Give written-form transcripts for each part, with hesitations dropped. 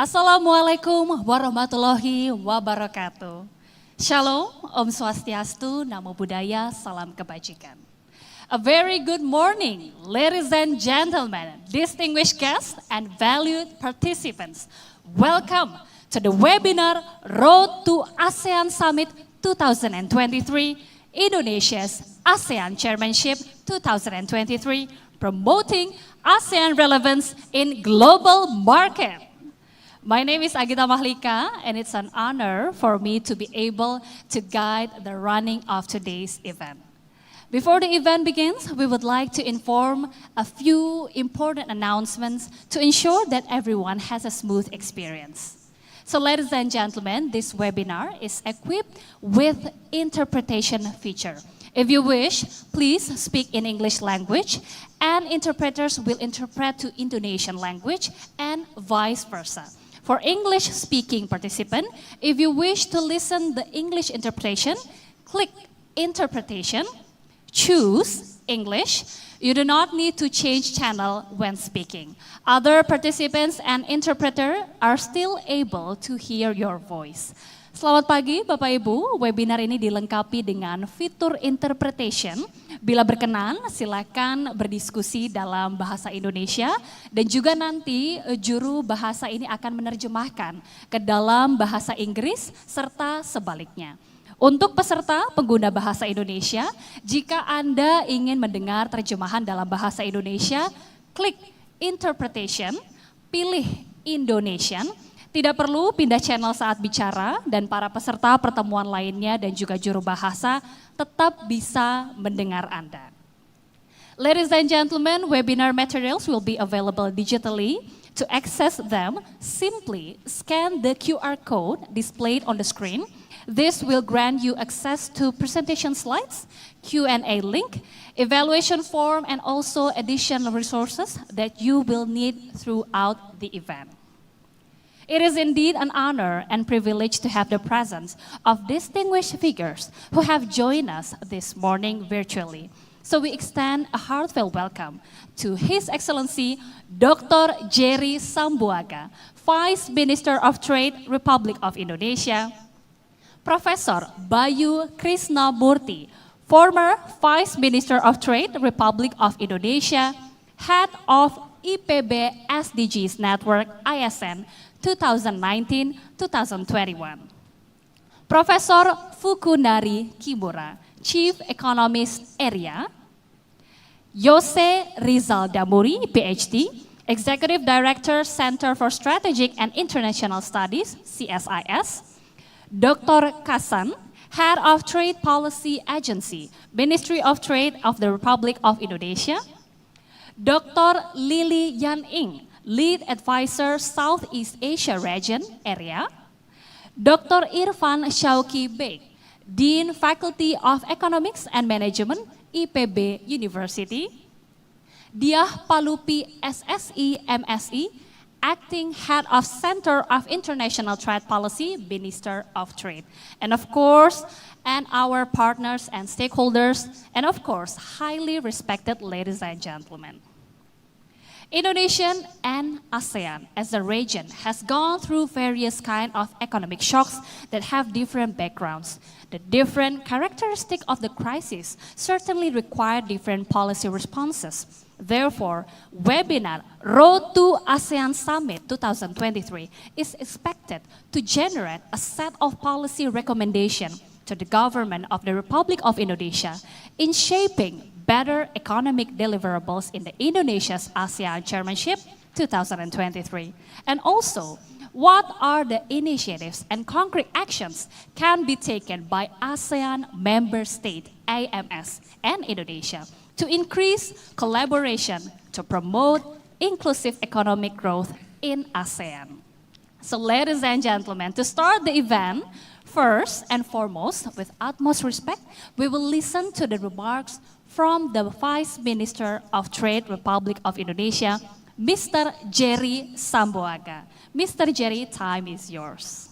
Assalamualaikum warahmatullahi wabarakatuh. Shalom, Om Swastiastu, Namo Buddhaya, Salam Kebajikan. A very good morning, ladies and gentlemen, distinguished guests and valued participants. Welcome to the webinar Road to ASEAN Summit 2023, Indonesia's ASEAN Chairmanship 2023, promoting ASEAN relevance in global market. My name is Agita Mahlika, and it's an honor for me to be able to guide the running of today's event. Before the event begins, we would like to inform a few important announcements to ensure that everyone has a smooth experience. So ladies and gentlemen, this webinar is equipped with interpretation feature. If you wish, please speak in English language, and interpreters will interpret to Indonesian language and vice versa. For English-speaking participant, if you wish to listen the English interpretation, click Interpretation, choose English. You do not need to change channel when speaking. Other participants and interpreter are still able to hear your voice. Selamat pagi Bapak Ibu, webinar ini dilengkapi dengan fitur interpretation. Bila berkenan, silakan berdiskusi dalam bahasa Indonesia dan juga nanti juru bahasa ini akan menerjemahkan ke dalam bahasa Inggris serta sebaliknya. Untuk peserta pengguna bahasa Indonesia, jika Anda ingin mendengar terjemahan dalam bahasa Indonesia, klik Interpretation, pilih Indonesian. Tidak perlu pindah channel saat bicara, dan para peserta pertemuan lainnya dan juga juru bahasa tetap bisa mendengar Anda. Ladies and gentlemen, webinar materials will be available digitally. To access them, simply scan the QR code displayed on the screen. This will grant you access to presentation slides, Q&A link, evaluation form, and also additional resources that you will need throughout the event. It is indeed an honor and privilege to have the presence of distinguished figures who have joined us this morning virtually. So we extend a heartfelt welcome to His Excellency Dr. Jerry Sambuaga, Vice Minister of Trade, Republic of Indonesia, Professor Bayu Krisnamurthi, former Vice Minister of Trade, Republic of Indonesia, Head of IPB SDGs Network, ASEAN 2019-2021. Professor Fukunari Kimura, Chief Economist, ERIA. Yose Rizal Damuri, PhD, Executive Director, Center for Strategic and International Studies, CSIS. Dr. Kasan, Head of Trade Policy Agency, Ministry of Trade of the Republic of Indonesia. Dr. Lili Yan-ing, Lead Advisor, Southeast Asia Region, ERIA. Dr. Irfan Syauqi Beik, Dean Faculty of Economics and Management, IPB University. Diah Palupi, SSI, MSI, Acting Head of Center of International Trade Policy, Minister of Trade. And of course, and our partners and stakeholders, and of course, highly respected ladies and gentlemen. Indonesia and ASEAN as a region has gone through various kinds of economic shocks that have different backgrounds. The different characteristics of the crisis certainly require different policy responses. Therefore, webinar Road to ASEAN Summit 2023 is expected to generate a set of policy recommendations to the government of the Republic of Indonesia in shaping better economic deliverables in the Indonesia's ASEAN Chairmanship 2023. And also, what are the initiatives and concrete actions can be taken by ASEAN member state, AMS, and Indonesia to increase collaboration to promote inclusive economic growth in ASEAN. So ladies and gentlemen, to start the event, first and foremost, with utmost respect, we will listen to the remarks from the Vice Minister of Trade, Republic of Indonesia, Mr. Jerry Sambuaga. Mr. Jerry, time is yours.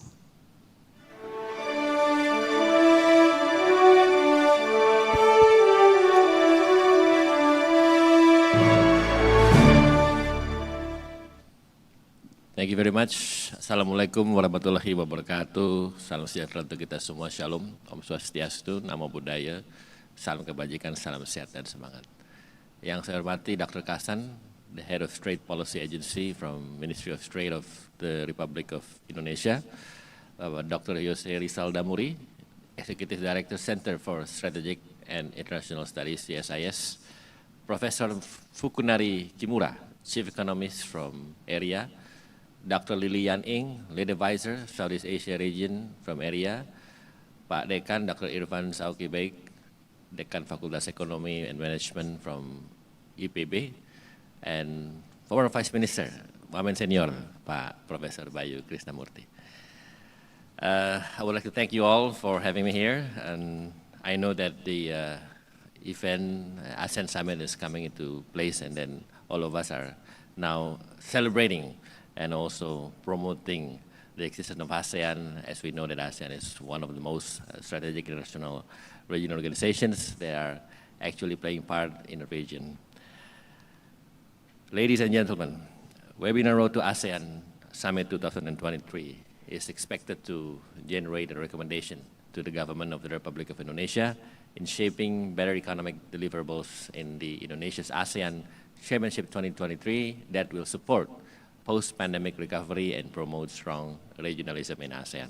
Thank you very much. Assalamualaikum warahmatullahi wabarakatuh. Salam sejahtera untuk kita semua. Shalom, Om Swastiastu, Namo Buddhaya, salam kebajikan, salam sehat dan semangat. Yang saya hormati Dr. Kasan, the Head of Trade Policy Agency from Ministry of Trade of the Republic of Indonesia, Dr. Yose Rizal Damuri, Executive Director Center for Strategic and International Studies, CSIS, Professor Fukunari Kimura, Chief Economist from ERIA, Dr. Lili Lead Advisor, Southeast Asia Region from ERIA, Pak Dekan, Dr. Irfan Syauqi Beik, Dekan Fakultas Ekonomi and Management from IPB, and former Vice Minister, Wamen Senior, Pak Professor Bayu Krisnamurthi. I would like to thank you all for having me here, and I know that the event, ASEAN Summit is coming into place, and then all of us are now celebrating and also promoting the existence of ASEAN, as we know that ASEAN is one of the most strategic international regional organizations that are actually playing part in the region. Ladies and gentlemen, Webinar Road to ASEAN Summit 2023 is expected to generate a recommendation to the government of the Republic of Indonesia in shaping better economic deliverables in the Indonesia's ASEAN Chairmanship 2023 that will support post-pandemic recovery and promote strong regionalism in ASEAN.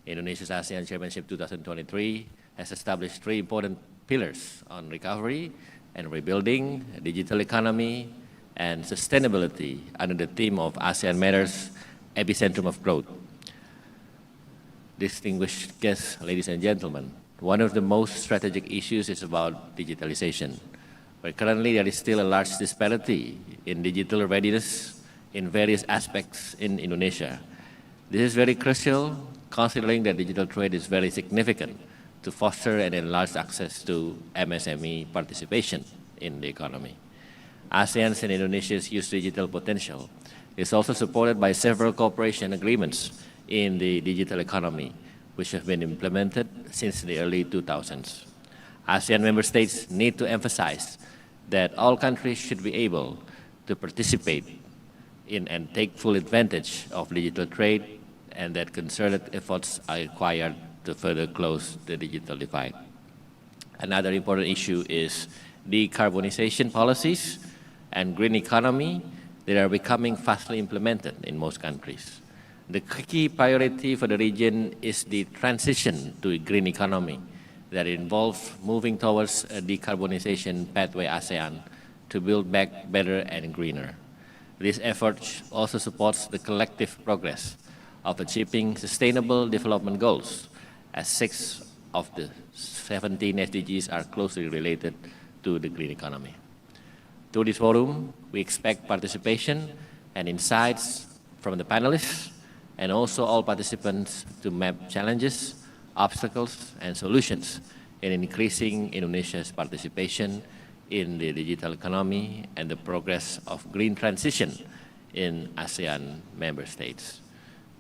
Indonesia's ASEAN Chairmanship 2023 has established three important pillars on recovery and rebuilding, digital economy, and sustainability under the theme of ASEAN Matters, Epicentrum of Growth. Distinguished guests, ladies and gentlemen, one of the most strategic issues is about digitalization, where currently there is still a large disparity in digital readiness in various aspects in Indonesia. This is very crucial, considering that digital trade is very significant to foster and enlarge access to MSME participation in the economy. ASEAN's and Indonesia's huge digital potential is also supported by several cooperation agreements in the digital economy, which have been implemented since the early 2000s. ASEAN member states need to emphasize that all countries should be able to participate in and take full advantage of digital trade, and that concerted efforts are required to further close the digital divide. Another important issue is decarbonization policies and green economy that are becoming fastly implemented in most countries. The key priority for the region is the transition to a green economy that involves moving towards a decarbonization pathway ASEAN to build back better and greener. This effort also supports the collective progress of achieving sustainable development goals, as 6 of the 17 SDGs are closely related to the green economy. Through this forum, we expect participation and insights from the panelists and also all participants to map challenges, obstacles, and solutions in increasing Indonesia's participation in the digital economy and the progress of green transition in ASEAN member states.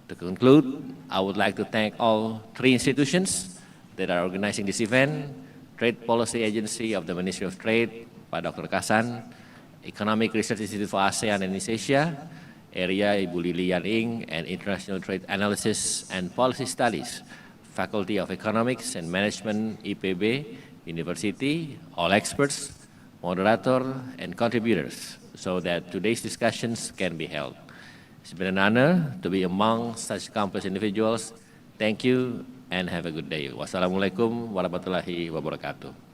To conclude, I would like to thank all three institutions that are organizing this event: Trade Policy Agency of the Ministry of Trade, Pak Dr. Kasan, Economic Research Institute for ASEAN and East Asia, ERIA, Ibu Lili, and International Trade Analysis and Policy Studies, Faculty of Economics and Management, IPB, University, all experts, moderator, and contributors, so that today's discussions can be held. It's been an honor to be among such accomplished individuals. Thank you and have a good day. Wassalamualaikum warahmatullahi wabarakatuh.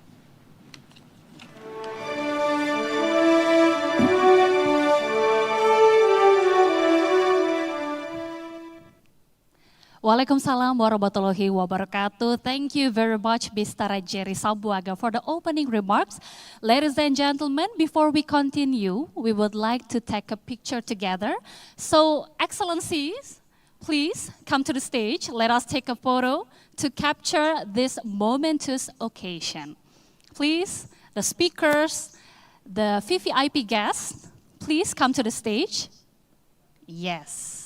Waalaikumsalam warahmatullahi wabarakatuh. Thank you very much, Mr. Jerry Sambuaga, for the opening remarks. Ladies and gentlemen, before we continue, we would like to take a picture together. So, Excellencies, please come to the stage. Let us take a photo to capture this momentous occasion. Please, the speakers, the VVIP guests, please come to the stage. Yes.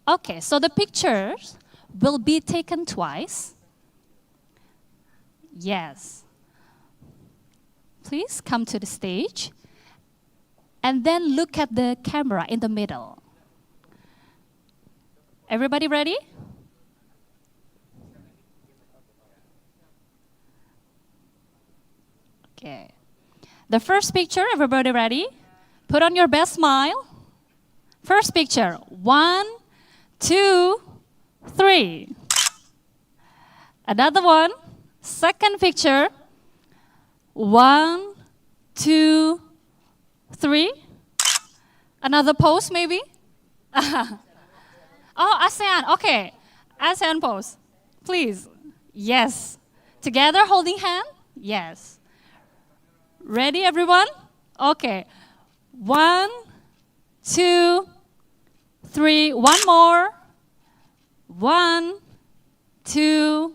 Okay, so the pictures will be taken twice. Yes. Please come to the stage and then look at the camera in the middle. Everybody ready? Okay. The first picture, everybody ready? Put on your best smile. First picture, 1, 2, 3. Another one, second picture, 1, 2, 3. Another pose maybe? Oh, ASEAN, okay. ASEAN pose, please. Yes. Together, holding hand? Yes. Ready, everyone? Okay. 1, 2, 3. One more. 1, 2,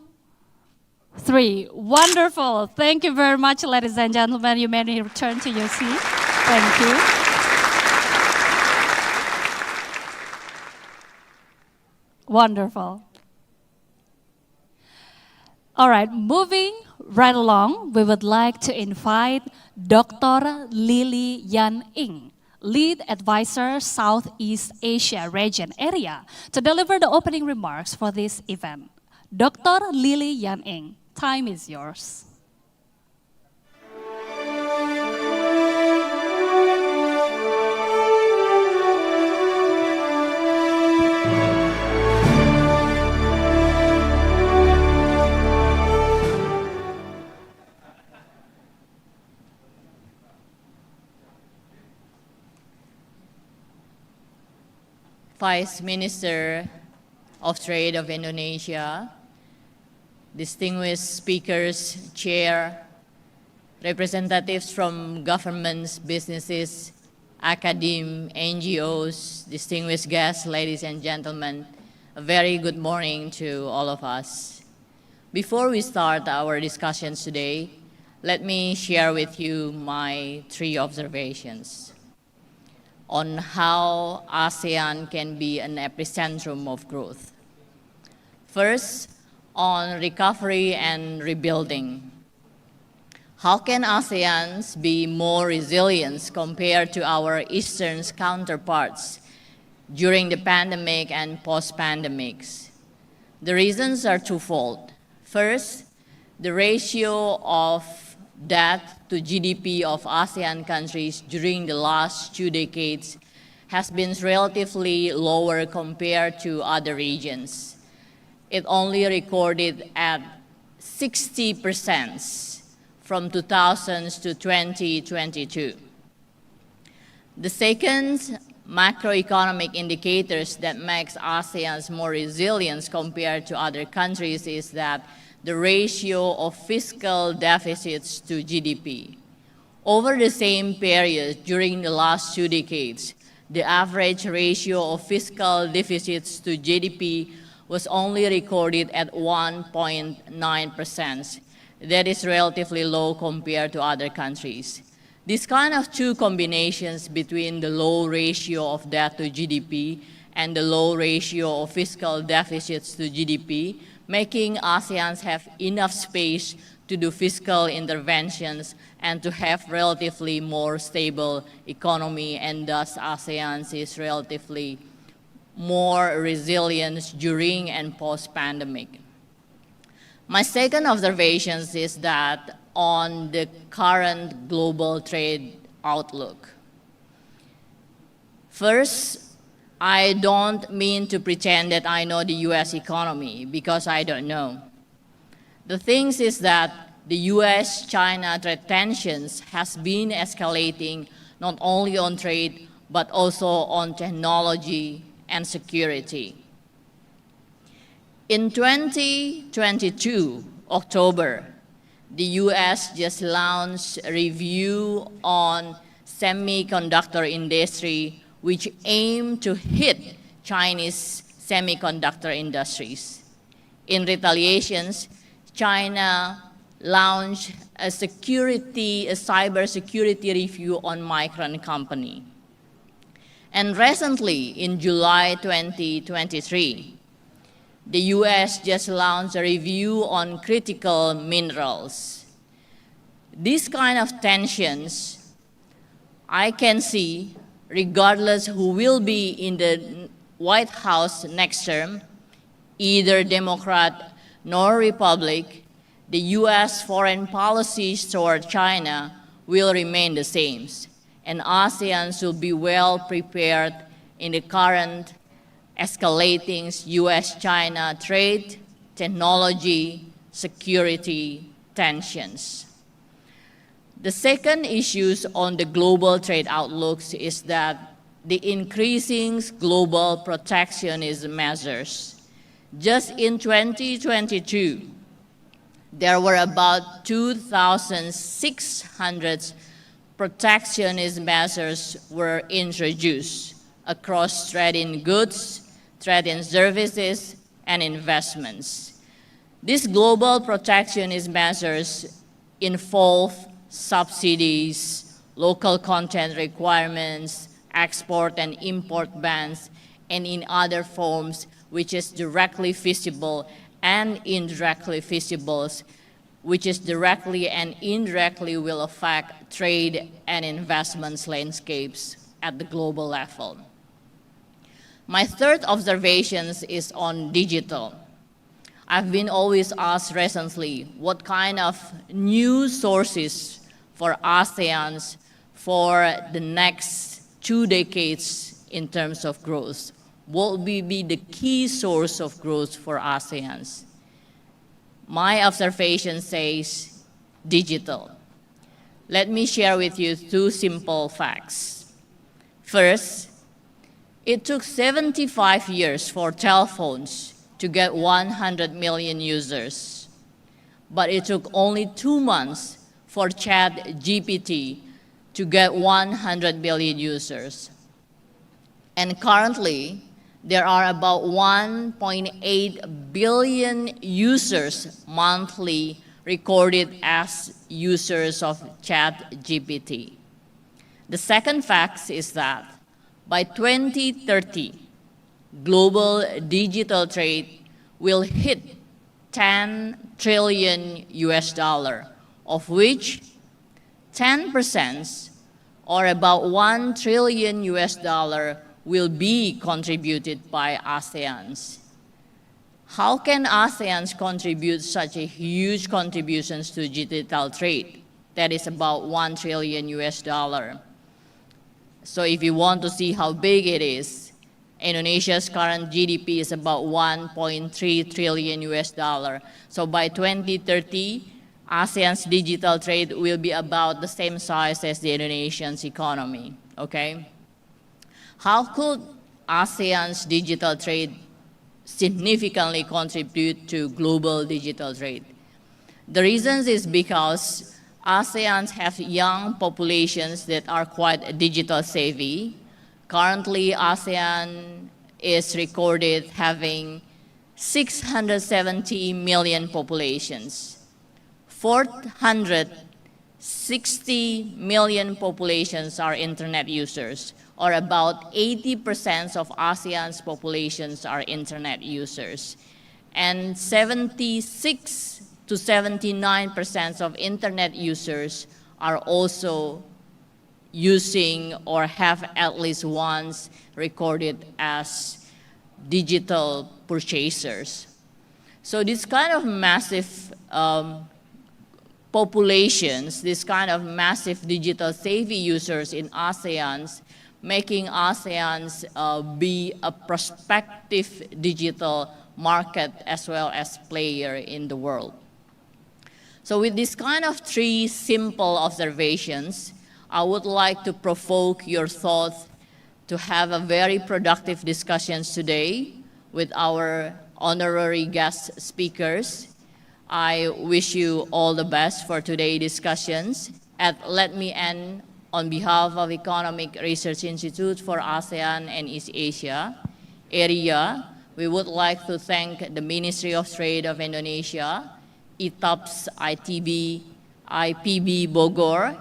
3. Wonderful. Thank you very much, ladies and gentlemen. You may return to your seat. Thank you. Wonderful. All right, moving right along, we would like to invite Dr. Lili Yan Ing, Lead Advisor, Southeast Asia Region ERIA, to deliver the opening remarks for this event. Dr. Lili Yan Ing, time is yours. Vice Minister of Trade of Indonesia, distinguished speakers, chair, representatives from governments, businesses, academe, NGOs, distinguished guests, ladies and gentlemen, a very good morning to all of us. Before we start our discussions today, let me share with you my 3 observations on how ASEAN can be an epicentrum of growth. First, on recovery and rebuilding. How can ASEAN be more resilient compared to our Eastern counterparts during the pandemic and post-pandemics? The reasons are twofold. First, the ratio of debt to GDP of ASEAN countries during the last 2 decades has been relatively lower compared to other regions. It only recorded at 60% from 2000 to 2022. The second, macroeconomic indicators that makes ASEAN more resilient compared to other countries is that the ratio of fiscal deficits to GDP. Over the same period during the last 2 decades, the average ratio of fiscal deficits to GDP was only recorded at 1.9%. That is relatively low compared to other countries. This kind of 2 combinations between the low ratio of debt to GDP and the low ratio of fiscal deficits to GDP, making ASEAN have enough space to do fiscal interventions and to have relatively more stable economy, and thus ASEAN is relatively more resilient during and post-pandemic. My second observation is that on the current global trade outlook. First, I don't mean to pretend that I know the US economy, because I don't know. The thing is that the US-China trade tensions has been escalating not only on trade, but also on technology and security. In 2022, October, the US just launched a review on semiconductor industry which aim to hit Chinese semiconductor industries. In retaliations, China launched a cybersecurity review on Micron company. And recently, in July 2023, the US just launched a review on critical minerals. These kind of tensions, I can see, regardless who will be in the White House next term, either Democrat nor Republic, the US foreign policies toward China will remain the same, and ASEAN should be well prepared in the current escalating US-China trade, technology, security tensions. The second issue on the global trade outlooks is that the increasing global protectionism measures. Just in 2022, there were about 2,600 protectionist measures were introduced across trade in goods, trade in services, and investments. These global protectionist measures involve subsidies, local content requirements, export and import bans, and in other forms which is directly feasible and indirectly feasible, which is directly and indirectly will affect trade and investments landscapes at the global level. My third observation is on digital. I've been always asked recently what kind of new sources for ASEAN for the next 2 decades in terms of growth. What will be the key source of growth for ASEAN? My observation says digital. Let me share with you 2 simple facts. First, it took 75 years for telephones to get 100 million users, but it took only 2 months for ChatGPT to get 100 million users. And currently, there are about 1.8 billion users monthly recorded as users of ChatGPT. The second fact is that by 2030, global digital trade will hit 10 trillion US dollar, of which 10% or about 1 trillion US dollar will be contributed by ASEAN. How can ASEAN contribute such a huge contributions to digital trade? That is about 1 trillion US dollar. So if you want to see how big it is, Indonesia's current GDP is about 1.3 trillion US dollar. So by 2030, ASEAN's digital trade will be about the same size as the Indonesian's economy, okay? How could ASEAN's digital trade significantly contribute to global digital trade? The reasons is because ASEAN have young populations that are quite digital savvy. Currently, ASEAN is recorded having 670 million populations. 460 million populations are internet users, or about 80% of ASEAN's populations are internet users. And 76 to 79% of internet users are also using or have at least once recorded as digital purchasers. So this kind of massive populations, this kind of massive digital savvy users in ASEAN, making ASEAN be a prospective digital market as well as player in the world. So with this kind of 3 simple observations, I would like to provoke your thoughts to have a very productive discussions today with our honorary guest speakers. I wish you all the best for today's discussions. And let me end on behalf of Economic Research Institute for ASEAN and East Asia, ERIA. We would like to thank the Ministry of Trade of Indonesia, ITAPS, IPB Bogor,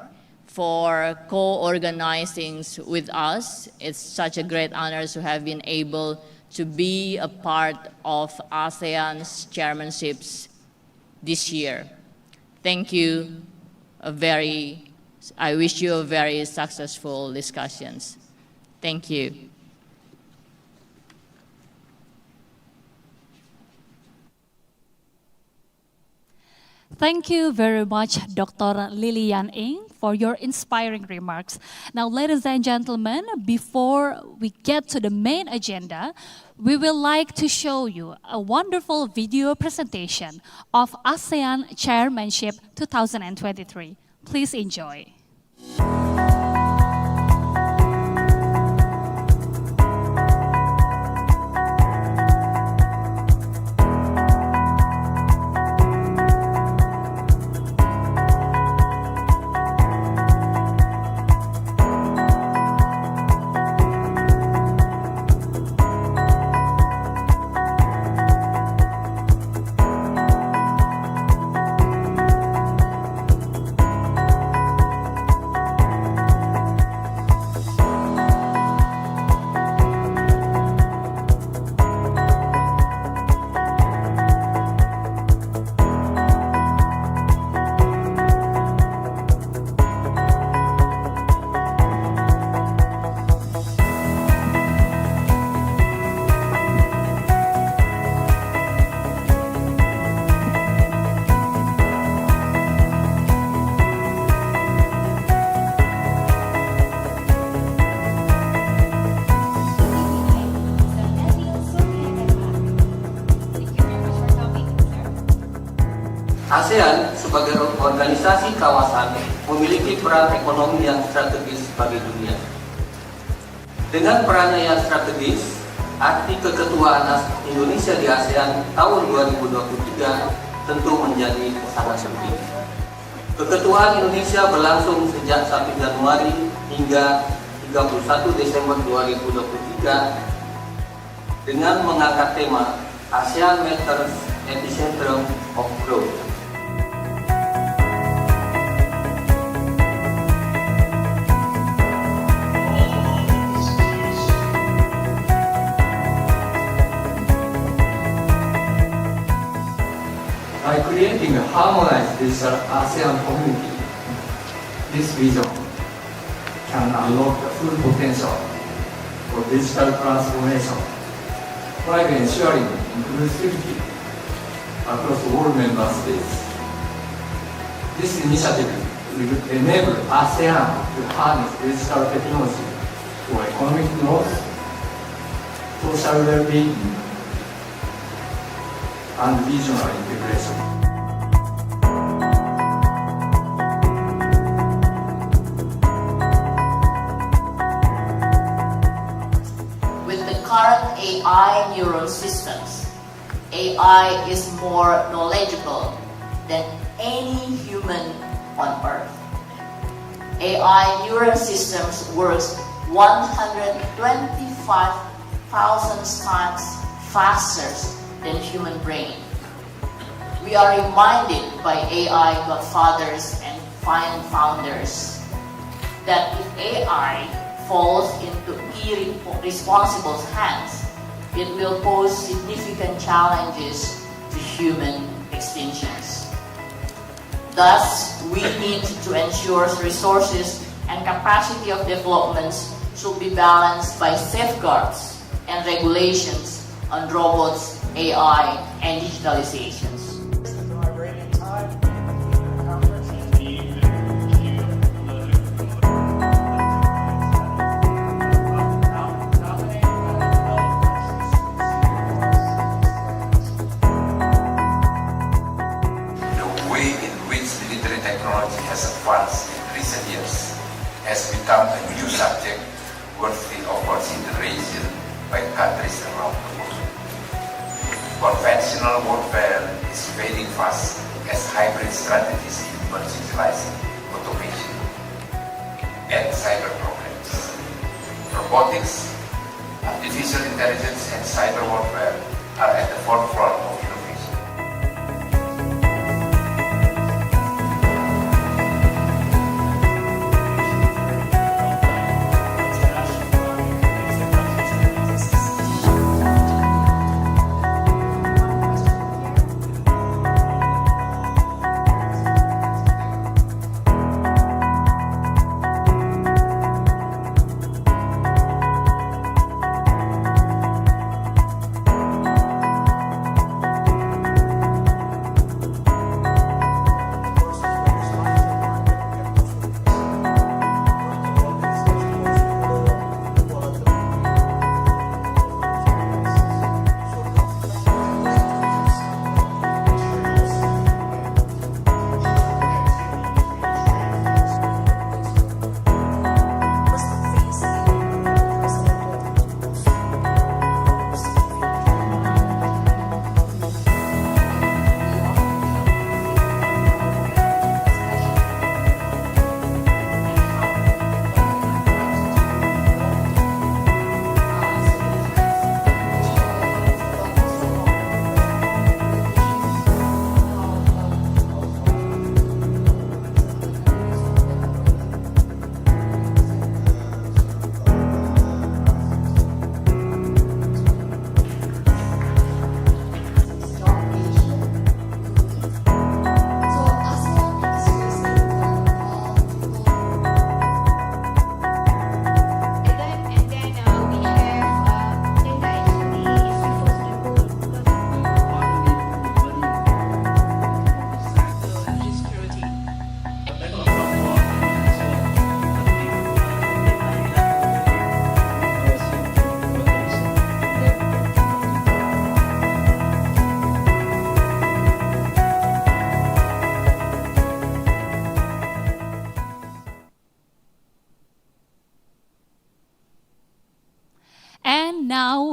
for co-organizing with us. It's such a great honor to have been able to be a part of ASEAN's chairmanships this year. Thank you. I wish you a very successful discussions. Thank you. Thank you very much, Dr. Lili Yan-ing, for your inspiring remarks. Now, ladies and gentlemen, before we get to the main agenda, we will like to show you a wonderful video presentation of ASEAN Chairmanship 2023. Please enjoy. ASEAN sebagai organisasi kawasan memiliki peran ekonomi yang strategis bagi dunia. Dengan peran yang strategis, arti keketuaan Indonesia di ASEAN tahun 2023 tentu menjadi sangat penting. Keketuaan Indonesia berlangsung sejak 1 Januari hingga 31 Desember 2023 dengan mengangkat tema ASEAN Matters Epicentrum of Growth. By creating a harmonized digital ASEAN community, this vision can unlock the full potential for digital transformation while ensuring inclusivity across all member states. This initiative will enable ASEAN to harness digital technology for economic growth, social well-being, and regional integration. With the current AI neural systems, AI is more knowledgeable than any human on Earth. AI neural systems works 125,000 times faster than human brain. We are reminded by AI godfathers and founders that if AI falls into irresponsible hands, it will pose significant challenges to human extinctions. Thus, we need to ensure resources and capacity of developments should be balanced by safeguards and regulations on robots, AI, and digitalizations. The way in which military technology has advanced in recent years has become a new subject worthy of consideration by countries around the world. Conventional warfare is fading fast as hybrid strategies emerge utilizing automation and cyber programs. Robotics, artificial intelligence, and cyber warfare are at the forefront of innovation.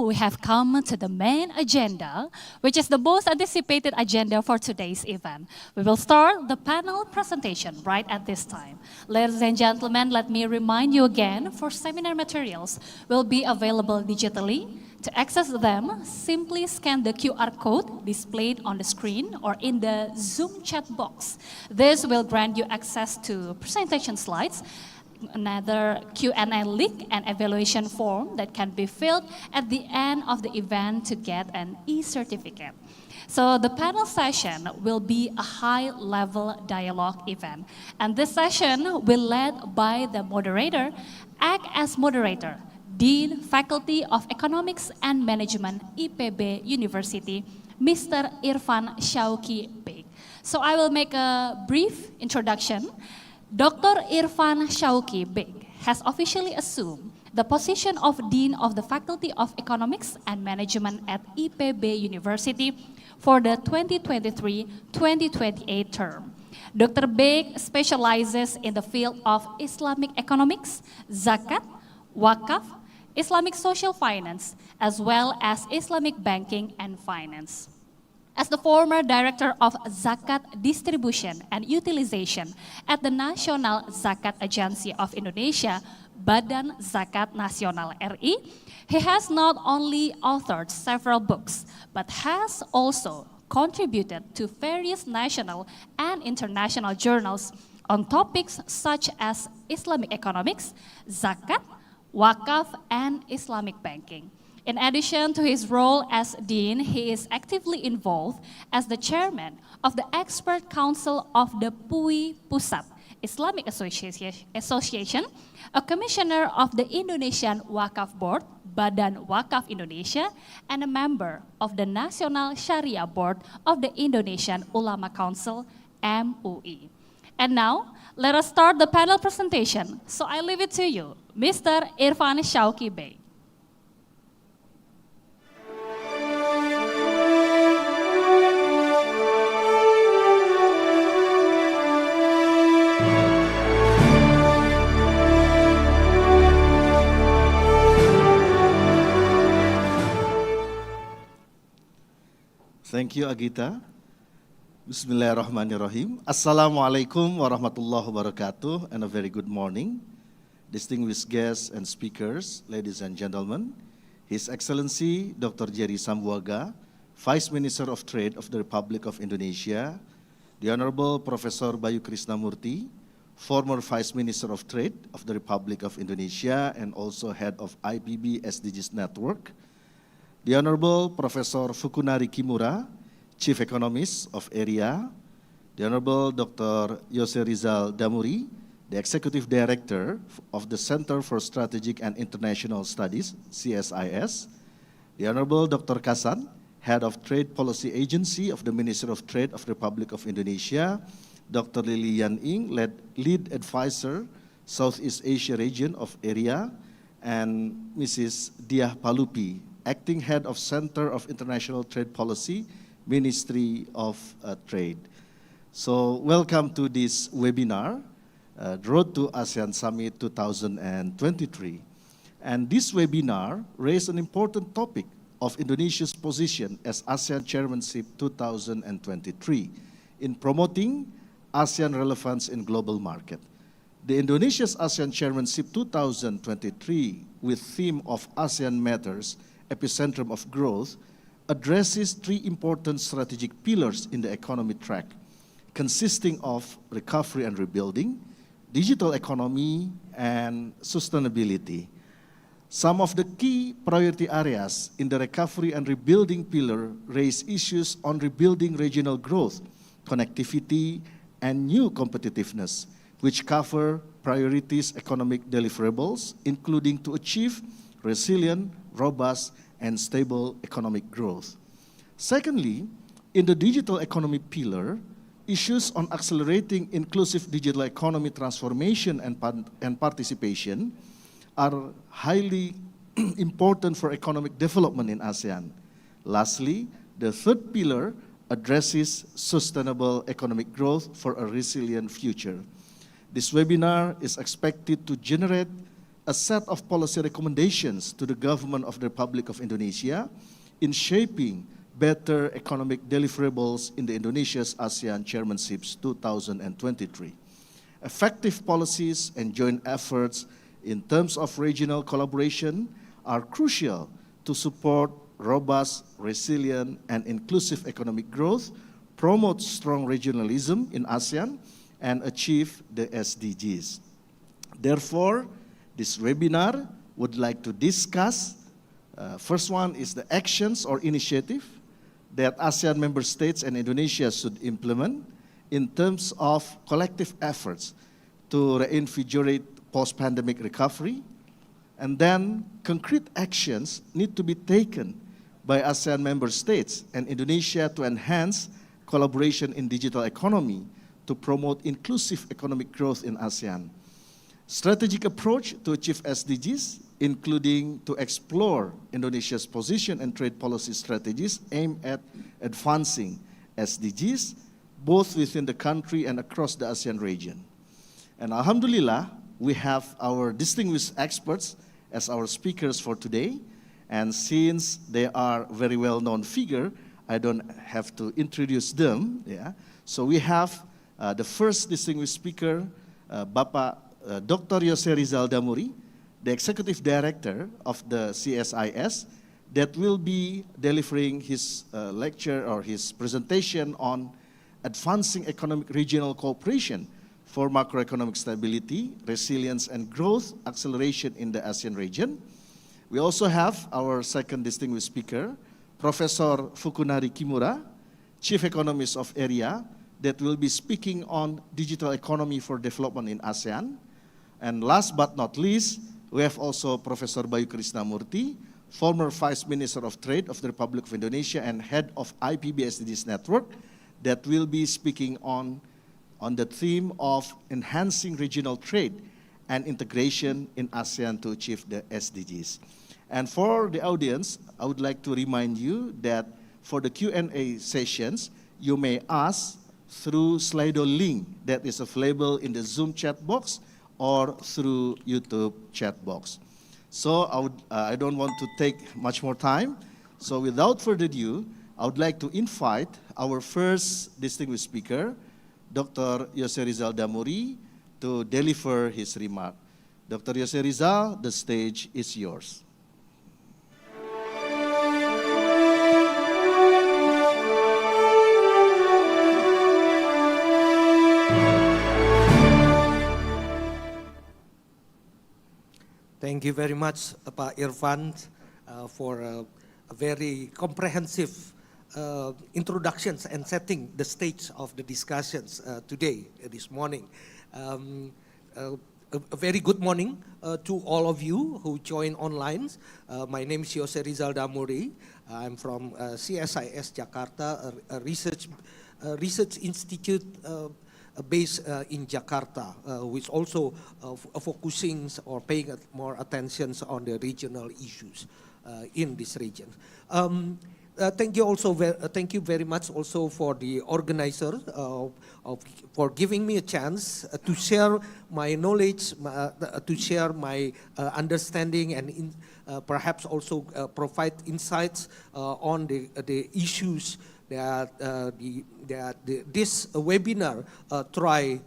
we have come to the main agenda, which is the most anticipated agenda for today's event. We will start the panel presentation right at this time. Ladies and gentlemen, let me remind you again, for seminar materials will be available digitally. To access them, simply scan the QR code displayed on the screen or in the Zoom chat box. This will grant you access to presentation slides, another Q&A link and evaluation form that can be filled at the end of the event to get an e-certificate. So the panel session will be a high-level dialogue event. And this session will be led by the moderator, act as moderator, Dean, Faculty of Economics and Management, IPB University, Mr. Irfan Syauqi Beik. So I will make a brief introduction. Dr. Irfan Syauqi Beik has officially assumed the position of Dean of the Faculty of Economics and Management at IPB University for the 2023-2028 term. Dr. Beik specializes in the field of Islamic economics, zakat, wakaf, Islamic social finance, as well as Islamic banking and finance. As the former Director of Zakat Distribution and Utilization at the National Zakat Agency of Indonesia, Badan Zakat Nasional RI, he has not only authored several books, but has also contributed to various national and international journals on topics such as Islamic economics, zakat, wakaf, and Islamic banking. In addition to his role as Dean, he is actively involved as the chairman of the Expert Council of the PUI Pusat Islamic Association, a commissioner of the Indonesian Wakaf Board, Badan Wakaf Indonesia, and a member of the National Sharia Board of the Indonesian Ulama Council, MUI. And now, let us start the panel presentation. So I leave it to you, Mr. Irfan Syauqi Beik. Thank you, Agita. Bismillahirrahmanirrahim. Assalamualaikum warahmatullahi wabarakatuh, and a very good morning. Distinguished guests and speakers, ladies and gentlemen, His Excellency Dr. Jerry Sambuaga, Vice Minister of Trade of the Republic of Indonesia, the Honorable Professor Bayu Krisnamurthi, former Vice Minister of Trade of the Republic of Indonesia and also head of IPB SDGs Network, the Honorable Professor Fukunari Kimura, Chief Economist of ERIA, the Honorable Dr. Yose Rizal Damuri, the Executive Director of the Center for Strategic and International Studies, CSIS, the Honorable Dr. Kasan, Head of Trade Policy Agency of the Ministry of Trade of the Republic of Indonesia, Dr. Lili Lead Advisor, Southeast Asia Region of ERIA, and Mrs. Diah Palupi, Acting Head of Center of International Trade Policy, Ministry of Trade. So welcome to this webinar, The Road to ASEAN Summit 2023. And this webinar raised an important topic of Indonesia's position as ASEAN Chairmanship 2023 in promoting ASEAN relevance in global market. The Indonesia's ASEAN Chairmanship 2023 with theme of ASEAN Matters, Epicentrum of Growth, addresses three important strategic pillars in the economy track, consisting of recovery and rebuilding, digital economy, and sustainability. Some of the key priority areas in the recovery and rebuilding pillar raise issues on rebuilding regional growth, connectivity, and new competitiveness, which cover priorities economic deliverables, including to achieve resilient, robust, and stable economic growth. Secondly, in the digital economy pillar, issues on accelerating inclusive digital economy transformation and participation are highly important for economic development in ASEAN. Lastly, the third pillar addresses sustainable economic growth for a resilient future. This webinar is expected to generate a set of policy recommendations to the government of the Republic of Indonesia in shaping better economic deliverables in the Indonesia's ASEAN Chairmanships 2023. Effective policies and joint efforts in terms of regional collaboration are crucial to support robust, resilient, and inclusive economic growth, promote strong regionalism in ASEAN, and achieve the SDGs. Therefore, this webinar would like to discuss, first one is the actions or initiative that ASEAN member states and Indonesia should implement in terms of collective efforts to reinvigorate post-pandemic recovery, and then concrete actions need to be taken by ASEAN member states and Indonesia to enhance collaboration in digital economy to promote inclusive economic growth in ASEAN. Strategic approach to achieve SDGs, including to explore Indonesia's position and trade policy strategies aimed at advancing SDGs, both within the country and across the ASEAN region. And Alhamdulillah, we have our distinguished experts as our speakers for today. And since they are very well-known figure, I don't have to introduce them. Yeah. So we have the first distinguished speaker, Dr. Yose Rizal Damuri, the Executive Director of the CSIS, that will be delivering his lecture or his presentation on advancing economic regional cooperation for macroeconomic stability, resilience, and growth acceleration in the ASEAN region. We also have our second distinguished speaker, Professor Fukunari Kimura, Chief Economist of ERIA, that will be speaking on digital economy for development in ASEAN. And last but not least, we have also Professor Bayu Krisnamurthi, former Vice Minister of Trade of the Republic of Indonesia and head of IPB SDGs Network, that will be speaking on the theme of enhancing regional trade and integration in ASEAN to achieve the SDGs. And for the audience, I would like to remind you that for the Q&A sessions, you may ask through Slido link that is available in the Zoom chat box or through YouTube chat box. So I don't want to take much more time. So without further ado, I would like to invite our first distinguished speaker, Dr. Yose Rizal Damuri, to deliver his remark. Dr. Yose Rizal, the stage is yours. Thank you very much, Pak Irfan, for a very comprehensive introductions and setting the stage of the discussions today, this morning. A very good morning to all of you who join online. My name is Yose Rizal Damuri. I'm from CSIS Jakarta, a research institute based in Jakarta, which also focusing or paying more attention on the regional issues in this region. Thank you very much also for the organizer for giving me a chance to share my knowledge, to share my understanding, and perhaps also provide insights on the issues that this webinar try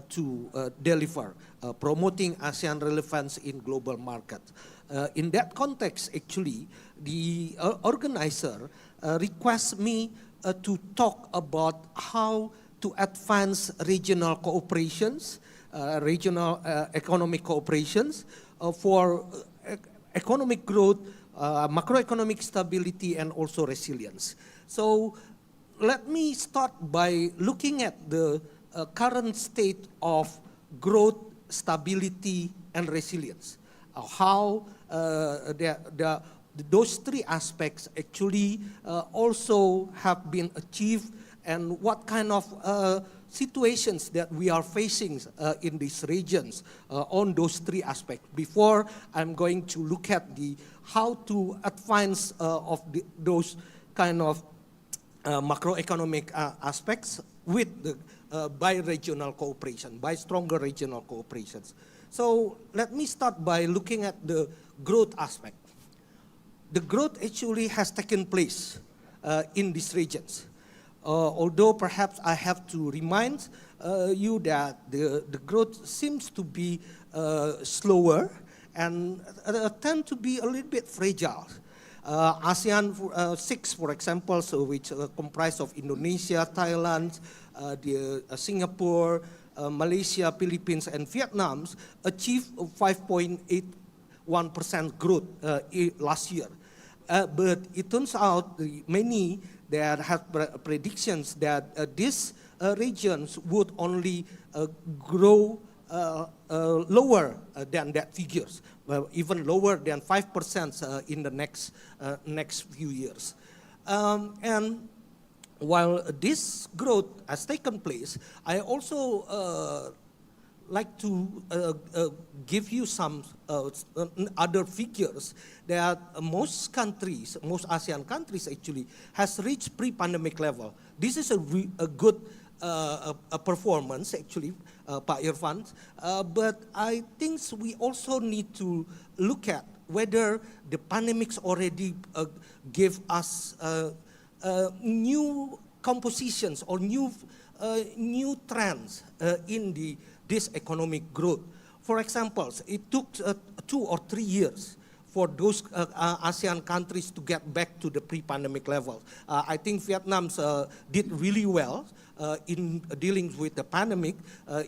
to deliver, promoting ASEAN relevance in global market. In that context, actually, the organizer requests me to talk about how to advance regional cooperations, regional economic cooperations for economic growth, macroeconomic stability, and also resilience. So let me start by looking at the current state of growth, stability, and resilience. How those three aspects actually also have been achieved, and what kind of situations that we are facing in these regions on those three aspects. Before I'm going to look at how to advance of those kind of macroeconomic aspects with the by-regional cooperation, by stronger regional cooperations. So let me start by looking at the growth aspect. The growth actually has taken place in these regions. Although perhaps I have to remind you that the growth seems to be slower and tend to be a little bit fragile. ASEAN 6, for example, so which comprise of Indonesia, Thailand, Singapore, Malaysia, Philippines, and Vietnam, achieved 5.81% growth last year. But it turns out many that have predictions that these regions would only grow lower than that figures, even lower than 5% in the next few years. And while this growth has taken place, I also like to give you some other figures that most countries, most ASEAN countries actually, has reached pre-pandemic level. This is a good performance actually, Pak Irfan, but I think we also need to look at whether the pandemics already gave us new compositions or new trends in this economic growth. For example, it took 2 or 3 years for those ASEAN countries to get back to the pre-pandemic level. I think Vietnam did really well in dealing with the pandemic.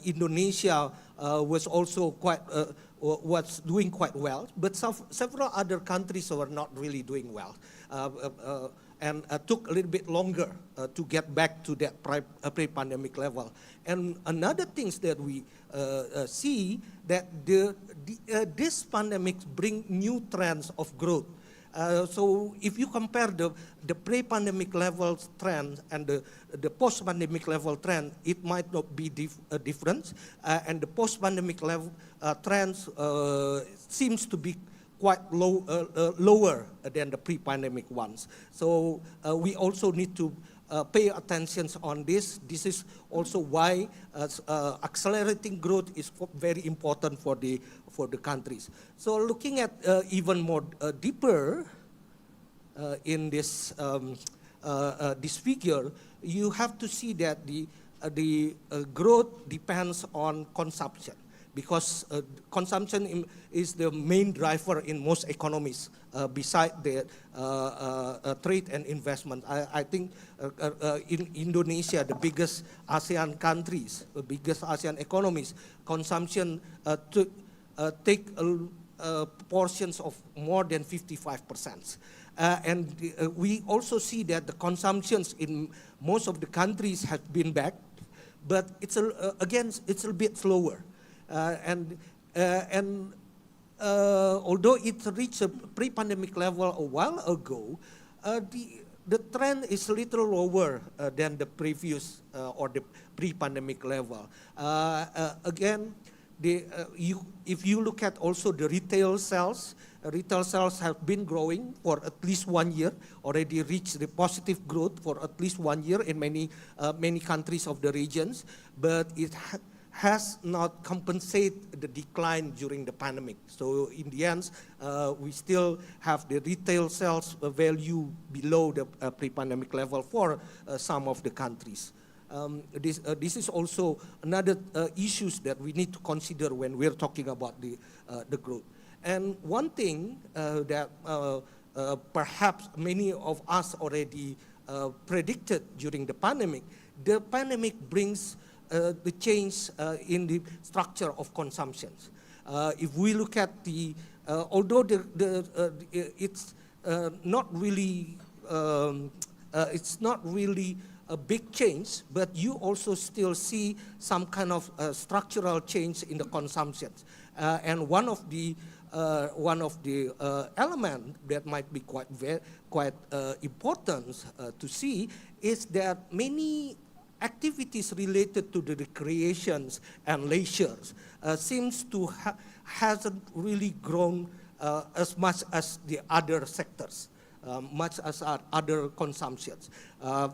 Indonesia was also was doing quite well, but several other countries were not really doing well. And took a little bit longer to get back to that pre-pandemic level. And another things that we see that this pandemic bring new trends of growth. So if you compare the pre-pandemic level trend and the post-pandemic level trend, it might not be different. And the post-pandemic level trends seems to be quite lower than the pre-pandemic ones. So we also need to pay attention on this. This is also why accelerating growth is very important for the countries. So looking at even more deeper in this figure, you have to see that the growth depends on consumption, because consumption is the main driver in most economies, beside the trade and investment. I think in Indonesia, the biggest ASEAN countries, the biggest ASEAN economies, consumption take portions of more than 55%. And we also see that the consumptions in most of the countries have been back, but it's again, it's a bit slower. Although it reached a pre-pandemic level a while ago, the trend is a little lower than the previous or the pre-pandemic level. Again, if you look at also the retail sales have been growing for at least 1 year, already reached the positive growth for at least 1 year in many countries of the regions, but it has not compensated the decline during the pandemic. So in the end, we still have the retail sales value below the pre-pandemic level for some of the countries. This is also another issues that we need to consider when we're talking about the growth. And one thing that perhaps many of us already predicted during the pandemic brings the change in the structure of consumption. If we look at although it's not really a big change, but you also still see some kind of structural change in the consumption. And one of the element that might be quite important to see is that many activities related to the recreations and leisures seems to hasn't really grown as much as the other sectors. much as other consumptions,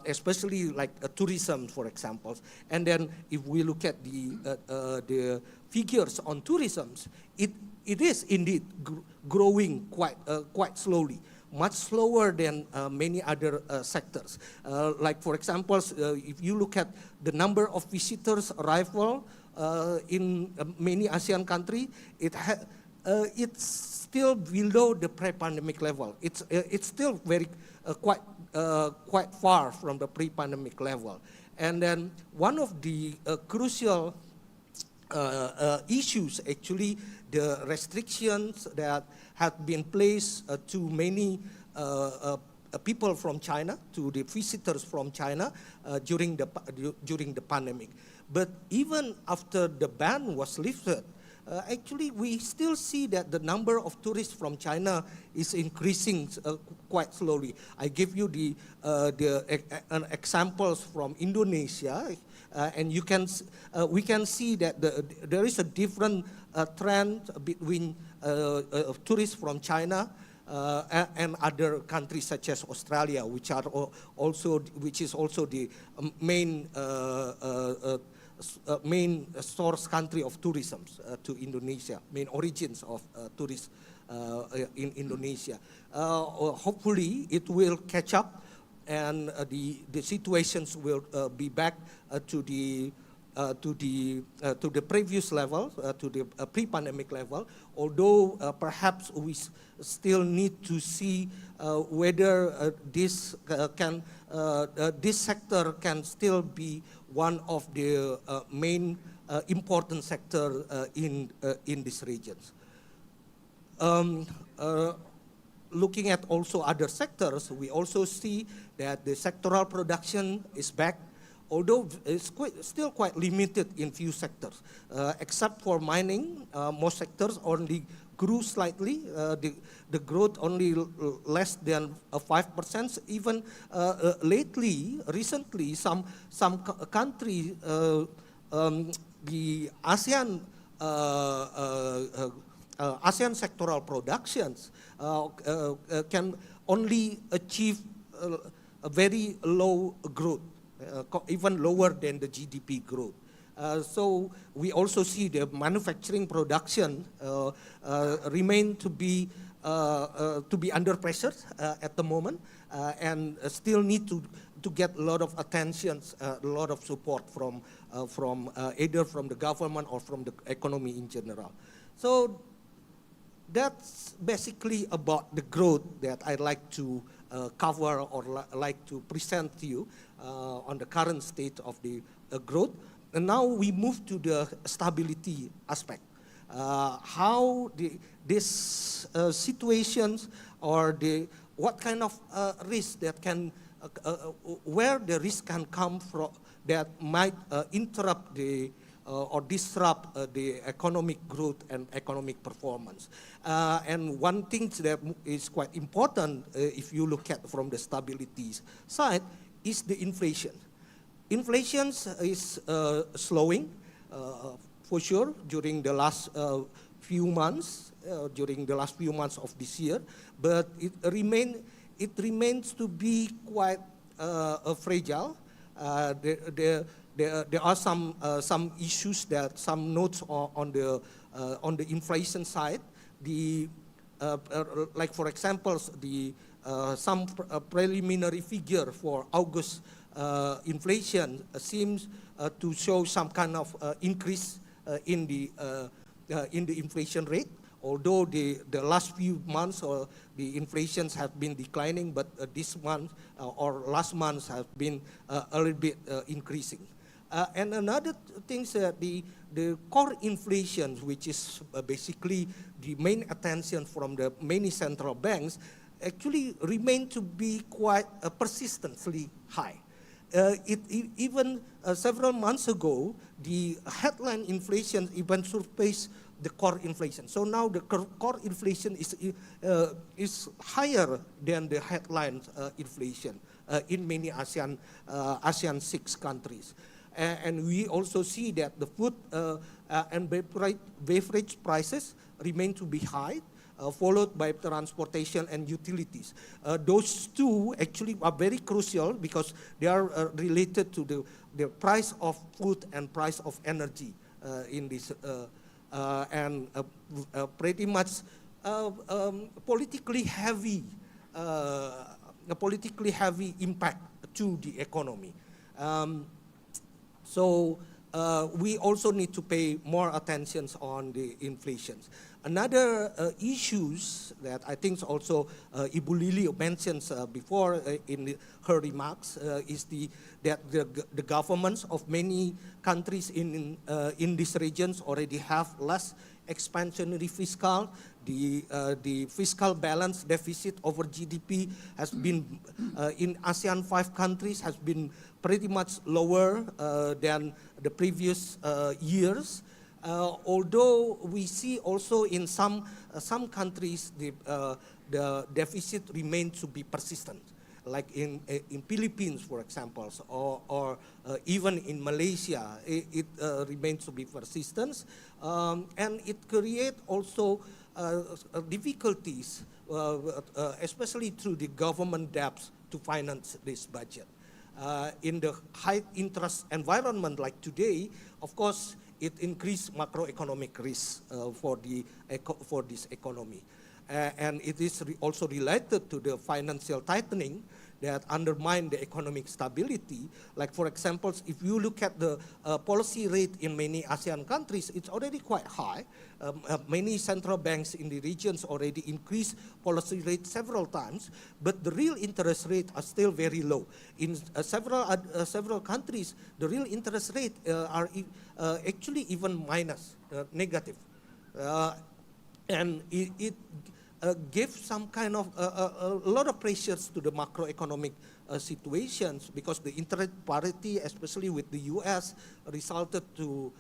especially like tourism, for example. And then if we look at the figures on tourism, it is indeed growing quite slowly, much slower than many other sectors. Like for example, if you look at the number of visitors arrival in many ASEAN countries, it's still below the pre-pandemic level. It's still very quite far from the pre-pandemic level. And then one of the crucial issues, actually, the restrictions that have been placed to many people from China, to the visitors from China during the pandemic. But even after the ban was lifted, actually we still see that the number of tourists from China is increasing quite slowly. I give you the examples from Indonesia, and we can see that there is a different trend between tourists from China and other countries such as Australia, which is also the main source country of tourism to Indonesia, main origins of tourists in Indonesia. Hopefully it will catch up, and the situations will be back to the previous level, to the pre-pandemic level. Although perhaps we still need to see whether this sector can still be one of the main important sector in these regions. Looking at also other sectors, we also see that the sectoral production is back, although it's still quite limited in few sectors. Except for mining, most sectors only grew slightly. The growth only less than 5%. Even recently, some countries, the ASEAN sectoral productions can only achieve a very low growth, even lower than the GDP growth. So we also see the manufacturing production remain to be under pressure at the moment, and still need to get a lot of attention, a lot of support from either from the government or from the economy in general. So that's basically about the growth that I'd like to cover or like to present to you on the current state of the growth. And now we move to the stability aspect. How these situations or what kind of risk that can, where the risk can come from that might interrupt or disrupt the economic growth and economic performance. And one thing that is quite important if you look at from the stability side is the inflation. Inflation is slowing for sure during the last few months, of this year, but it remains to be quite fragile. There are some issues, that some notes on the inflation side. Like for example, some preliminary figure for August inflation seems to show some kind of increase in the inflation rate. Although the last few months the inflations have been declining, but this month or last month have been a little bit increasing. And another thing is that the core inflation, which is basically the main attention from the many central banks, actually remain to be quite persistently high. Even several months ago, the headline inflation even surpassed the core inflation. So now the core inflation is higher than the headline inflation in many ASEAN 6 countries. And we also see that the food and beverage prices remain to be high. followed by transportation and utilities. Those two actually are very crucial because they are related to the price of food and price of energy in this, and pretty much politically heavy impact to the economy. So we also need to pay more attention on the inflation. Another issues that I think also Ibu Lili mentions before in her remarks is that the governments of many countries in these regions already have less expansionary fiscal. The fiscal balance deficit over GDP has been in ASEAN 5 countries has been pretty much lower than the previous years. Although we see also in some countries the deficit remains to be persistent, like in Philippines, for example, or even in Malaysia, it remains to be persistent, and it creates also difficulties, especially through the government debts to finance this budget. In the high interest environment like today, of course, it increased macroeconomic risk for this economy. And it is also related to the financial tightening that undermine the economic stability. Like, for example, if you look at the policy rate in many ASEAN countries, it's already quite high. Many central banks in the regions already increased policy rate several times, but the real interest rate are still very low. In several countries, the real interest rate are actually even minus, negative. And it give some kind of a lot of pressures to the macroeconomic situations, because the interest parity, especially with the US, has resulted to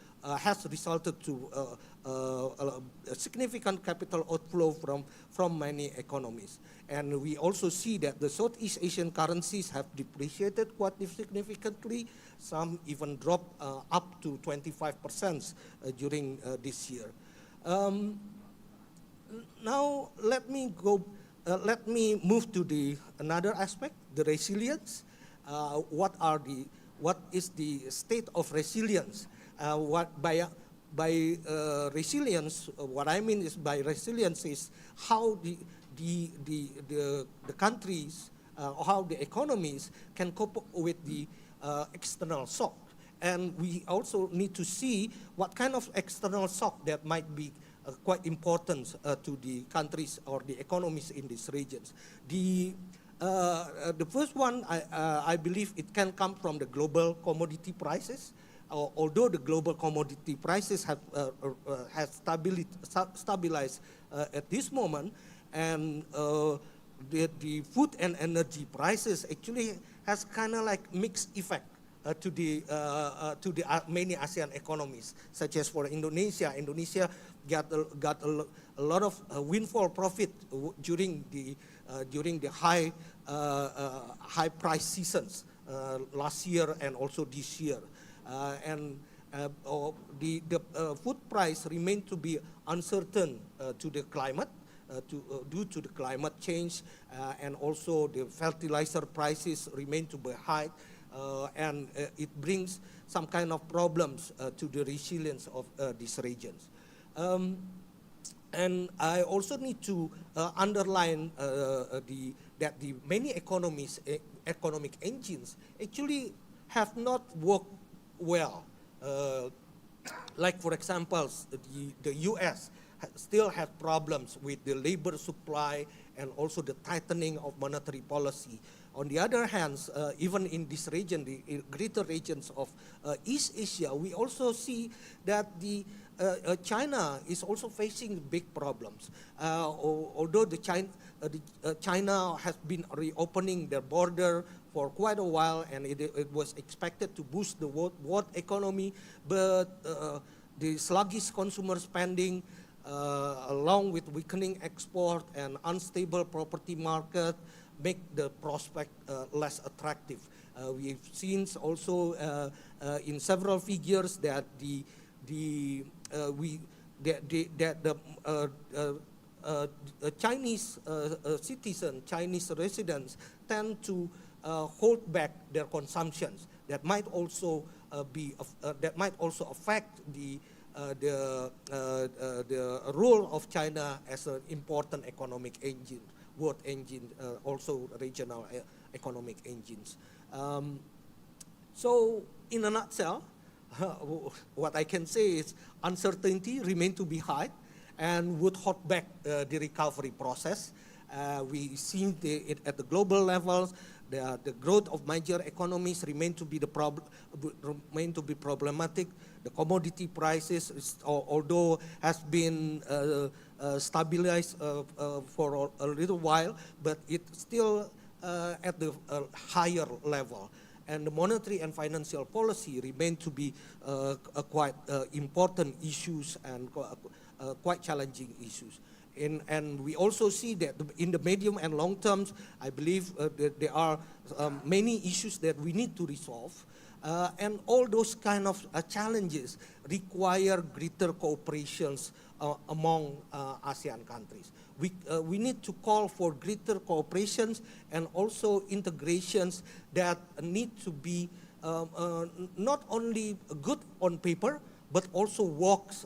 a significant capital outflow from many economies. And we also see that the Southeast Asian currencies have depreciated quite significantly. Some even dropped up to 25% during this year. Now let me move to another aspect, the resilience. What is the state of resilience? By resilience, what I mean is by resilience is how the countries, how the economies can cope with the external shock. And we also need to see what kind of external shock that might be quite important to the countries or the economies in these regions. The first one, I believe it can come from the global commodity prices. Although the global commodity prices have stabilized at this moment, and the food and energy prices actually has kind of like mixed effect to the many ASEAN economies, such as for Indonesia. Indonesia got a lot of windfall profit during the high price seasons last year and also this year, and the food price remain to be uncertain to the climate. Due to the climate change, and also the fertilizer prices remain to be high, and it brings some kind of problems to the resilience of these regions. And I also need to underline that the many economic engines actually have not worked well. Like, for example, the US still have problems with the labor supply and also the tightening of monetary policy. On the other hand, even in this region, the greater regions of East Asia, we also see that China is also facing big problems. Although China has been reopening their border for quite a while, and it was expected to boost the world economy, but the sluggish consumer spending, along with weakening export and unstable property market, make the prospect less attractive. We've seen also in several figures that Chinese citizens, Chinese residents tend to hold back their consumptions. That might also affect the role of China as an important economic engine, world engine, also regional economic engines. So, in a nutshell, what I can say is uncertainty remain to be high and would hold back the recovery process. We see it at the global levels. The growth of major economies remain to be problematic. The commodity prices, although has been stabilized for a little while, but it's still at the higher level. And the monetary and financial policy remain to be quite important issues and quite challenging issues. And we also see that in the medium and long terms, I believe that there are many issues that we need to resolve. And all those kind of challenges require greater cooperations among ASEAN countries. We need to call for greater cooperations and also integrations that need to be not only good on paper, but also works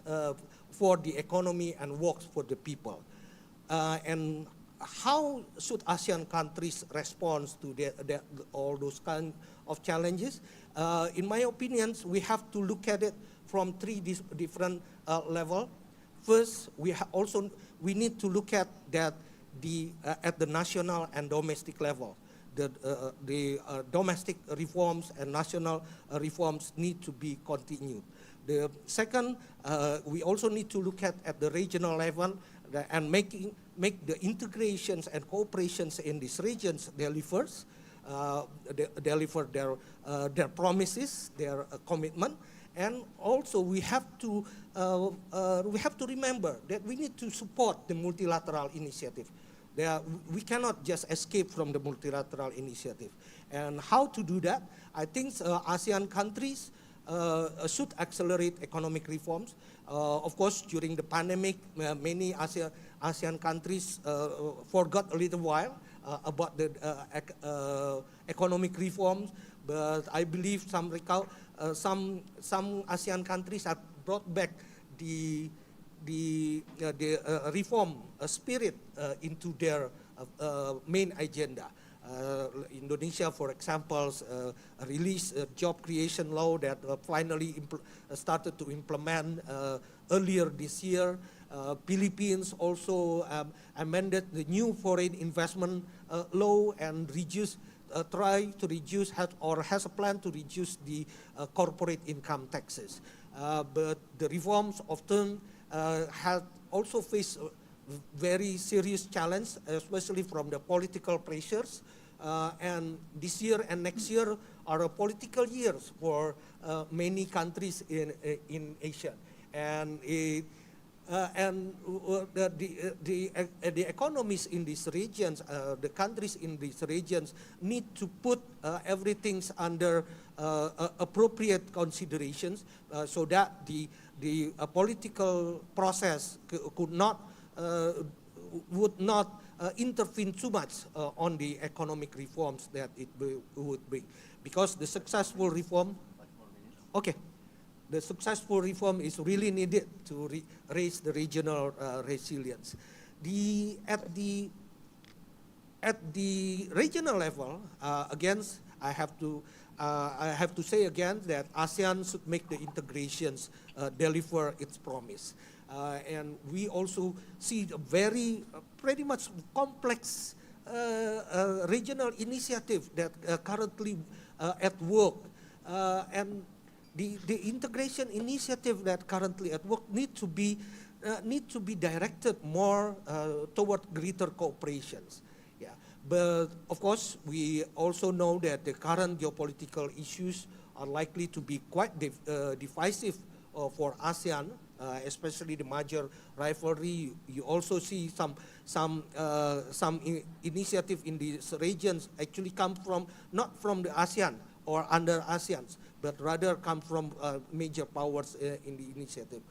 for the economy and works for the people. And how should ASEAN countries respond to all those kind of challenges? In my opinion, we have to look at it from three different levels. First, we need to look at that at the national and domestic level. The domestic reforms and national reforms need to be continued. The second, we also need to look at the regional level and make the integrations and cooperations in these regions deliver their promises, their commitment. And also we have to remember that we need to support the multilateral initiative. We cannot just escape from the multilateral initiative. And how to do that? I think ASEAN countries should accelerate economic reforms. Of course, during the pandemic, many ASEAN countries forgot a little while about the economic reforms, but I believe some ASEAN countries have brought back the reform spirit into their main agenda. Indonesia, for example, released a job creation law that finally started to implement earlier this year. Philippines also amended the new foreign investment law and has a plan to reduce the corporate income taxes. But the reforms often have also faced very serious challenge, especially from the political pressures. And this year and next year are political years for many countries in Asia. And the economies in these regions, the countries in these regions need to put everything under appropriate considerations so that the political process would not intervene too much on the economic reforms that it would bring. Because the successful reform, the successful reform is really needed to raise the regional resilience. At the regional level, again, I have to say again that ASEAN should make the integrations deliver its promise. And we also see a pretty much complex regional initiative that currently at work. And the integration initiative that currently at work need to be directed more toward greater cooperations. Yeah. But of course, we also know that the current geopolitical issues are likely to be quite divisive for ASEAN, especially the major rivalry. You also see some initiative in these regions actually come from not from the ASEAN or under ASEAN, but rather come from major powers in the initiative.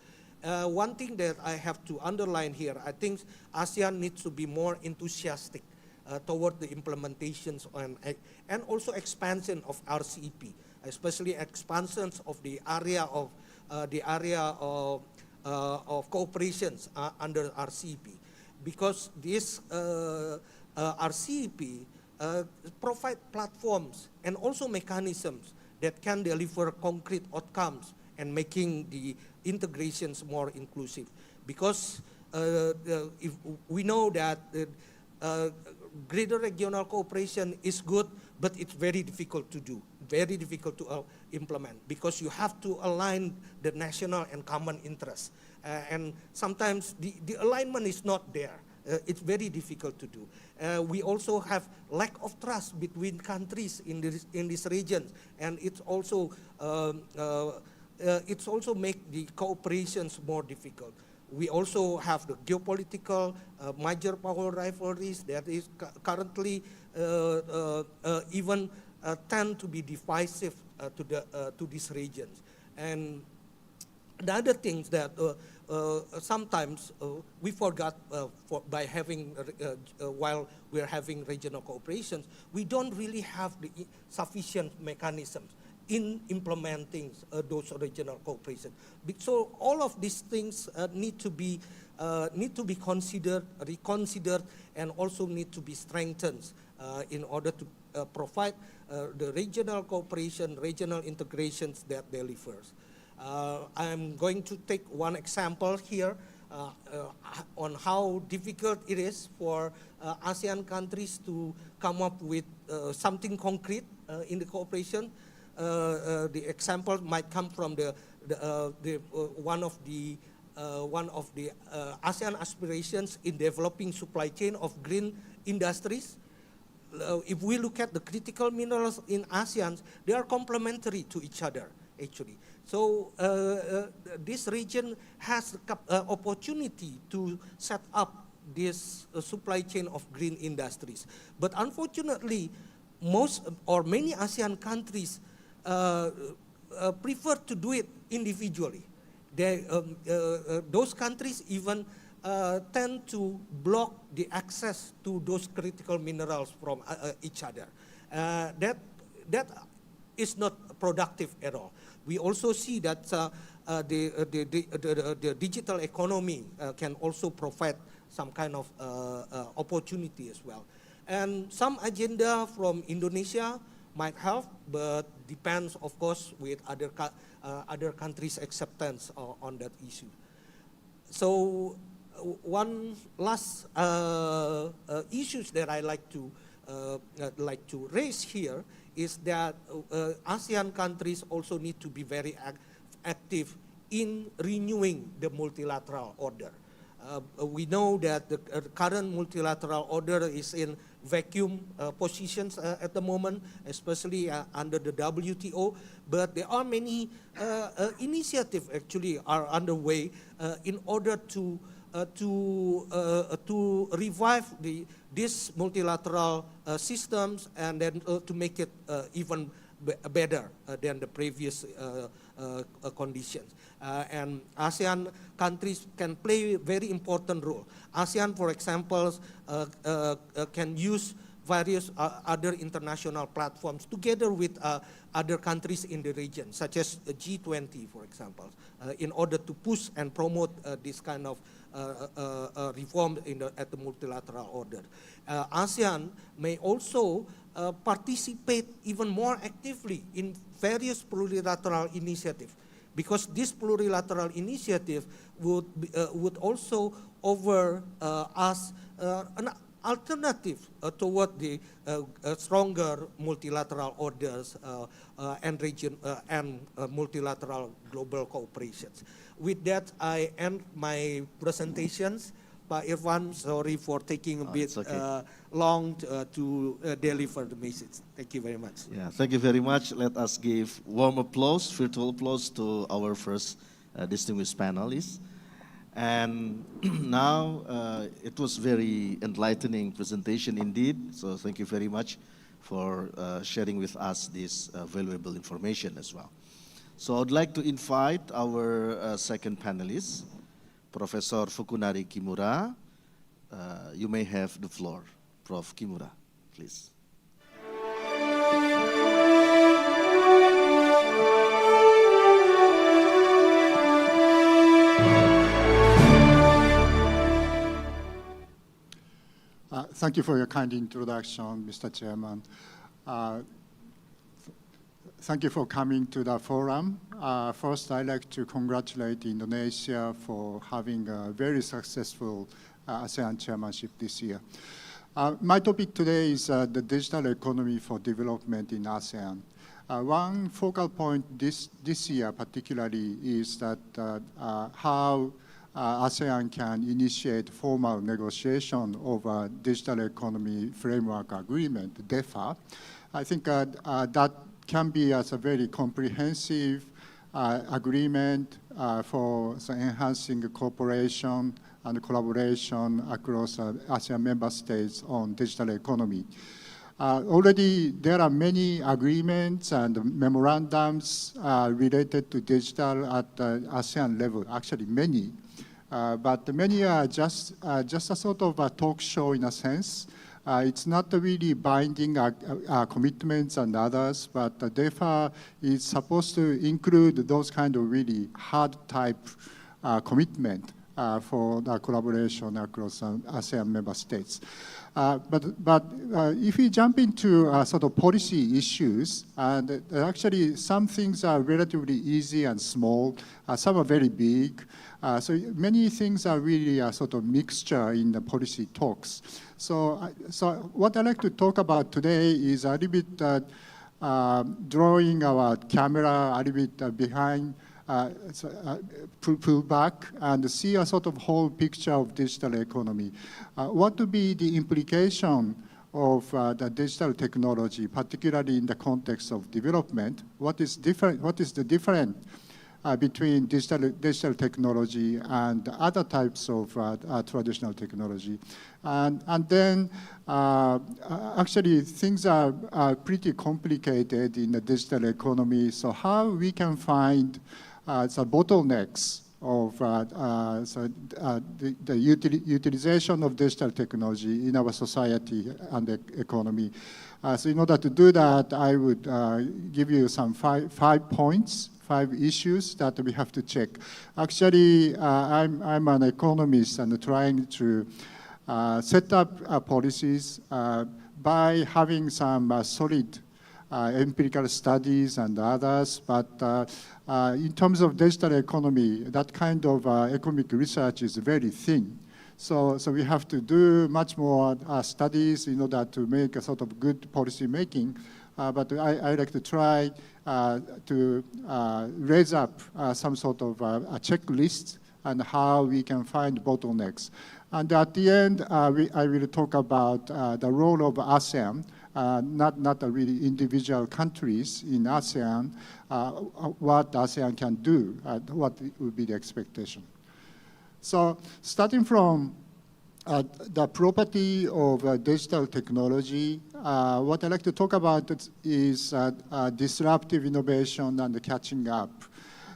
one thing that I have to underline here, I think ASEAN needs to be more enthusiastic toward the implementations and also expansion of RCEP, especially expansions of the area of cooperations under RCEP, because this RCEP provide platforms and also mechanisms that can deliver concrete outcomes and making the integrations more inclusive. Because if we know that greater regional cooperation is good, but it's very difficult to do, very difficult to implement, because you have to align the national and common interests. And sometimes the alignment is not there. It's very difficult to do. We also have lack of trust between countries in this region, and it's also make the cooperations more difficult. We also have the geopolitical major power rivalries that is currently even tend to be divisive to these regions. And the other things that sometimes we forgot by having, while we're having regional cooperations, we don't really have the sufficient mechanisms in implementing those regional cooperation. So all of these things need to be considered, reconsidered, and also need to be strengthened in order to provide the regional cooperation, regional integrations that delivers. I'm going to take one example here on how difficult it is for ASEAN countries to come up with something concrete in the cooperation. The example might come from one of the ASEAN aspirations in developing supply chain of green industries. If we look at the critical minerals in ASEAN, they are complementary to each other, actually. So this region has the opportunity to set up this supply chain of green industries. But unfortunately, many ASEAN countries prefer to do it individually. Those countries even tend to block the access to those critical minerals from each other. That is not productive at all. We also see that the digital economy can also provide some kind of opportunity as well. And some agenda from Indonesia might help, but depends, of course, with other countries' acceptance on that issue. So one last issues that I like to raise here is that ASEAN countries also need to be very active in renewing the multilateral order. We know that the current multilateral order is in vacuum positions at the moment, especially under the WTO, but there are many initiatives actually are underway in order to revive these multilateral systems and then to make it even better than the previous conditions. And ASEAN countries can play a very important role. ASEAN, for example, can use various other international platforms together with other countries in the region, such as G20, for example, in order to push and promote this kind of reform at the multilateral order. ASEAN may also participate even more actively in various plurilateral initiatives, because this plurilateral initiative would also offer us an alternative toward the stronger multilateral orders and region and multilateral global cooperations. With that, I end my presentations. Pak Irfan, sorry for taking a bit long to deliver the message. Thank you very much. Yeah, thank you very much. Let us give warm applause, virtual applause to our first distinguished panelists. And now it was very enlightening presentation indeed. So thank you very much for sharing with us this valuable information as well. So I'd like to invite our second panelist, Professor Fukunari Kimura. You may have the floor, Prof. Kimura, please. Thank you for your kind introduction, Mr. Chairman. Thank you for coming to the forum. First, I'd like to congratulate Indonesia for having a very successful ASEAN chairmanship this year. My topic today is the digital economy for development in ASEAN. One focal point this year particularly is that how ASEAN can initiate formal negotiation of a digital economy framework agreement, DEFA. I think that can be as a very comprehensive agreement for enhancing cooperation and collaboration across ASEAN member states on digital economy. Already there are many agreements and memorandums related to digital at the ASEAN level, actually many. But many are just a sort of a talk show in a sense. It's not really binding commitments and others, but the DEFA is supposed to include those kind of really hard type commitment for the collaboration across ASEAN member states. But if we jump into sort of policy issues, and actually some things are relatively easy and small, some are very big. So many things are really a sort of mixture in the policy talks. So what I'd like to talk about today is a little bit drawing our camera a little bit behind, pull back and see a sort of whole picture of digital economy. What would be the implication of the digital technology, particularly in the context of development? What is the difference between digital technology and other types of traditional technology? And then actually things are pretty complicated in the digital economy. So how we can find the bottlenecks of the utilization of digital technology in our society and the economy. So in order to do that, I would give you some five points, 5 issues that we have to check. Actually, I'm an economist and trying to set up policies by having some solid empirical studies and others, but in terms of digital economy, that kind of economic research is very thin. So we have to do much more studies in order to make a sort of good policy making. But I like to try to raise up some sort of a checklist and how we can find bottlenecks. And at the end, I will talk about the role of ASEAN, not really individual countries in ASEAN, what ASEAN can do, what would be the expectation. So starting from the property of digital technology, what I'd like to talk about is disruptive innovation and catching up.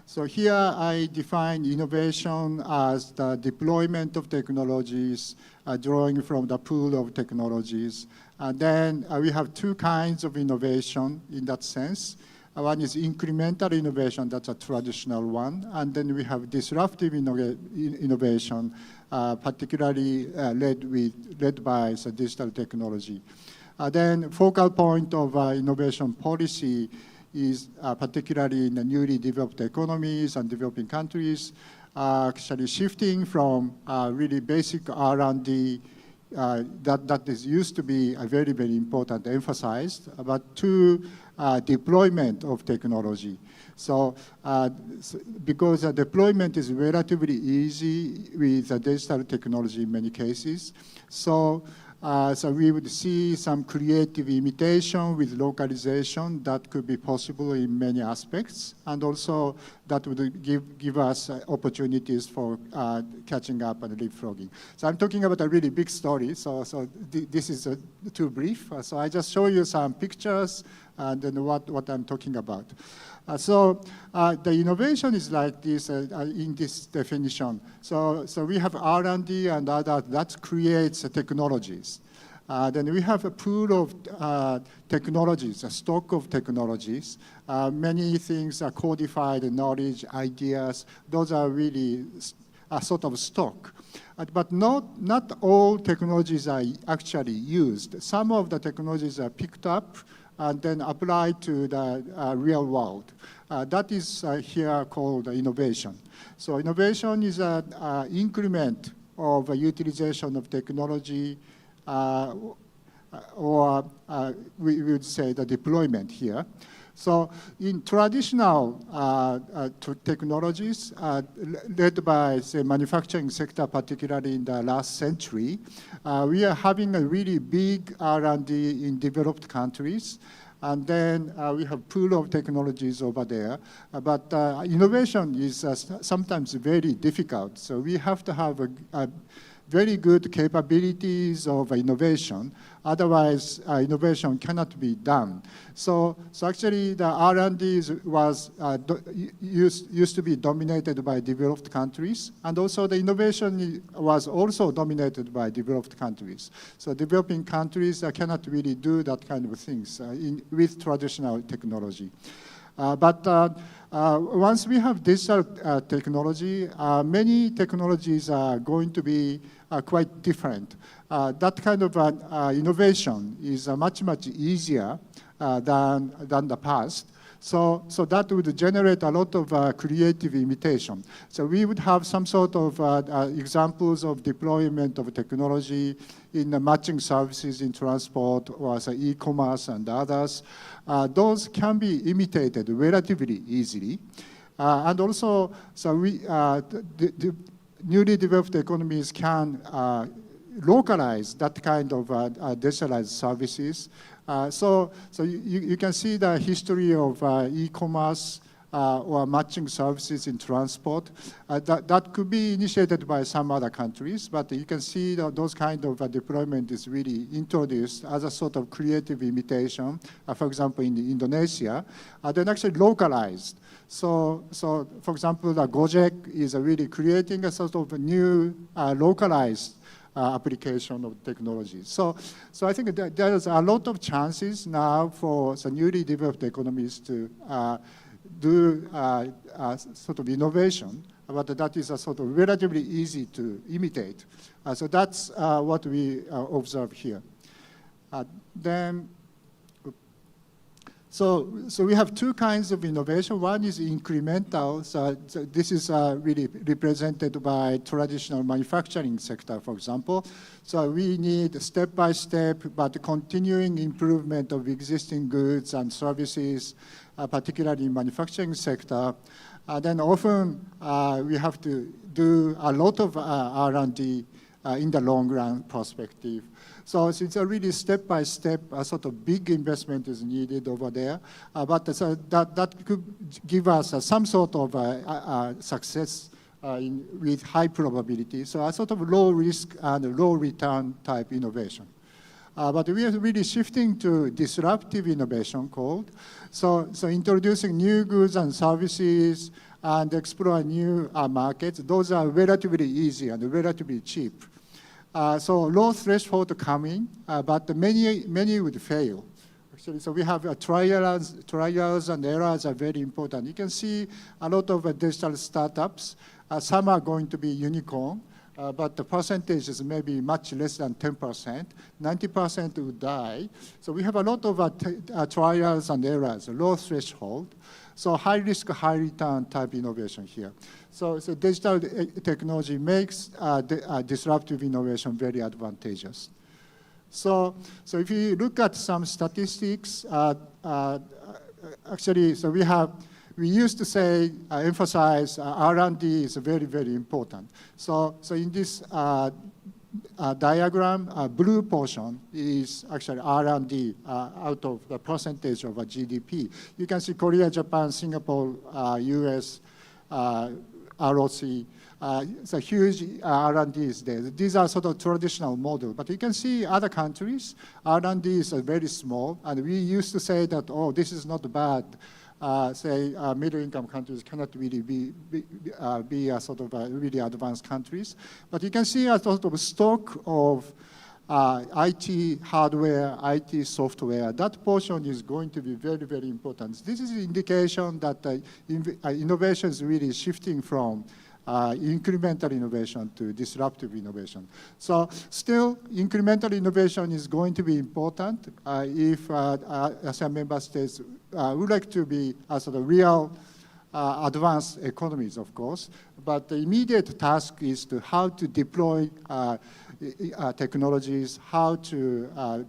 So here I define innovation as the deployment of technologies, drawing from the pool of technologies. And then we have 2 kinds of innovation in that sense. One is incremental innovation, that's a traditional one. And then we have disruptive innovation, particularly led by digital technology. Then focal point of innovation policy is particularly in the newly developed economies and developing countries, actually shifting from really basic R&D that is used to be a very, very important, emphasized, but to deployment of technology. So because the deployment is relatively easy with digital technology in many cases, so we would see some creative imitation with localization that could be possible in many aspects, and also that would give us opportunities for catching up and leapfrogging. So I'm talking about a really big story, so this is too brief. So I just show you some pictures then what I'm talking about. The innovation is like this in this definition. So we have R&D and other that creates technologies. Then we have a pool of technologies, a stock of technologies. Many things are codified knowledge, ideas. Those are really a sort of stock. But not all technologies are actually used. Some of the technologies are picked up and then applied to the real world. That is here called innovation. So innovation is an increment of utilization of technology, or we would say the deployment here. So in traditional technologies led by, say, manufacturing sector, particularly in the last century, we are having a really big R&D in developed countries. And then we have pool of technologies over there. But innovation is sometimes very difficult. So we have to have a very good capabilities of innovation. Otherwise, innovation cannot be done. So actually, the R&D was used to be dominated by developed countries, and also the innovation was also dominated by developed countries. So developing countries cannot really do that kind of things with traditional technology. But once we have digital technology, many technologies are going to be quite different. That kind of innovation is much easier than the past. So that would generate a lot of creative imitation. So we would have some sort of examples of deployment of technology in the matching services in transport or as e-commerce and others. Those can be imitated relatively easily. And also, so the newly developed economies can localize that kind of digitalized services. So you can see the history of e-commerce or matching services in transport. That could be initiated by some other countries, but you can see that those kind of deployment is really introduced as a sort of creative imitation. For example, in Indonesia, then actually localized. So for example, the Gojek is really creating a sort of new localized application of technology. So I think that there's a lot of chances now for the newly developed economies to do sort of innovation, but that is a sort of relatively easy to imitate. So that's what we observe here. So we have two kinds of innovation. One is incremental. So this is really represented by traditional manufacturing sector, for example. So we need step-by-step, but continuing improvement of existing goods and services, particularly in manufacturing sector. Then often we have to do a lot of R&D in the long run perspective. So it's a really step-by-step, a sort of big investment is needed over there. But that could give us some sort of success with high probability. So a sort of low risk and low return type innovation. But we are really shifting to disruptive innovation called. So introducing new goods and services and explore new markets. Those are relatively easy and relatively cheap. So low threshold coming, but many would fail. Actually, so we have trials and errors are very important. You can see a lot of digital startups. Some are going to be unicorn, but the percentage is maybe much less than 10%. 90% would die. So we have a lot of trials and errors, low threshold. So high risk, high return type innovation here. So digital technology makes disruptive innovation very advantageous. So if you look at some statistics, actually, so we used to say, emphasize R&D is very, very important. So in this diagram, blue portion is actually R&D out of the percentage of a GDP. You can see Korea, Japan, Singapore, US, ROC. It's a huge R&D there. These are sort of traditional model, but you can see other countries, R&D is very small, and we used to say that, oh, this is not bad. Say middle-income countries cannot really be a sort of really advanced countries, but you can see a sort of stock of IT hardware, IT software. That portion is going to be very, very important. This is an indication that innovation is really shifting from incremental innovation to disruptive innovation. So still, incremental innovation is going to be important if ASEAN member states would like to be sort of real advanced economies, of course. But the immediate task is to how to deploy technologies, how to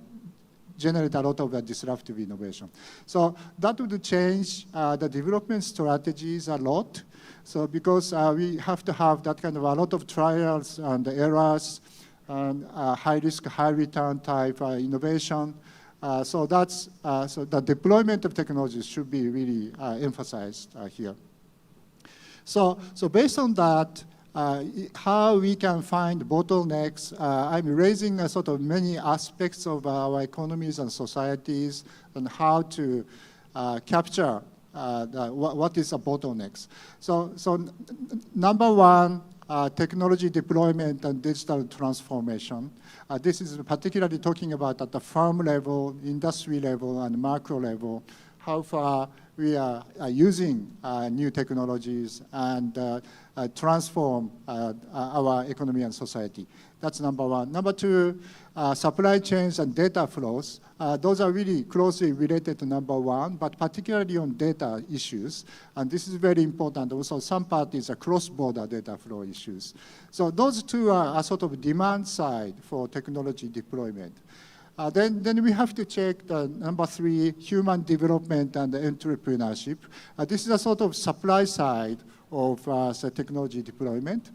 generate a lot of disruptive innovation. So that would change the development strategies a lot. So because we have to have that kind of a lot of trials and errors and high risk, high return type innovation. So that's so the deployment of technologies should be really emphasized here. So based on that, how we can find bottlenecks, I'm raising a sort of many aspects of our economies and societies and how to capture what is a bottlenecks. So number one, technology deployment and digital transformation. This is particularly talking about at the firm level, industry level, and macro level, how far we are using new technologies and transform our economy and society. That's number one. Number two, supply chains and data flows. Those are really closely related to number one, but particularly on data issues. And this is very important. Also, some part is a cross-border data flow issues. So those two are a sort of demand side for technology deployment. Then we have to check the number three, human development and entrepreneurship. This is a sort of supply side of technology deployment.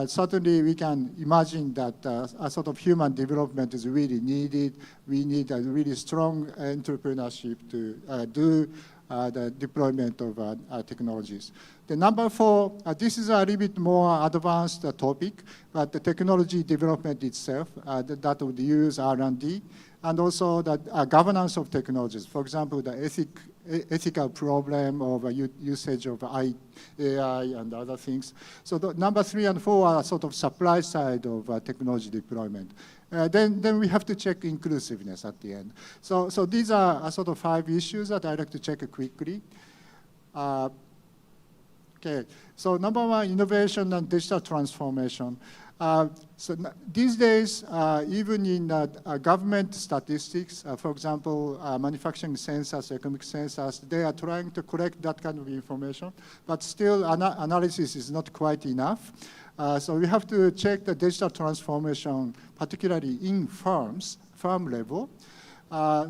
Certainly we can imagine that a sort of human development is really needed. We need a really strong entrepreneurship to do the deployment of technologies. The number four, this is a little bit more advanced topic, but the technology development itself, that would use R&D, and also the governance of technologies. For example, the ethical problem of usage of AI and other things. So the number three and four are sort of supply side of technology deployment. Then we have to check inclusiveness at the end. So these are sort of 5 issues that I'd like to check quickly. Okay, so number one, innovation and digital transformation. So these days, even in government statistics, for example, manufacturing census, economic census, they are trying to collect that kind of information, but still analysis is not quite enough. So we have to check the digital transformation, particularly in firm level.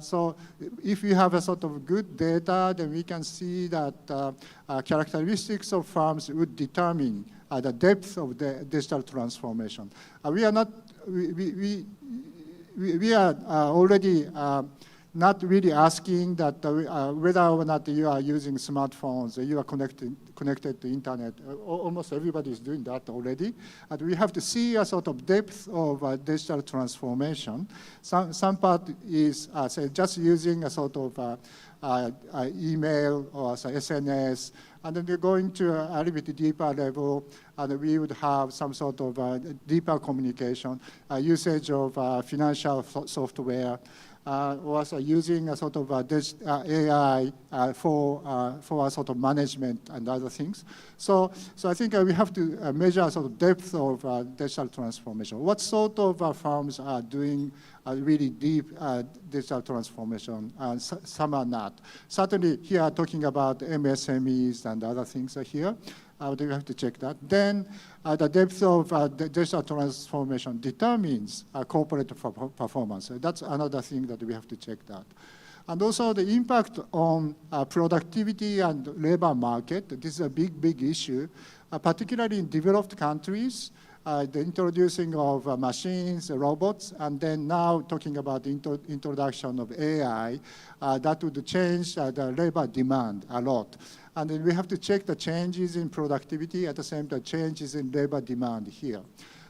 So if we have a sort of good data, then we can see that characteristics of firms would determine the depth of the digital transformation. We are already not really asking that whether or not you are using smartphones, you are connected to internet. Almost everybody is doing that already. And we have to see a sort of depth of digital transformation. Some part is say just using a sort of email or SNS, and then we're going to a little bit deeper level, and we would have some sort of deeper communication, usage of financial software, also using a sort of AI for a sort of management and other things. So I think we have to measure sort of depth of digital transformation. What sort of firms are doing really deep digital transformation, and some are not. Certainly here talking about MSMEs and other things are here. We have to check that. Then the depth of the digital transformation determines corporate performance. That's another thing that we have to check that. And also the impact on productivity and labor market. This is a big, big issue, particularly in developed countries. the introducing of machines, robots, and then now talking about the introduction of AI, that would change the labor demand a lot. And then we have to check the changes in productivity at the same time changes in labor demand here.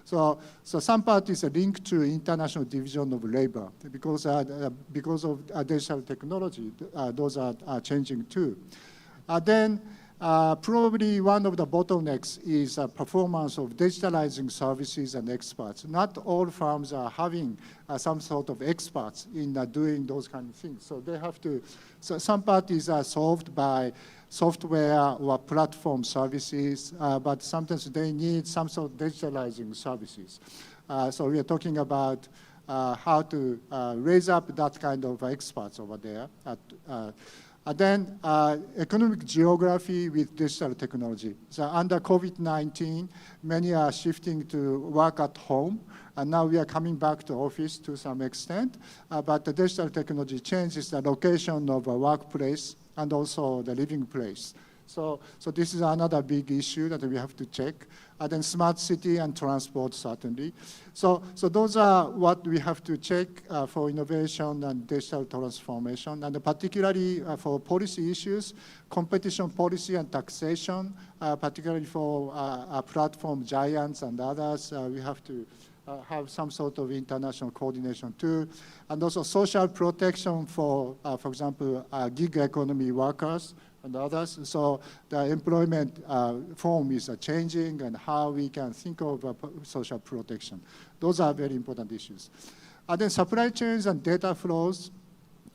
So some part is linked to international division of labor because of digital technology, those are changing too. Then probably one of the bottlenecks is performance of digitalizing services and experts. Not all firms are having some sort of experts in doing those kind of things. So they have to, so some part is solved by software or platform services, but sometimes they need some sort of digitalizing services. So we are talking about how to raise up that kind of experts over there. Then economic geography with digital technology. So under COVID-19, many are shifting to work at home, and now we are coming back to office to some extent, but the digital technology changes the location of a workplace and also the living place. So this is another big issue that we have to check. Then smart city and transport, certainly. So those are what we have to check for innovation and digital transformation, and particularly for policy issues, competition policy and taxation, particularly for platform giants and others, we have to have some sort of international coordination too, and also social protection for example, gig economy workers and others. So the employment form is changing and how we can think of social protection. Those are very important issues. And then supply chains and data flows.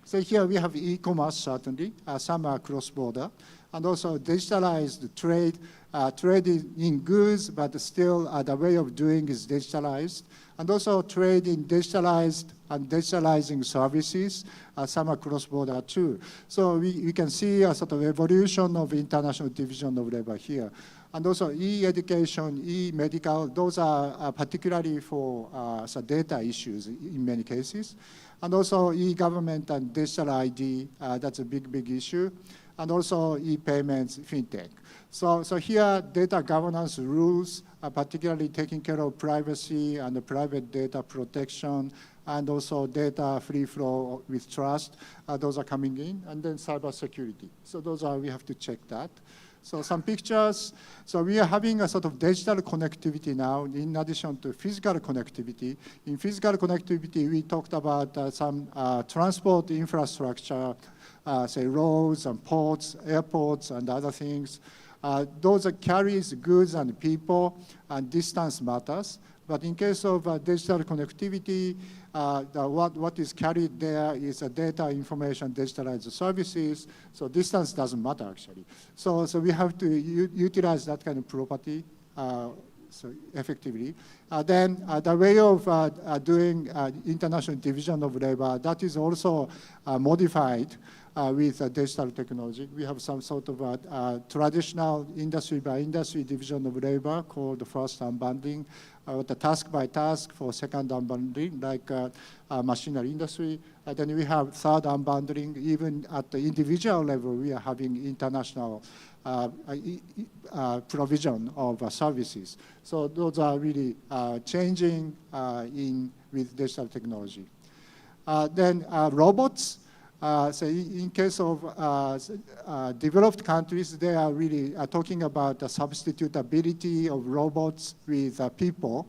So here we have e-commerce, certainly, some are cross-border, and also digitalized trade, trade in goods, but still the way of doing is digitalized, and also trade in digitalized and digitalizing services, some are cross-border too. So we can see a sort of evolution of international division of labor here. And also e-education, e-medical, those are particularly for data issues in many cases. And also e-government and digital ID, that's a big issue. And also e-payments, fintech. So here, data governance rules, particularly taking care of privacy and the private data protection, and also data free flow with trust, those are coming in, and then cybersecurity. So those are, we have to check that. So some pictures. So we are having a sort of digital connectivity now, in addition to physical connectivity. In physical connectivity, we talked about some transport infrastructure, say roads and ports, airports, and other things. Those carries goods and people, and distance matters. But in case of digital connectivity, what is carried there is data, information, digitalized services. So distance doesn't matter, actually. So we have to utilize that kind of property so effectively. Then the way of doing international division of labor, that is also modified with digital technology. We have some sort of traditional industry by industry division of labor called the first unbundling, the task by task for second unbundling, like machinery industry. Then we have third unbundling. Even at the individual level, we are having international provision of services. So those are really changing with digital technology. Then robots. So in case of developed countries, they are really talking about the substitutability of robots with people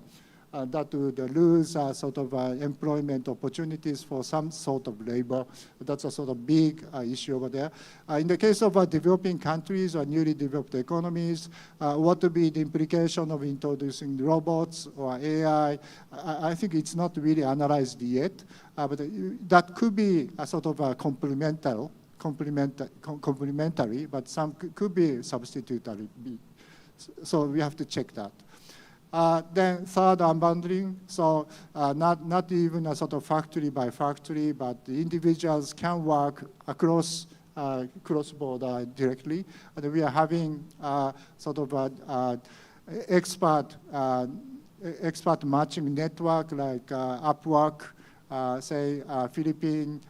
that would lose sort of employment opportunities for some sort of labor. That's a sort of big issue over there. In the case of developing countries or newly developed economies, what would be the implication of introducing robots or AI? I think it's not really analyzed yet, but that could be a sort of complementary, but some could be substitutory. So we have to check that. Then third unbundling, so not even a sort of factory by factory, but the individuals can work across cross-border directly. And we are having sort of expert matching network like Upwork, say Philippine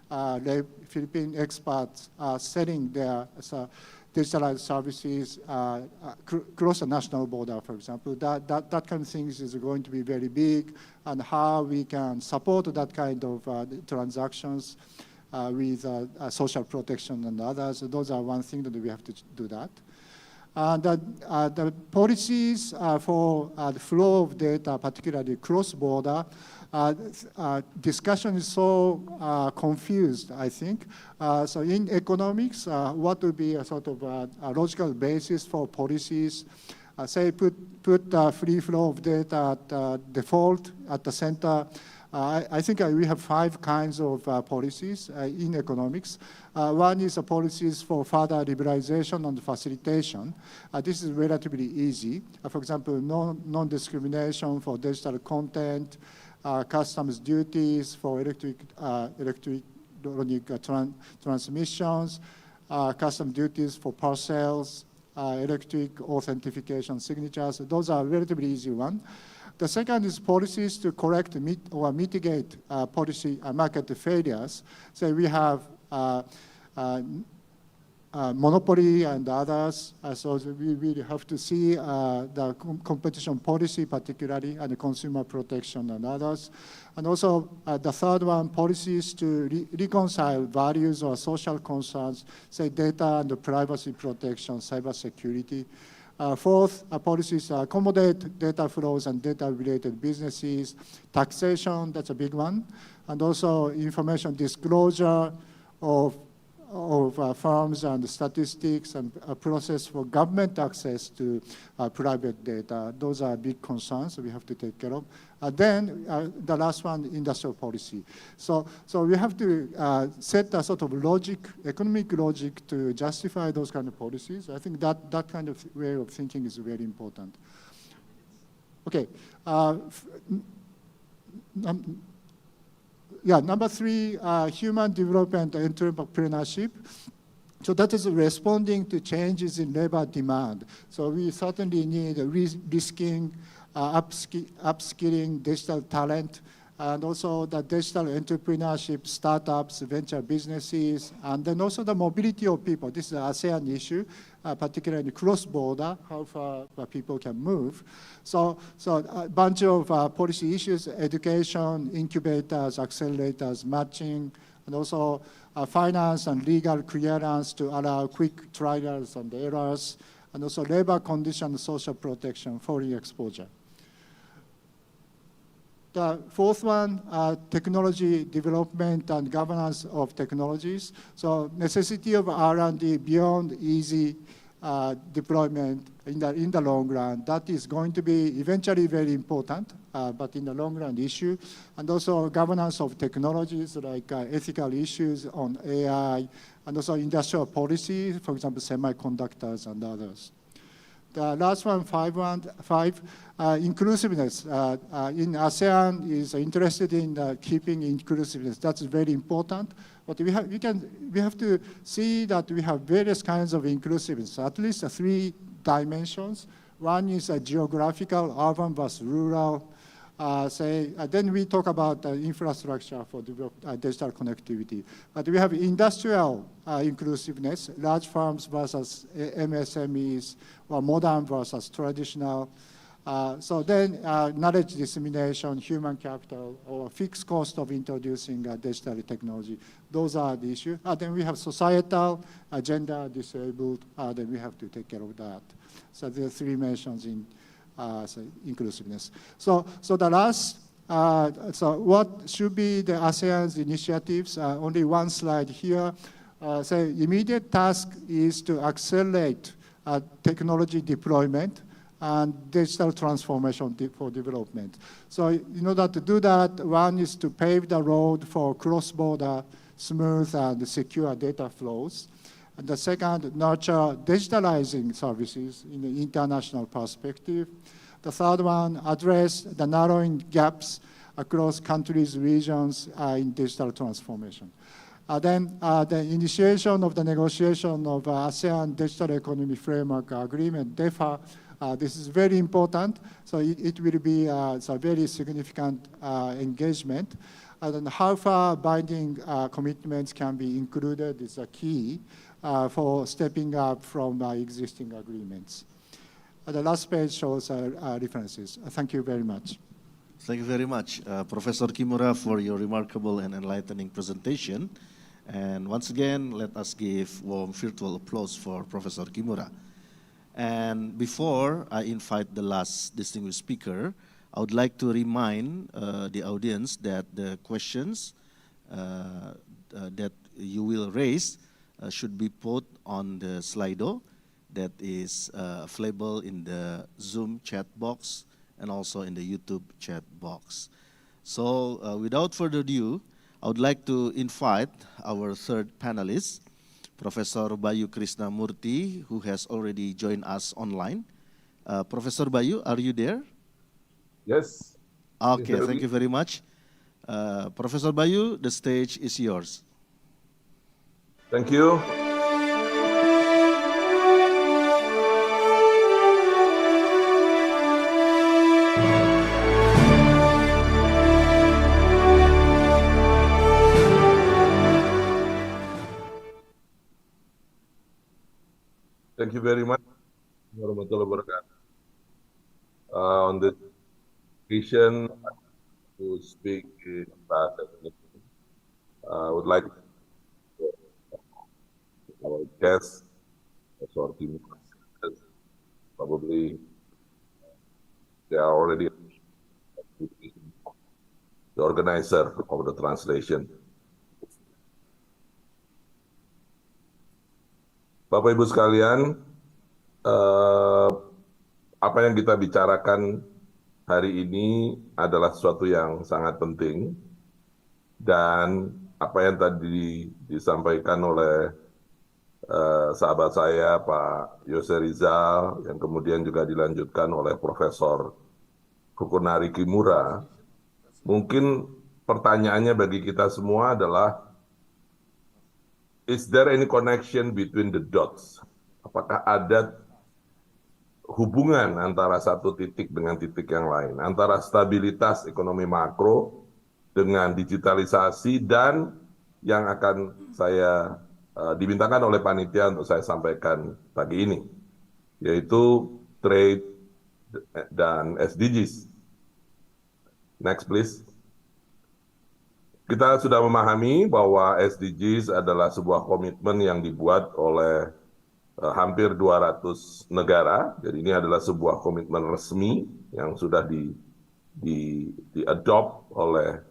experts selling their digitalized services cross a national border, for example. That kind of things is going to be very big, and how we can support that kind of transactions with social protection and others. Those are one thing that we have to do that. The policies for the flow of data, particularly cross-border, discussion is so confused, I think. So in economics, what would be a sort of a logical basis for policies? Say put free flow of data at default at the center. I think we have 5 kinds of policies in economics. One is policies for further liberalization and facilitation. This is relatively easy. For example, non-discrimination for digital content, customs duties for electronic transmissions, custom duties for parcels, electric authentication signatures. Those are relatively easy ones. The second is policies to correct or mitigate policy market failures. So we have monopoly and others. So we really have to see the competition policy particularly, and the consumer protection and others. And also the third one, policies to reconcile values or social concerns, say data and privacy protection, cybersecurity. Fourth, policies to accommodate data flows and data-related businesses. Taxation, that's a big one. And also information disclosure of firms and statistics, and a process for government access to private data. Those are big concerns we have to take care of. Then the last one, industrial policy. So we have to set a sort of logic, economic logic, to justify those kind of policies. I think that kind of way of thinking is very important. Okay. Number 3, human development and entrepreneurship. So that is responding to changes in labor demand. So we certainly need risking, upskilling digital talent, and also the digital entrepreneurship, startups, venture businesses, and then also the mobility of people. This is an ASEAN issue, particularly cross-border, how far people can move. So a bunch of policy issues: education, incubators, accelerators, matching, and also finance and legal clearance to allow quick trials and errors, and also labor conditions, social protection, foreign exposure. The fourth one, technology development and governance of technologies. So necessity of R&D beyond easy deployment in the long run. That is going to be eventually very important, but in the long run issue. And also governance of technologies, like ethical issues on AI, and also industrial policy, for example, semiconductors and others. The last one, 5, inclusiveness. In ASEAN is interested in keeping inclusiveness. That's very important. But we have to see that we have various kinds of inclusiveness, at least 3 dimensions. One is a geographical, urban versus rural. Then we talk about infrastructure for digital connectivity. But we have industrial inclusiveness, large firms versus MSMEs, or modern versus traditional. So then knowledge dissemination, human capital, or fixed cost of introducing digital technology. Those are the issues. Then we have societal, gender, disabled. Then we have to take care of that. So there are 3 mentions in inclusiveness. So the last, so what should be the ASEAN's initiatives? Only one slide here. Immediate task is to accelerate technology deployment and digital transformation for development. So in order to do that, one is to pave the road for cross-border, smooth and secure data flows. And the second, nurture digitalizing services in the international perspective. The third one, address the narrowing gaps across countries, regions in digital transformation. Then the initiation of the negotiation of ASEAN Digital Economy Framework Agreement, DEFA. This is very important. So it will be a very significant engagement. And then how far binding commitments can be included is a key. for stepping up from existing agreements. The last page shows references. Thank you very much. Thank you very much, Professor Kimura, for your remarkable and enlightening presentation. And once again, let us give warm virtual applause for Professor Kimura. And before I invite the last distinguished speaker, I would like to remind the audience that the questions that you will raise should be put on the Slido that is available in the Zoom chat box and also in the YouTube chat box. So without further ado, I would like to invite our third panelist, Professor Bayu Krisnamurthi, who has already joined us online. Professor Bayu, are you there? Yes. Okay, thank you very much. Professor Bayu, the stage is yours. Thank you. Thank you very much, warahmatullahi wabarakatuh. On this occasion, to speak in Bahasa Indonesia, I would like to our guest, Professor Kimura. Probably they are already the organizer of the translation. Bapak Ibu sekalian, apa yang kita bicarakan hari ini adalah sesuatu yang sangat penting, dan apa yang tadi disampaikan oleh sahabat saya Pak Yose Rizal, yang kemudian juga dilanjutkan oleh Profesor Fukunari Kimura, mungkin pertanyaannya bagi kita semua adalah, is there any connection between the dots? Apakah ada hubungan antara satu titik dengan titik yang lain, antara stabilitas ekonomi makro dengan digitalisasi dan yang akan saya dimintakan oleh panitia untuk saya sampaikan pagi ini, yaitu trade dan SDGs. Next please. Kita sudah memahami bahwa SDGs adalah sebuah komitmen yang dibuat oleh hampir 200 negara. Jadi ini adalah sebuah komitmen resmi yang sudah di-adopt oleh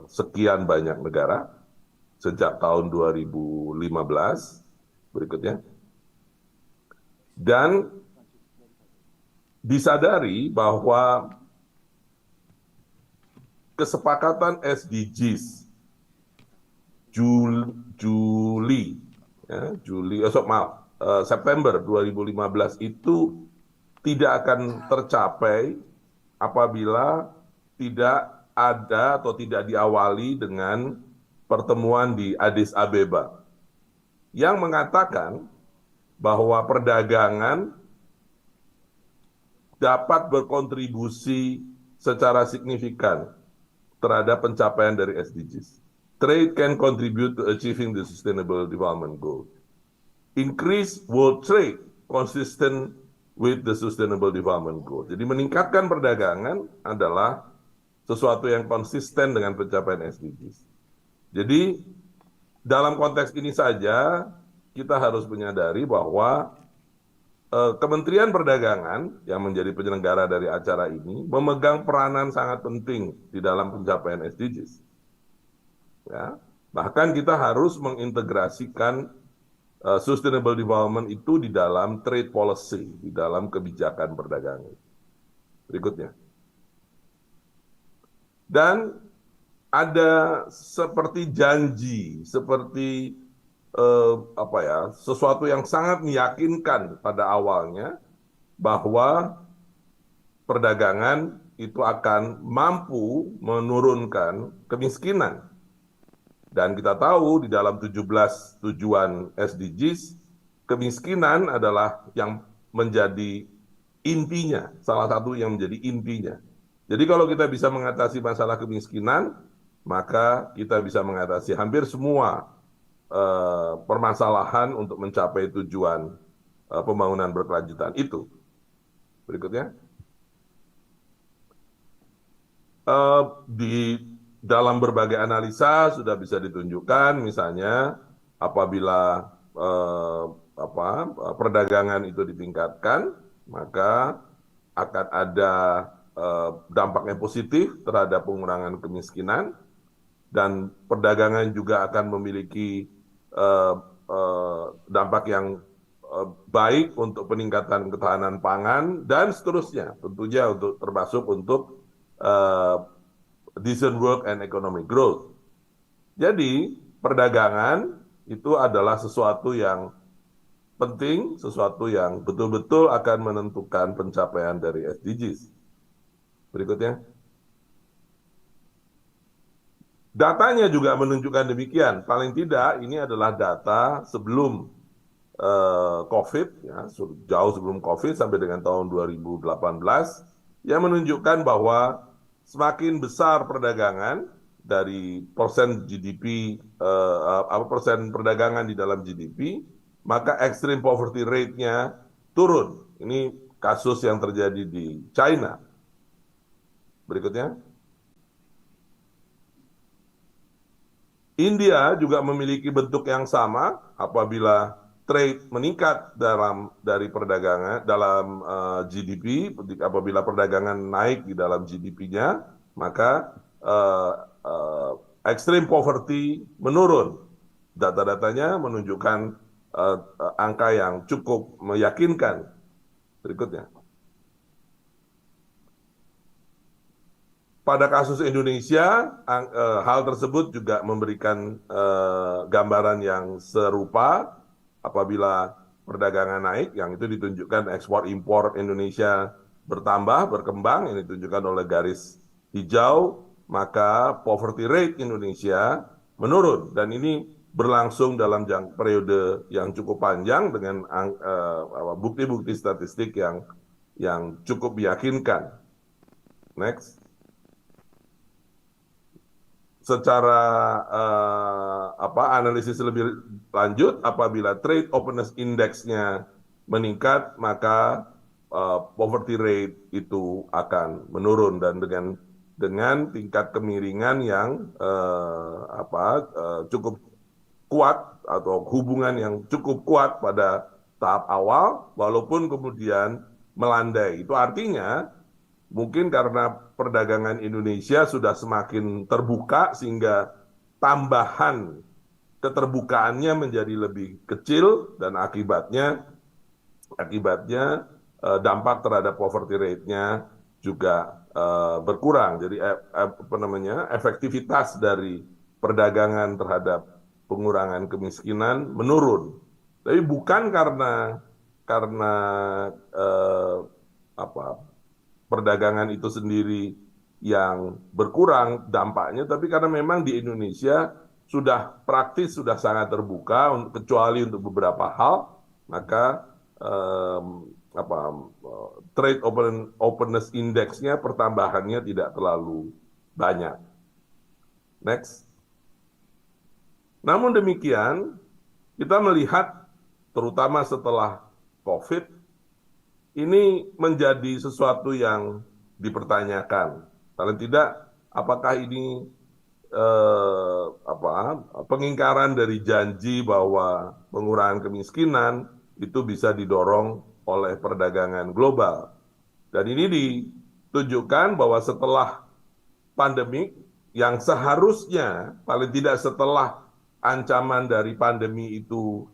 sekian banyak negara sejak tahun 2015. Berikutnya. Dan disadari bahwa kesepakatan SDGs September 2015 itu tidak akan tercapai apabila tidak ada atau tidak diawali dengan pertemuan di Addis Abeba yang mengatakan bahwa perdagangan dapat berkontribusi secara signifikan terhadap pencapaian dari SDGs. Trade can contribute to achieving the Sustainable Development Goals. Increase world trade consistent with the Sustainable Development Goals. Jadi meningkatkan perdagangan adalah sesuatu yang konsisten dengan pencapaian SDGs. Jadi dalam konteks ini saja kita harus menyadari bahwa Kementerian Perdagangan yang menjadi penyelenggara dari acara ini memegang peranan sangat penting di dalam pencapaian SDGs. Ya, bahkan kita harus mengintegrasikan sustainable development itu di dalam trade policy, di dalam kebijakan perdagangan. Berikutnya. Dan ada seperti janji, seperti sesuatu yang sangat meyakinkan pada awalnya bahwa perdagangan itu akan mampu menurunkan kemiskinan. Dan kita tahu di dalam 17 tujuan SDGs, kemiskinan adalah yang menjadi intinya, salah satu yang menjadi intinya. Jadi kalau kita bisa mengatasi masalah kemiskinan, maka kita bisa mengatasi hampir semua permasalahan untuk mencapai tujuan pembangunan berkelanjutan itu. Berikutnya. Di dalam berbagai analisa sudah bisa ditunjukkan, misalnya apabila perdagangan itu ditingkatkan, maka akan ada dampaknya positif terhadap pengurangan kemiskinan, dan perdagangan juga akan memiliki dampak yang baik untuk peningkatan ketahanan pangan dan seterusnya, tentunya untuk termasuk untuk decent work and economic growth. Jadi perdagangan itu adalah sesuatu yang penting, sesuatu yang betul-betul akan menentukan pencapaian dari SDGs. Berikutnya. Datanya juga menunjukkan demikian. Paling tidak ini adalah data sebelum COVID, ya, jauh sebelum COVID sampai dengan tahun 2018, yang menunjukkan bahwa semakin besar perdagangan dari persen GDP, persen perdagangan di dalam GDP, maka extreme poverty rate-nya turun. Ini kasus yang terjadi di China. Berikutnya. India juga memiliki bentuk yang sama apabila trade meningkat dari perdagangan dalam GDP, apabila perdagangan naik di dalam GDP-nya, maka extreme poverty menurun. Data-datanya menunjukkan angka yang cukup meyakinkan. Berikutnya. Pada kasus Indonesia, hal tersebut juga memberikan gambaran yang serupa. Apabila perdagangan naik, yang itu ditunjukkan ekspor-impor Indonesia bertambah, berkembang, ini ditunjukkan oleh garis hijau, maka poverty rate Indonesia menurun. Dan ini berlangsung dalam periode yang cukup panjang dengan bukti-bukti statistik yang cukup meyakinkan. Next. Secara analisis lebih lanjut, apabila trade openness index-nya meningkat, maka poverty rate itu akan menurun, dan dengan tingkat kemiringan yang cukup kuat atau hubungan yang cukup kuat pada tahap awal, walaupun kemudian melandai. Itu artinya mungkin karena perdagangan Indonesia sudah semakin terbuka sehingga tambahan keterbukaannya menjadi lebih kecil, dan akibatnya dampak terhadap poverty rate-nya juga berkurang. Jadi efektivitas dari perdagangan terhadap pengurangan kemiskinan menurun. Tapi bukan karena perdagangan itu sendiri yang berkurang dampaknya, tapi karena memang di Indonesia sudah praktis, sudah sangat terbuka, kecuali untuk beberapa hal, maka trade openness index-nya pertambahannya tidak terlalu banyak. Next. Namun demikian, kita melihat terutama setelah COVID, ini menjadi sesuatu yang dipertanyakan. Paling tidak, apakah ini pengingkaran dari janji bahwa pengurangan kemiskinan itu bisa didorong oleh perdagangan global. Dan ini ditunjukkan bahwa setelah pandemik, yang seharusnya paling tidak setelah ancaman dari pandemi itu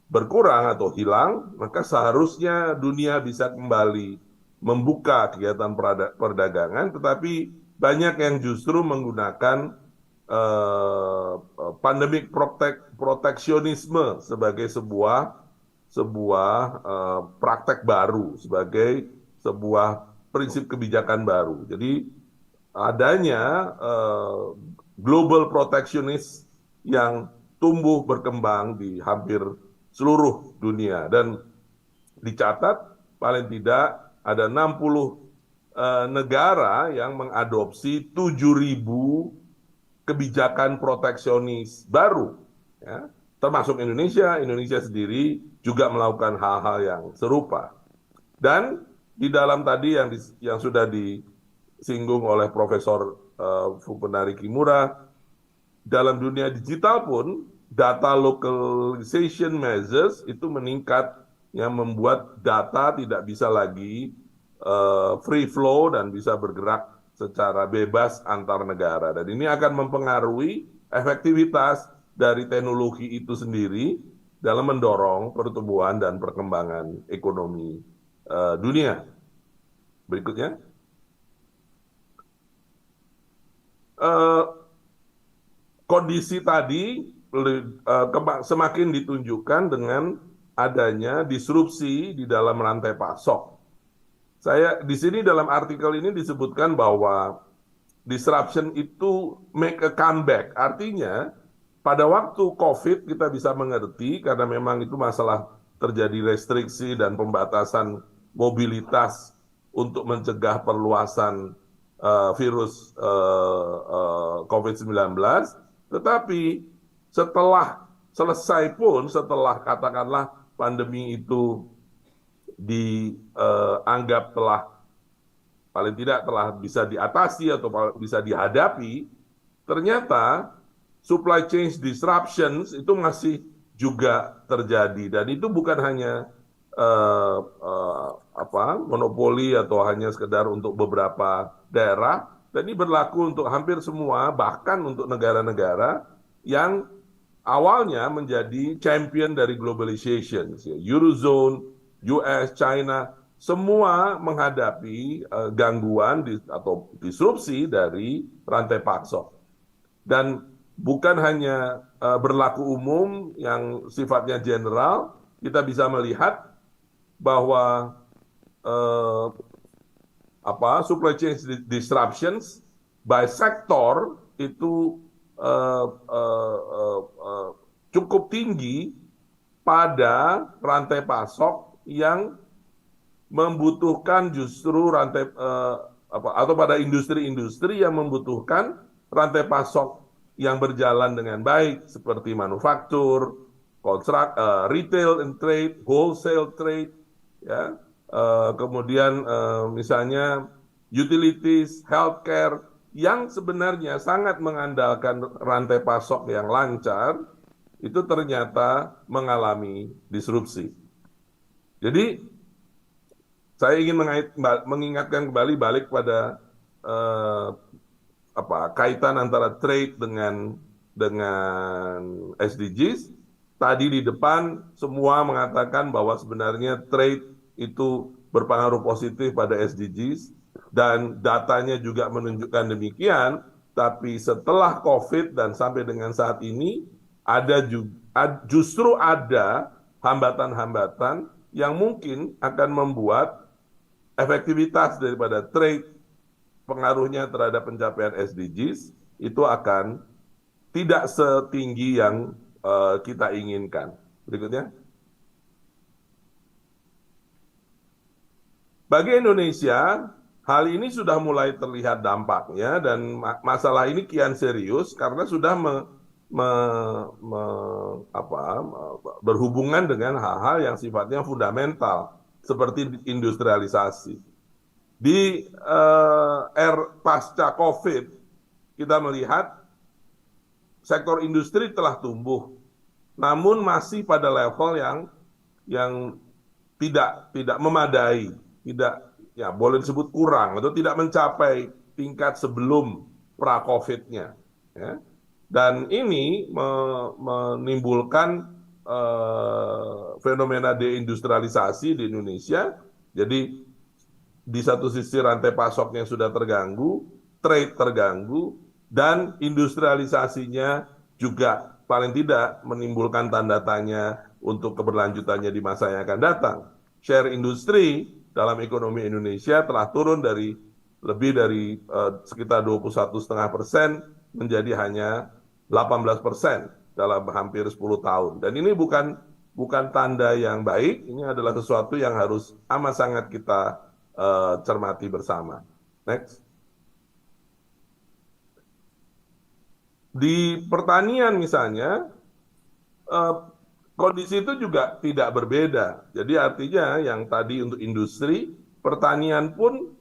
berkurang atau hilang, maka seharusnya dunia bisa kembali membuka kegiatan perdagangan, tetapi banyak yang justru menggunakan pandemic proteksionisme sebagai sebuah praktek baru, sebagai sebuah prinsip kebijakan baru. Jadi adanya global protectionist yang tumbuh berkembang di hampir seluruh dunia, dan dicatat paling tidak ada 60 negara yang mengadopsi 7.000 kebijakan proteksionis baru, ya. termasuk Indonesia sendiri juga melakukan hal-hal yang serupa. Dan di dalam tadi yang sudah disinggung oleh Profesor Fukunari Kimura, dalam dunia digital pun data localization measures itu meningkat, yang membuat data tidak bisa lagi free flow dan bisa bergerak secara bebas antar negara. Dan ini akan mempengaruhi efektivitas dari teknologi itu sendiri dalam mendorong pertumbuhan dan perkembangan ekonomi dunia. Berikutnya. Kondisi tadi semakin ditunjukkan dengan adanya disrupsi di dalam rantai pasok. Saya di sini dalam artikel ini disebutkan bahwa disruption itu make a comeback. Artinya pada waktu COVID kita bisa mengerti karena memang itu masalah terjadi restriksi dan pembatasan mobilitas untuk mencegah perluasan virus COVID-19. Tetapi setelah selesai pun, setelah katakanlah pandemi itu dianggap telah paling tidak telah bisa diatasi atau bisa dihadapi, ternyata supply chain disruptions itu masih juga terjadi, dan itu bukan hanya monopoli atau hanya sekedar untuk beberapa daerah, dan ini berlaku untuk hampir semua, bahkan untuk negara-negara yang awalnya menjadi champion dari globalization, Eurozone, US, China, semua menghadapi gangguan atau disrupsi dari rantai pasok. Dan bukan hanya berlaku umum yang sifatnya general, kita bisa melihat bahwa supply chain disruptions by sector itu cukup tinggi pada rantai pasok yang membutuhkan justru rantai atau pada industri-industri yang membutuhkan rantai pasok yang berjalan dengan baik seperti manufaktur, retail and trade, wholesale trade, ya, kemudian misalnya utilities, healthcare yang sebenarnya sangat mengandalkan rantai pasok yang lancar, itu ternyata mengalami disrupsi. Jadi saya ingin mengingatkan kembali balik pada kaitan antara trade dengan SDGs. Tadi di depan semua mengatakan bahwa sebenarnya trade itu berpengaruh positif pada SDGs dan datanya juga menunjukkan demikian. Tapi setelah COVID dan sampai dengan saat ini justru ada hambatan-hambatan yang mungkin akan membuat efektivitas daripada trade, pengaruhnya terhadap pencapaian SDGs itu akan tidak setinggi yang kita inginkan. Berikutnya. Bagi Indonesia, hal ini sudah mulai terlihat dampaknya, dan masalah ini kian serius karena sudah berhubungan dengan hal-hal yang sifatnya fundamental seperti industrialisasi. Di pasca COVID kita melihat sektor industri telah tumbuh, namun masih pada level yang tidak memadai, boleh disebut kurang atau tidak mencapai tingkat sebelum pra-COVID-nya. Ya. Dan ini menimbulkan fenomena deindustrialisasi di Indonesia. Jadi di satu sisi rantai pasoknya sudah terganggu, trade terganggu, dan industrialisasinya juga paling tidak menimbulkan tanda tanya untuk keberlanjutannya di masa yang akan datang. Share industri dalam ekonomi Indonesia telah turun dari lebih dari sekitar 21,5% menjadi hanya 18% dalam hampir 10 tahun. Dan ini bukan tanda yang baik, ini adalah sesuatu yang harus amat sangat kita cermati bersama. Next. Di pertanian misalnya, eh, kondisi itu juga tidak berbeda. Jadi artinya yang tadi untuk industri, pertanian pun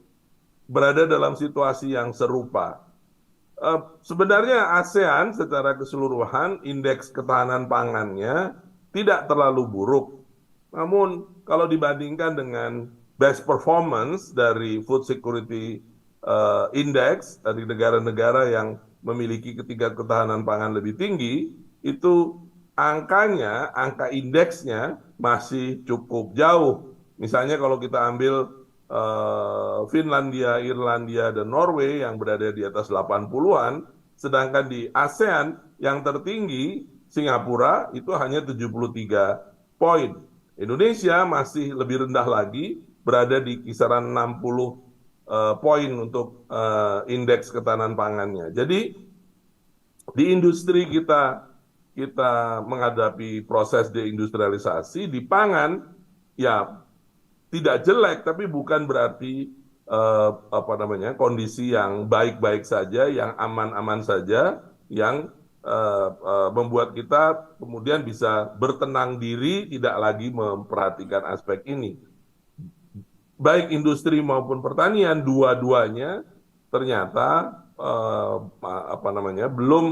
berada dalam situasi yang serupa. Sebenarnya ASEAN secara keseluruhan indeks ketahanan pangannya tidak terlalu buruk. Namun kalau dibandingkan dengan best performance dari Food Security Index dari negara-negara yang memiliki tingkat ketahanan pangan lebih tinggi, itu angka indeksnya masih cukup jauh. Misalnya kalau kita ambil Finlandia, Irlandia, dan Norway yang berada di atas 80-an, sedangkan di ASEAN yang tertinggi, Singapura, itu hanya 73 poin. Indonesia masih lebih rendah lagi, berada di kisaran 60 poin untuk indeks ketahanan pangannya. Jadi di industri kita menghadapi proses deindustrialisasi, di pangan ya tidak jelek, tapi bukan berarti kondisi yang baik-baik saja, yang aman-aman saja, yang membuat kita kemudian bisa bertenang diri, tidak lagi memperhatikan aspek ini. Baik industri maupun pertanian, dua-duanya ternyata belum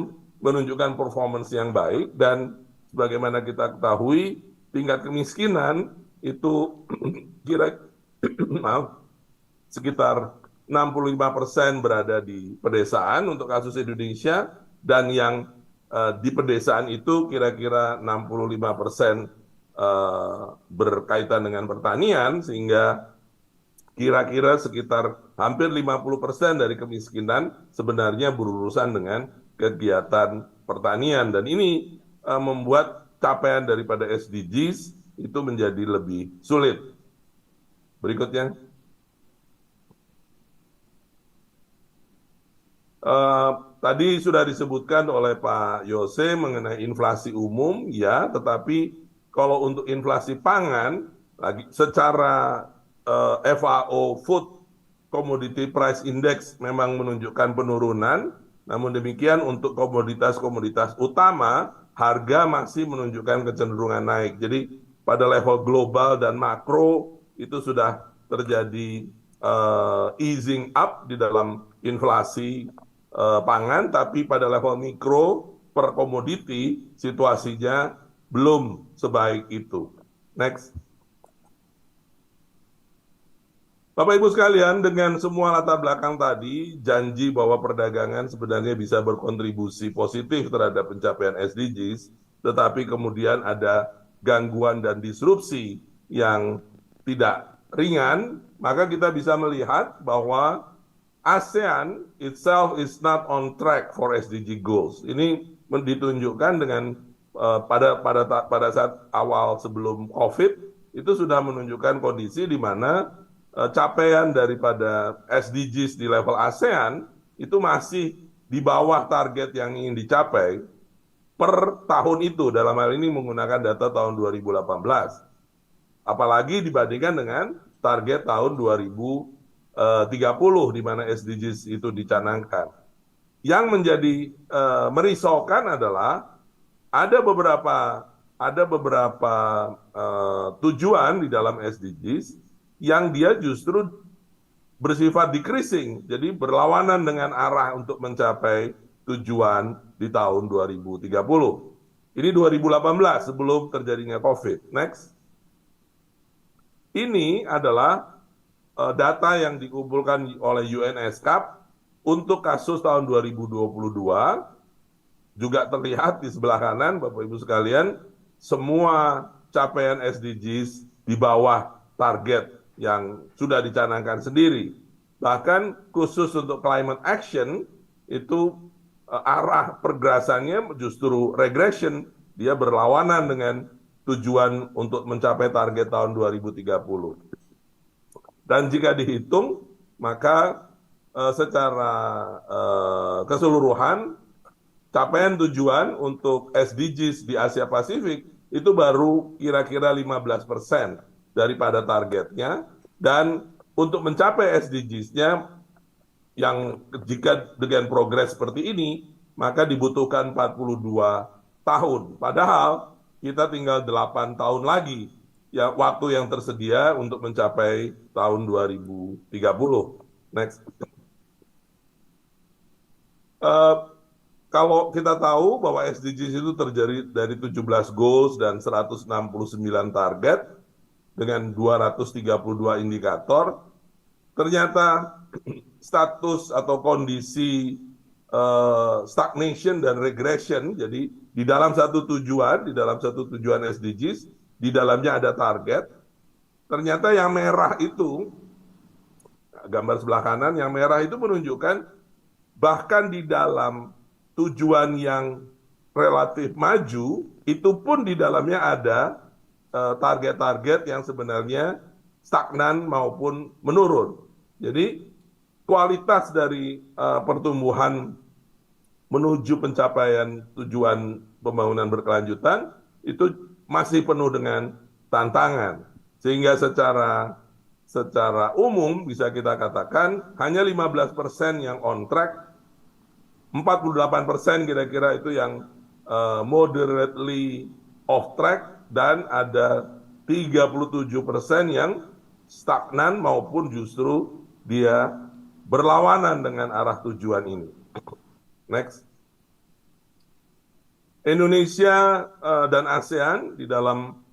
menunjukkan performance yang baik, dan sebagaimana kita ketahui tingkat kemiskinan itu sekitar 65% berada di pedesaan untuk kasus Indonesia, dan yang di pedesaan itu kira-kira 65% berkaitan dengan pertanian, sehingga kira-kira sekitar hampir 50% dari kemiskinan sebenarnya berurusan dengan kegiatan pertanian, dan ini membuat capaian daripada SDGs itu menjadi lebih sulit. Berikutnya. Tadi sudah disebutkan oleh Pak Yose mengenai inflasi umum, ya, tetapi kalau untuk inflasi pangan, lagi secara FAO Food Commodity Price Index memang menunjukkan penurunan, namun demikian untuk komoditas-komoditas utama, harga masih menunjukkan kecenderungan naik. Jadi pada level global dan makro itu sudah terjadi easing up di dalam inflasi pangan, tapi pada level mikro per komoditi situasinya belum sebaik itu. Next. Bapak Ibu sekalian, dengan semua latar belakang tadi, janji bahwa perdagangan sebenarnya bisa berkontribusi positif terhadap pencapaian SDGs, tetapi kemudian ada gangguan dan disrupsi yang tidak ringan, maka kita bisa melihat bahwa ASEAN itself is not on track for SDG goals. Ini ditunjukkan dengan pada saat awal sebelum COVID, itu sudah menunjukkan kondisi di mana capaian daripada SDGs di level ASEAN itu masih di bawah target yang ingin dicapai per tahun itu, dalam hal ini menggunakan data tahun 2018. Apalagi dibandingkan dengan target tahun 2030 di mana SDGs itu dicanangkan. Yang menjadi merisaukan adalah ada beberapa tujuan di dalam SDGs yang dia justru bersifat decreasing, jadi berlawanan dengan arah untuk mencapai tujuan di tahun 2030. Ini 2018 sebelum terjadinya COVID. Next. Ini adalah data yang dikumpulkan oleh UNESCAP untuk kasus tahun 2022. Juga terlihat di sebelah kanan, Bapak Ibu sekalian, semua capaian SDGs di bawah target yang sudah dicanangkan sendiri. Bahkan khusus untuk climate action, itu arah pergerasannya justru regression, dia berlawanan dengan tujuan untuk mencapai target tahun 2030. Dan jika dihitung, maka secara keseluruhan, capaian tujuan untuk SDGs di Asia Pasifik itu baru kira-kira 15% daripada targetnya, dan untuk mencapai SDGs-nya yang jika dengan progres seperti ini, maka dibutuhkan 42 tahun. Padahal kita tinggal 8 tahun lagi ya waktu yang tersedia untuk mencapai tahun 2030. Next. Kalau kita tahu bahwa SDGs itu terdiri dari 17 goals dan 169 target dengan 232 indikator, ternyata status atau kondisi stagnation dan regression, jadi di dalam satu tujuan SDGs, di dalamnya ada target, ternyata yang merah itu, gambar sebelah kanan, yang merah itu menunjukkan bahkan di dalam tujuan yang relatif maju, itu pun di dalamnya ada target-target yang sebenarnya stagnan maupun menurun. Jadi kualitas dari pertumbuhan menuju pencapaian tujuan pembangunan berkelanjutan itu masih penuh dengan tantangan. Sehingga secara umum bisa kita katakan hanya 15% yang on track, 48% kira-kira itu yang moderately off track, dan ada 37% yang stagnan maupun justru dia berlawanan dengan arah tujuan ini. Next. Indonesia dan ASEAN di dalam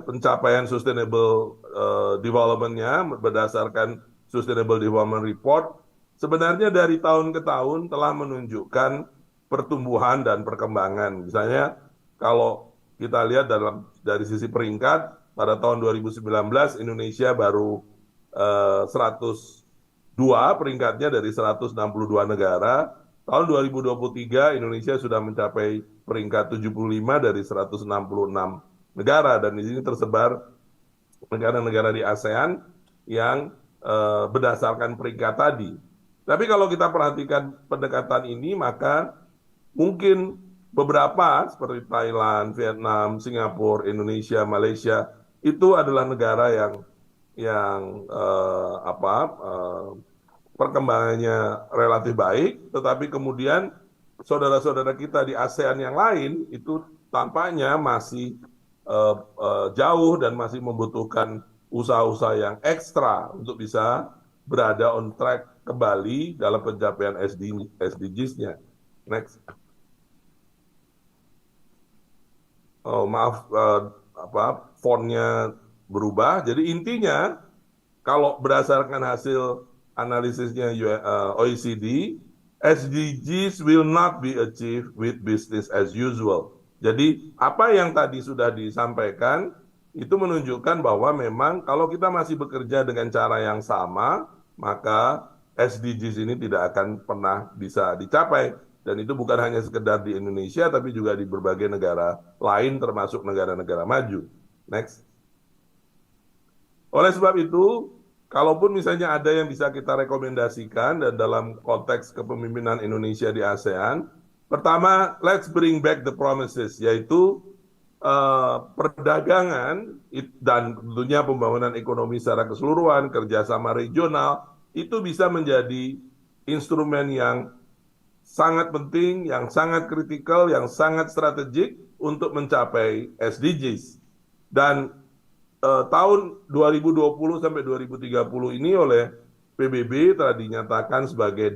pencapaian sustainable development-nya berdasarkan Sustainable Development Report sebenarnya dari tahun ke tahun telah menunjukkan pertumbuhan dan perkembangan. Misalnya kalau kita lihat dari sisi peringkat pada tahun 2019 Indonesia baru 102 peringkatnya dari 162 negara. Tahun 2023 Indonesia sudah mencapai peringkat 75 dari 166 negara, dan di sini tersebar negara-negara di ASEAN yang berdasarkan peringkat tadi. Tapi kalau kita perhatikan pendekatan ini, maka mungkin beberapa seperti Thailand, Vietnam, Singapura, Indonesia, Malaysia itu adalah negara yang perkembangannya relatif baik, tetapi kemudian saudara-saudara kita di ASEAN yang lain itu tampaknya masih jauh dan masih membutuhkan usaha-usaha yang ekstra untuk bisa berada on track kembali dalam pencapaian SDGs-nya. Next. Oh, maaf, fontnya berubah. Jadi intinya, kalau berdasarkan hasil analisisnya OECD, SDGs will not be achieved with business as usual. Jadi apa yang tadi sudah disampaikan itu menunjukkan bahwa memang kalau kita masih bekerja dengan cara yang sama, maka SDGs ini tidak akan pernah bisa dicapai. Dan itu bukan hanya sekedar di Indonesia, tapi juga di berbagai negara lain, termasuk negara-negara maju. Next. Oleh sebab itu, kalaupun misalnya ada yang bisa kita rekomendasikan dan dalam konteks kepemimpinan Indonesia di ASEAN, pertama, let's bring back the promises, yaitu perdagangan dan tentunya pembangunan ekonomi secara keseluruhan, kerjasama regional, itu bisa menjadi instrumen yang sangat penting, yang sangat kritikal, yang sangat strategik untuk mencapai SDGs. Dan tahun 2020 sampai 2030 ini oleh PBB telah dinyatakan sebagai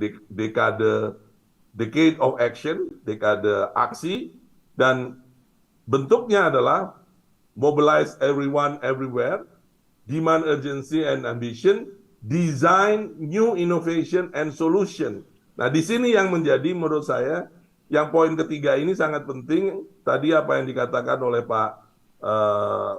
decade of action, dekade aksi, dan bentuknya adalah mobilize everyone everywhere, demand urgency and ambition, design new innovation and solution. Nah, di sini yang menjadi menurut saya, yang poin ketiga ini sangat penting, tadi apa yang dikatakan oleh Pak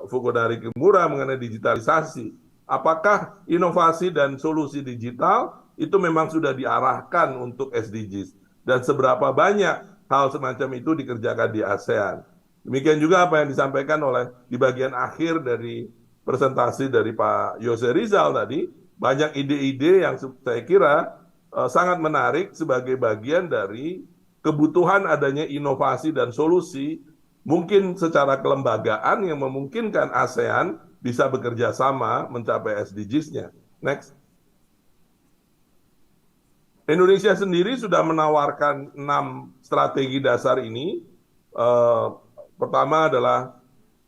Fukunari Kimura mengenai digitalisasi. Apakah inovasi dan solusi digital itu memang sudah diarahkan untuk SDGs? Dan seberapa banyak hal semacam itu dikerjakan di ASEAN? Demikian juga apa yang disampaikan oleh di bagian akhir dari presentasi dari Pak Yose Rizal tadi, banyak ide-ide yang saya kira sangat menarik sebagai bagian dari kebutuhan adanya inovasi dan solusi, mungkin secara kelembagaan yang memungkinkan ASEAN bisa bekerja sama mencapai SDGs-nya. Next. Indonesia sendiri sudah menawarkan 6 strategi dasar ini Pertama adalah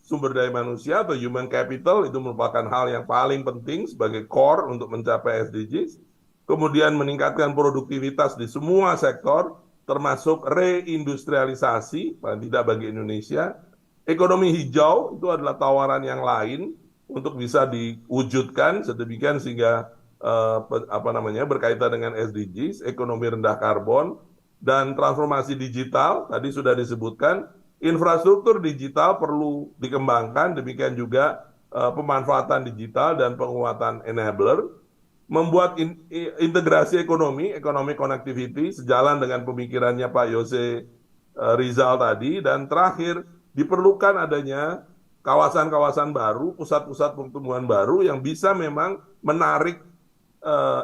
sumber daya manusia atau human capital, itu merupakan hal yang paling penting sebagai core untuk mencapai SDGs. Kemudian meningkatkan produktivitas di semua sektor, termasuk reindustrialisasi, paling tidak bagi Indonesia. Ekonomi hijau itu adalah tawaran yang lain untuk bisa diwujudkan sedemikian sehingga berkaitan dengan SDGs, ekonomi rendah karbon, dan transformasi digital, tadi sudah disebutkan, infrastruktur digital perlu dikembangkan, demikian juga pemanfaatan digital dan penguatan enabler, membuat integrasi ekonomi connectivity, sejalan dengan pemikirannya Pak Yose Rizal tadi, dan terakhir, diperlukan adanya kawasan-kawasan baru, pusat-pusat pertumbuhan baru yang bisa memang menarik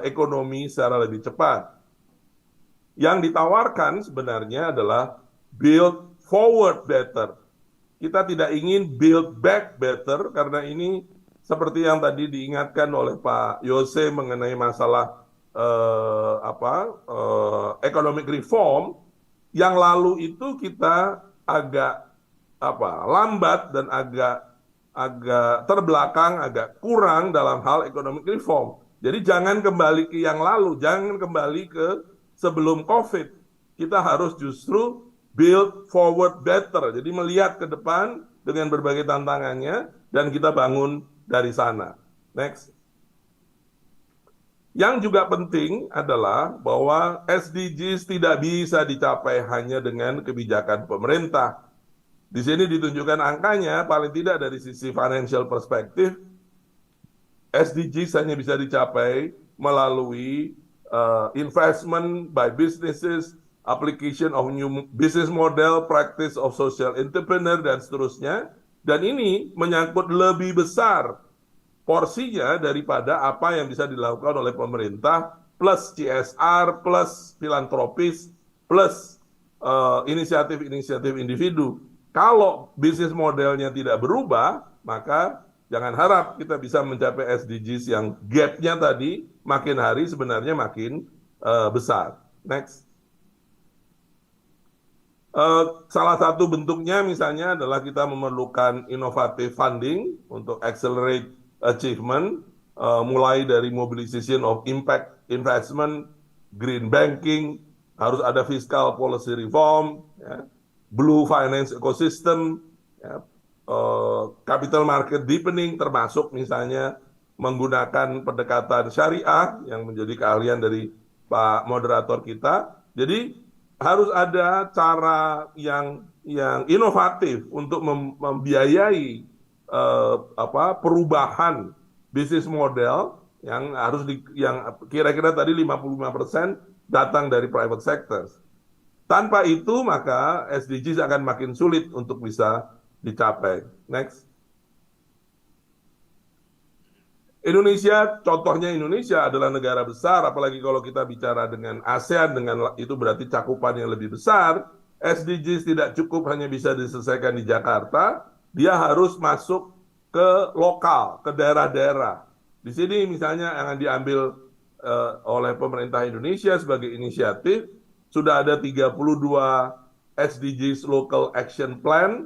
ekonomi secara lebih cepat. Yang ditawarkan sebenarnya adalah build forward better. Kita tidak ingin build back better karena ini seperti yang tadi diingatkan oleh Pak Yose mengenai masalah economic reform. Yang lalu itu kita agak lambat dan agak terbelakang, agak kurang dalam hal economic reform. Jadi jangan kembali ke yang lalu, jangan kembali ke sebelum COVID. Kita harus justru build forward better. Jadi melihat ke depan dengan berbagai tantangannya dan kita bangun dari sana. Next. Yang juga penting adalah bahwa SDGs tidak bisa dicapai hanya dengan kebijakan pemerintah. Di sini ditunjukkan angkanya, paling tidak dari sisi financial perspective, SDGs hanya bisa dicapai melalui investment by businesses, application of new business model, practice of social entrepreneur, dan seterusnya. Dan ini menyangkut lebih besar porsinya daripada apa yang bisa dilakukan oleh pemerintah, plus CSR, plus filantropis, plus inisiatif-inisiatif individu. Kalau bisnis modelnya tidak berubah, maka jangan harap kita bisa mencapai SDGs yang gap-nya tadi makin hari sebenarnya makin besar. Next. Salah satu bentuknya misalnya adalah kita memerlukan innovative funding untuk accelerate achievement, mulai dari mobilization of impact investment, green banking, harus ada fiscal policy reform, ya, blue finance ecosystem, ya, capital market deepening, termasuk misalnya menggunakan pendekatan syariah yang menjadi keahlian dari Pak Moderator kita. Jadi harus ada cara yang inovatif untuk membiayai perubahan bisnis model yang harus yang kira-kira tadi 55% datang dari private sector. Tanpa itu maka SDGs akan makin sulit untuk bisa dicapai. Next. Indonesia, contohnya Indonesia adalah negara besar, apalagi kalau kita bicara dengan ASEAN, dengan itu berarti cakupan yang lebih besar. SDGs tidak cukup hanya bisa diselesaikan di Jakarta, dia harus masuk ke lokal, ke daerah-daerah. Di sini misalnya yang diambil oleh pemerintah Indonesia sebagai inisiatif, sudah ada 32 SDGs Local Action Plan,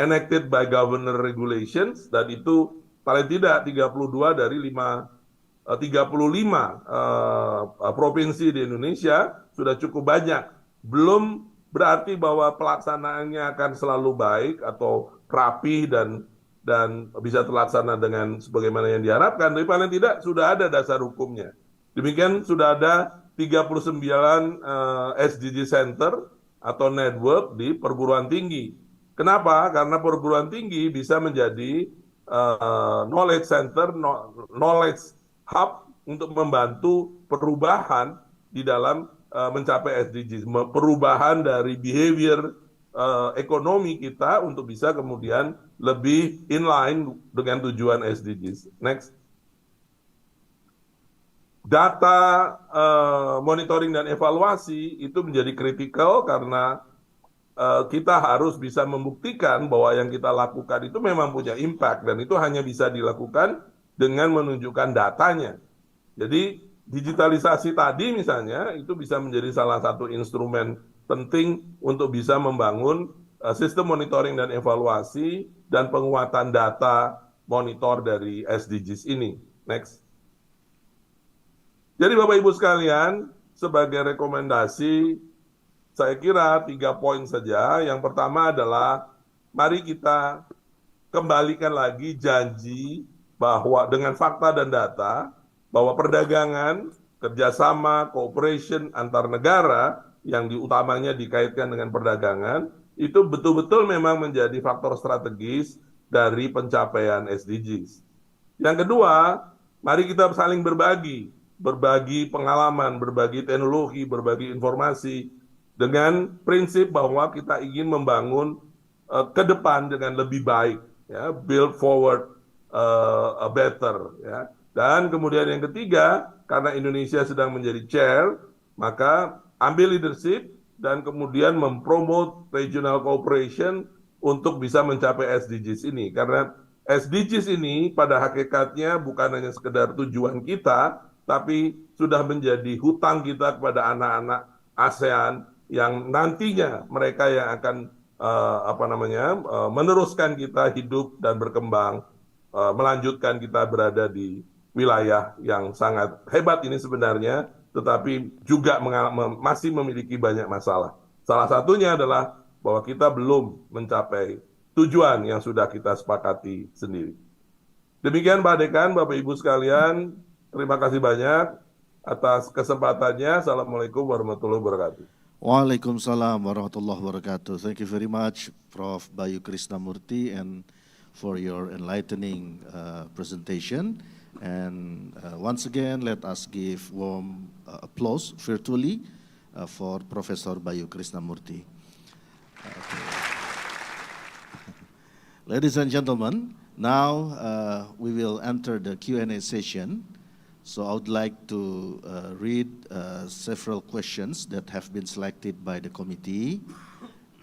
enacted by Governor Regulations, dan itu paling tidak 32 dari 35 provinsi di Indonesia sudah cukup banyak. Belum berarti bahwa pelaksanaannya akan selalu baik atau rapi dan bisa terlaksana dengan sebagaimana yang diharapkan, tapi paling tidak sudah ada dasar hukumnya. Demikian sudah ada 39 SDG Center atau network di perguruan tinggi. Kenapa? Karena perguruan tinggi bisa menjadi knowledge center, knowledge hub untuk membantu perubahan di dalam mencapai SDGs, perubahan dari behavior ekonomi kita untuk bisa kemudian lebih inline dengan tujuan SDGs. Next. Data monitoring dan evaluasi itu menjadi kritikal karena kita harus bisa membuktikan bahwa yang kita lakukan itu memang punya impact, dan itu hanya bisa dilakukan dengan menunjukkan datanya. Jadi digitalisasi tadi misalnya itu bisa menjadi salah satu instrumen penting untuk bisa membangun sistem monitoring dan evaluasi, dan penguatan data monitor dari SDGs ini. Next. Jadi Bapak Ibu sekalian, sebagai rekomendasi, saya kira 3 poin saja. Yang pertama adalah, mari kita kembalikan lagi janji bahwa dengan fakta dan data, bahwa perdagangan, kerjasama, cooperation antar negara, yang diutamanya dikaitkan dengan perdagangan, itu betul-betul memang menjadi faktor strategis dari pencapaian SDGs. Yang kedua, mari kita saling berbagi pengalaman, berbagi teknologi, berbagi informasi, dengan prinsip bahwa kita ingin membangun ke depan dengan lebih baik, ya, build forward a better, ya. Dan kemudian yang ketiga, karena Indonesia sedang menjadi chair, maka ambil leadership dan kemudian mempromote regional cooperation untuk bisa mencapai SDGs ini. Karena SDGs ini pada hakikatnya bukan hanya sekedar tujuan kita, tapi sudah menjadi hutang kita kepada anak-anak ASEAN yang nantinya mereka yang akan meneruskan kita hidup dan berkembang, melanjutkan kita berada di wilayah yang sangat hebat ini sebenarnya, tetapi juga masih memiliki banyak masalah. Salah satunya adalah bahwa kita belum mencapai tujuan yang sudah kita sepakati sendiri. Demikian Pak Dekan, Bapak Ibu sekalian, terima kasih banyak atas kesempatannya. Assalamualaikum warahmatullahi wabarakatuh. Waalaikumsalam warahmatullahi wabarakatuh. Thank you very much, Prof. Bayu Krisnamurthi, and for your enlightening presentation. And once again, let us give warm applause virtually for Professor Bayu Krisnamurthi. Ladies and gentlemen, now we will enter the Q&A session. So I would like to read several questions that have been selected by the committee.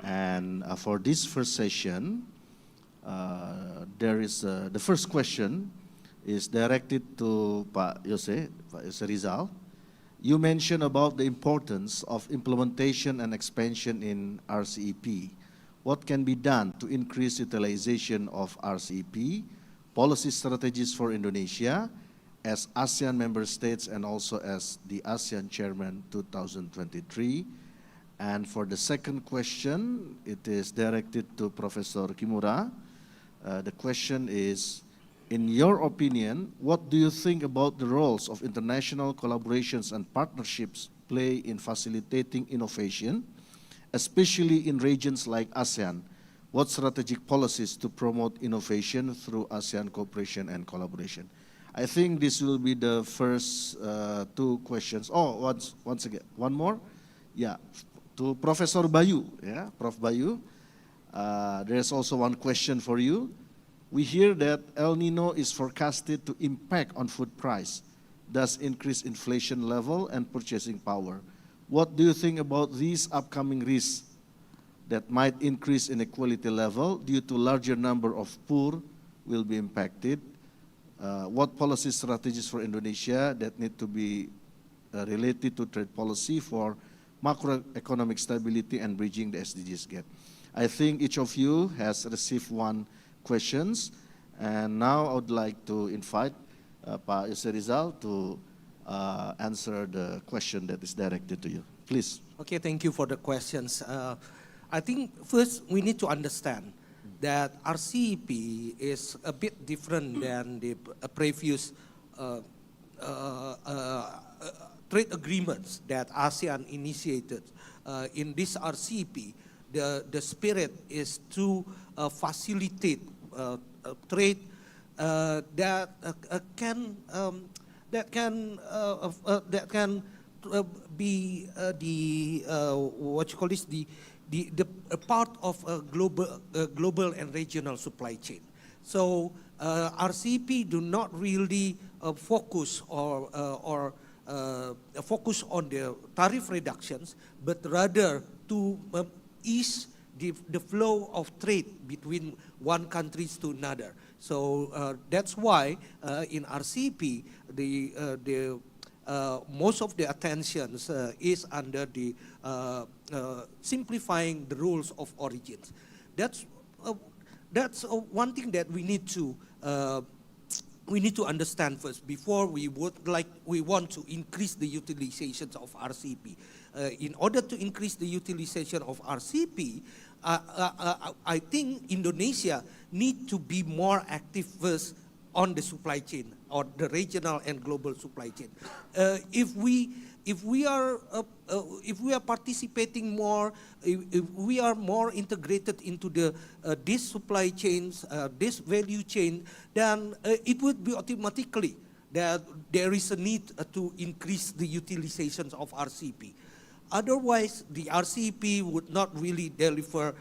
And for this first session, there is the first question is directed to Pak Yose Rizal. You mentioned about the importance of implementation and expansion in RCEP. What can be done to increase utilization of RCEP, policy strategies for Indonesia, as ASEAN member states and also as the ASEAN Chairman 2023? And for the second question, it is directed to Professor Kimura. The question is, in your opinion, what do you think about the roles of international collaborations and partnerships play in facilitating innovation, especially in regions like ASEAN? What strategic policies to promote innovation through ASEAN cooperation and collaboration? I think this will be the first two questions. Oh, once again, one more? Yeah, to Professor Bayu, yeah, Prof. Bayu. There's also one question for you. We hear that El Nino is forecasted to impact on food price, thus increase inflation level and purchasing power. What do you think about these upcoming risks that might increase inequality level due to larger number of poor will be impacted? What policy strategies for Indonesia that need to be related to trade policy for macroeconomic stability and bridging the SDGs gap? I think each of you has received one questions, and now I would like to invite Pak Yose Rizal to answer the question that is directed to you. Please. Okay, thank you for the questions. I think first we need to understand that RCEP is a bit different than the previous trade agreements that ASEAN initiated. In this RCEP, the spirit is to facilitate trade that can be the part of a global and regional supply chain. So RCEP do not really focus focus on the tariff reductions, but rather to ease the flow of trade between one countries to another. So that's why in RCEP the most of the attentions is under the simplifying the rules of origins. that's one thing that we need to understand first before we want to increase the utilization of RCP. In order to increase the utilization of RCP, I think Indonesia need to be more active first on the supply chain or the regional and global supply chain. If we are participating more, if we are more integrated into these supply chains, this value chain, then it would be automatically that there is a need to increase the utilizations of RCP. Otherwise, the RCP would not really deliver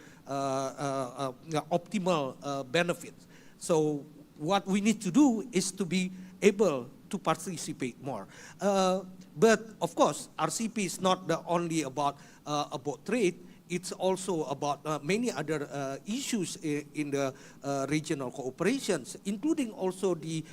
optimal benefits. So what we need to do is to be able to participate more. But of course, RCP is not only about trade. It's also about many other issues in the regional cooperations, including also the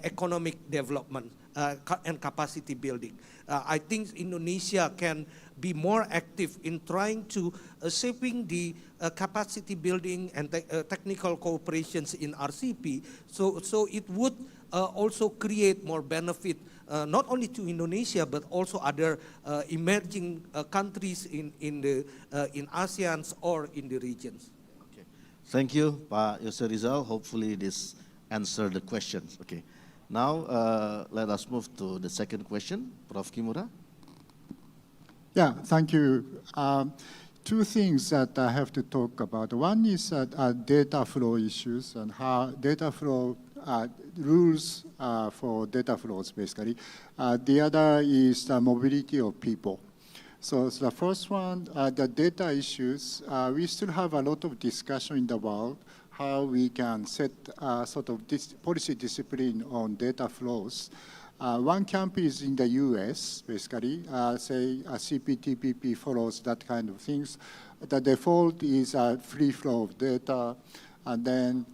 economic development and capacity building. I think Indonesia can be more active in trying to shaping the capacity building and technical cooperations in RCP. So it would also create more benefit not only to Indonesia but also other emerging countries in ASEAN or in the regions. Okay. Thank you, Pak Yose Rizal. Hopefully this answered the questions. Okay. Now let us move to the second question, Prof. Kimura. Yeah, thank you. Two things that I have to talk about. One is data flow issues and how data flow rules for data flows, basically. The other is the mobility of people. So the first one, the data issues, we still have a lot of discussion in the world how we can set sort of policy discipline on data flows. One camp is in the US, basically, say CPTPP follows that kind of things. The default is a free flow of data, and then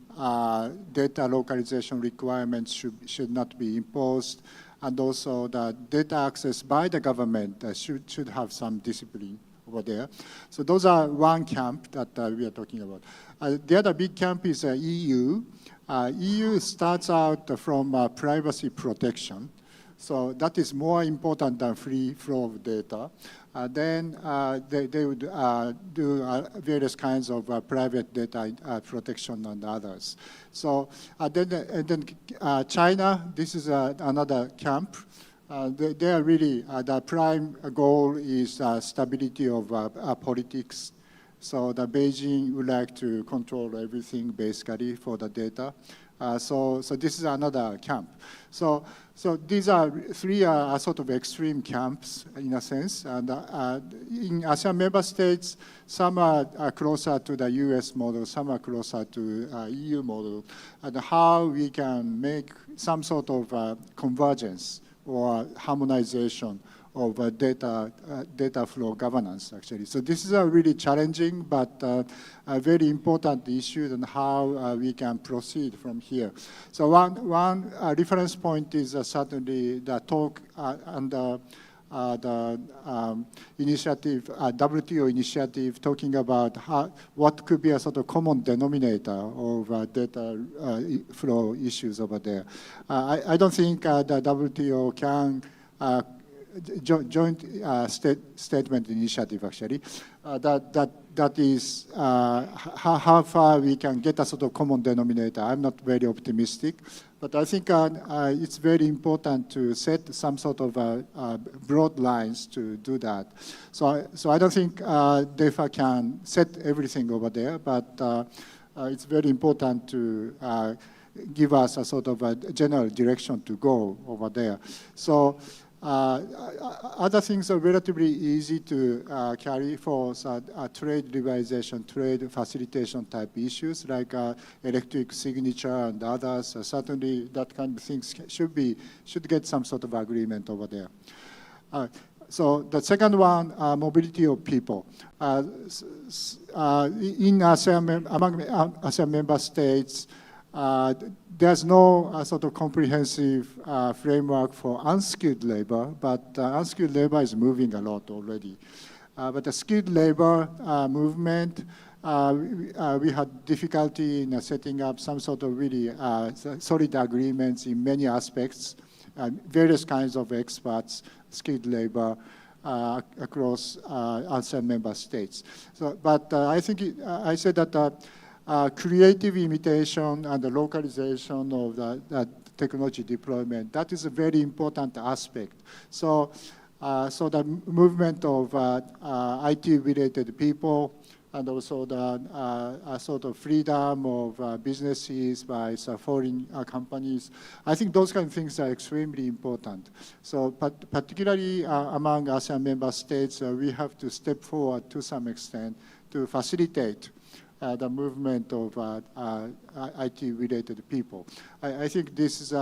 data localization requirements should not be imposed, and also the data access by the government should have some discipline over there. So those are one camp that we are talking about. The other big camp is EU. EU starts out from privacy protection. So that is more important than free flow of data. Then they would do various kinds of private data protection and others. So then China, this is another camp. They are really, the prime goal is stability of politics. So the Beijing would like to control everything basically for the data. So this is another camp. So these are three sort of extreme camps in a sense. And in ASEAN member states, some are closer to the US model, some are closer to EU model, and how we can make some sort of convergence or harmonization of data flow governance, actually. So this is a really challenging but a very important issue and how we can proceed from here. So one reference point is certainly the talk and the initiative, WTO initiative, talking about what could be a sort of common denominator of data flow issues over there. I don't think the WTO can joint statement initiative, actually, that is how far we can get a sort of common denominator. I'm not very optimistic, but I think it's very important to set some sort of broad lines to do that. So I don't think DEFA can set everything over there, but it's very important to give us a sort of a general direction to go over there. So other things are relatively easy to carry for trade liberalization, trade facilitation type issues like electric signature and others. Certainly that kind of things should get some sort of agreement over there. So the second one, mobility of people. In ASEAN, among ASEAN member states, there's no sort of comprehensive framework for unskilled labor, but unskilled labor is moving a lot already. But the skilled labor movement, we had difficulty in setting up some sort of really solid agreements in many aspects, various kinds of experts, skilled labor, across ASEAN member states. So, but I think I said that creative imitation and the localization of the technology deployment, that is a very important aspect. So, so the movement of IT-related people and also the sort of freedom of businesses by foreign companies, I think those kind of things are extremely important. So particularly among ASEAN member states, we have to step forward to some extent to facilitate the movement of IT-related people. I think this is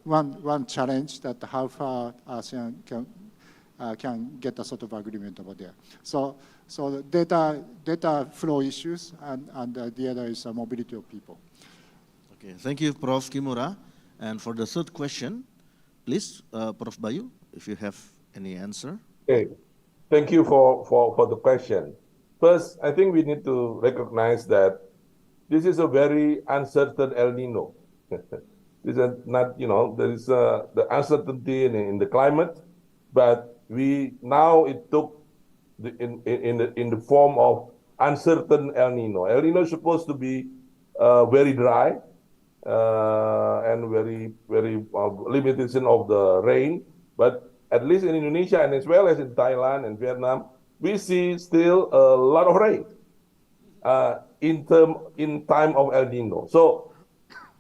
one challenge, that how far ASEAN can get a sort of agreement over there. So the data flow issues, and the other is mobility of people. Okay, thank you, Prof. Kimura. And for the third question, please, Prof. Bayu, if you have any answer. Okay, thank you for the question. First, I think we need to recognize that this is a very uncertain El Nino. This is not, there is the uncertainty in the climate, but it took in the form of uncertain El Nino. El Nino is supposed to be very dry and very limitation of the rain, but at least in Indonesia and as well as in Thailand and Vietnam, we see still a lot of rain in time of El Nino. So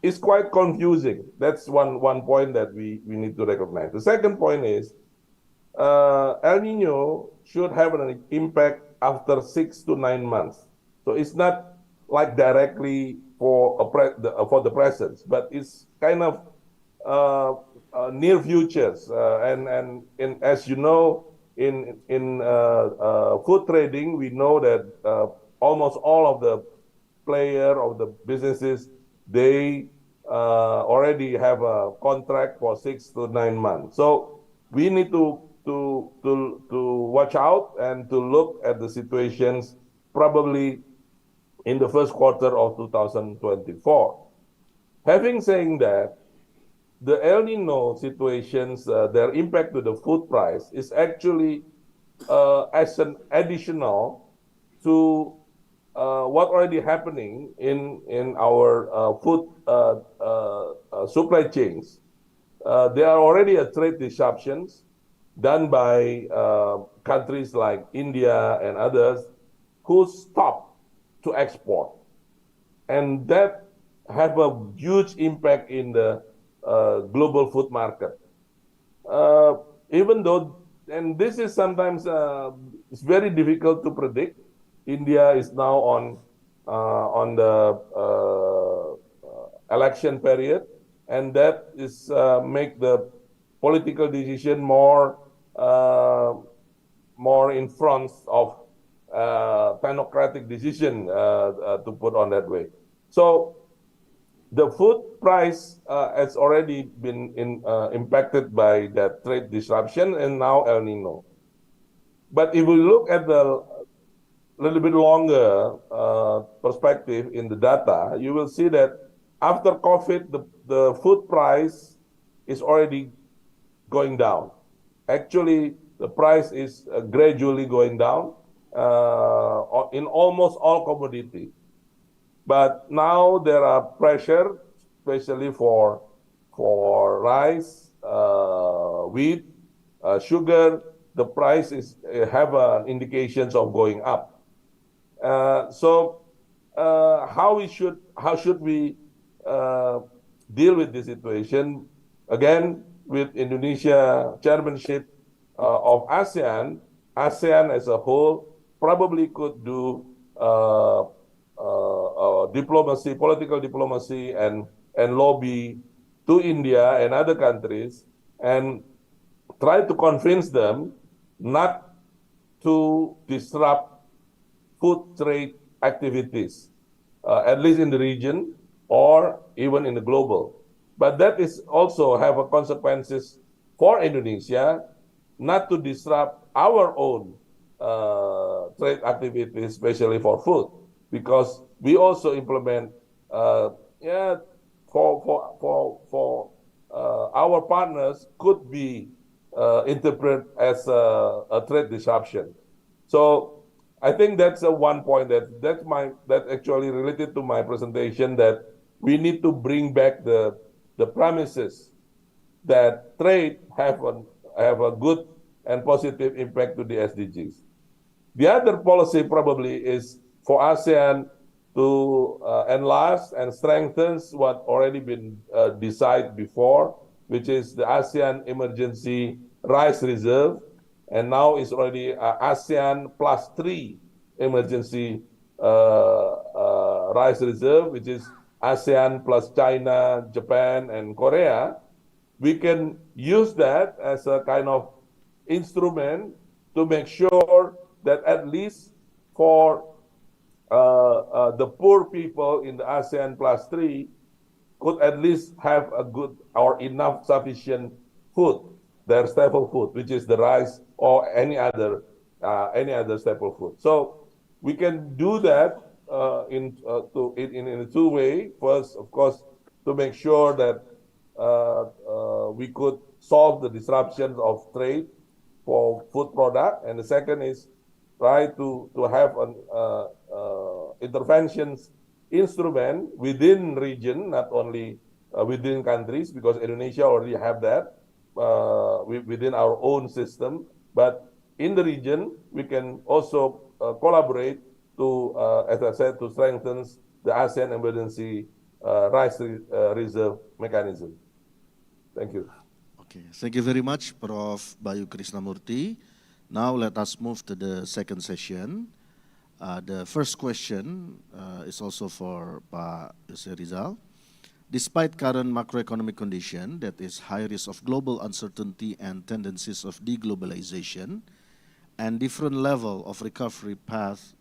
it's quite confusing. That's one point that we need to recognize. The second point is El Nino should have an impact after 6 to 9 months. So it's not like directly for the present, but it's kind of near futures. And as you know, in food trading, we know that almost all of the the businesses, they already have a contract for 6 to 9 months. So we need to watch out and to look at the situations probably in the first quarter of 2024. Having saying that, the El Nino situations, their impact to the food price is actually as an additional to what already happening in our food supply chains. There are already trade disruptions done by countries like India and others who stop to export. And that have a huge impact in the global food market. Even though, and this is sometimes, it's very difficult to predict. India is now on the election period, and that is make the political decision more in front of technocratic decision, to put on that way. So the food price has already been impacted by that trade disruption and now El Nino. But if we look at the little bit longer perspective in the data, you will see that after COVID, the food price is already going down. Actually, the price is gradually going down in almost all commodities. But now there are pressure, especially for rice, wheat, sugar. The price have indications of going up. So how should we deal with this situation? Again, with Indonesia chairmanship of ASEAN as a whole probably could do diplomacy, political diplomacy, and lobby to India and other countries, and try to convince them not to disrupt food trade activities, at least in the region or even in the global. But that is also have consequences for Indonesia, not to disrupt our own trade activities, especially for food, because we also implement, yeah, for our partners could be interpreted as a trade disruption. So I think that's one point that actually related to my presentation, that we need to bring back the premises that trade have a good and positive impact to the SDGs. The other policy probably is for ASEAN to enlarge and strengthen what already been decided before, which is the ASEAN Emergency Rice Reserve, and now it's already ASEAN +3 Emergency Rice Reserve, which is ASEAN plus China, Japan, and Korea. We can use that as a kind of instrument to make sure that at least for the poor people in the ASEAN +3 could at least have a good or enough sufficient food, their staple food, which is the rice or any other staple food. So we can do that in a two way. First, of course, to make sure that we could solve the disruptions of trade for food product, and the second is try to have an interventions instrument within region, not only within countries, because Indonesia already have that within our own system, but in the region we can also collaborate to, as I said, to strengthen the ASEAN Emergency Rice Reserve mechanism. Thank you. Okay, thank you very much, Prof. Bayu Krisnamurthi. Now let us move to the second session. The first question is also for Pak Yose Rizal. Despite current macroeconomic condition, that is high risk of global uncertainty and tendencies of deglobalization, and different level of recovery path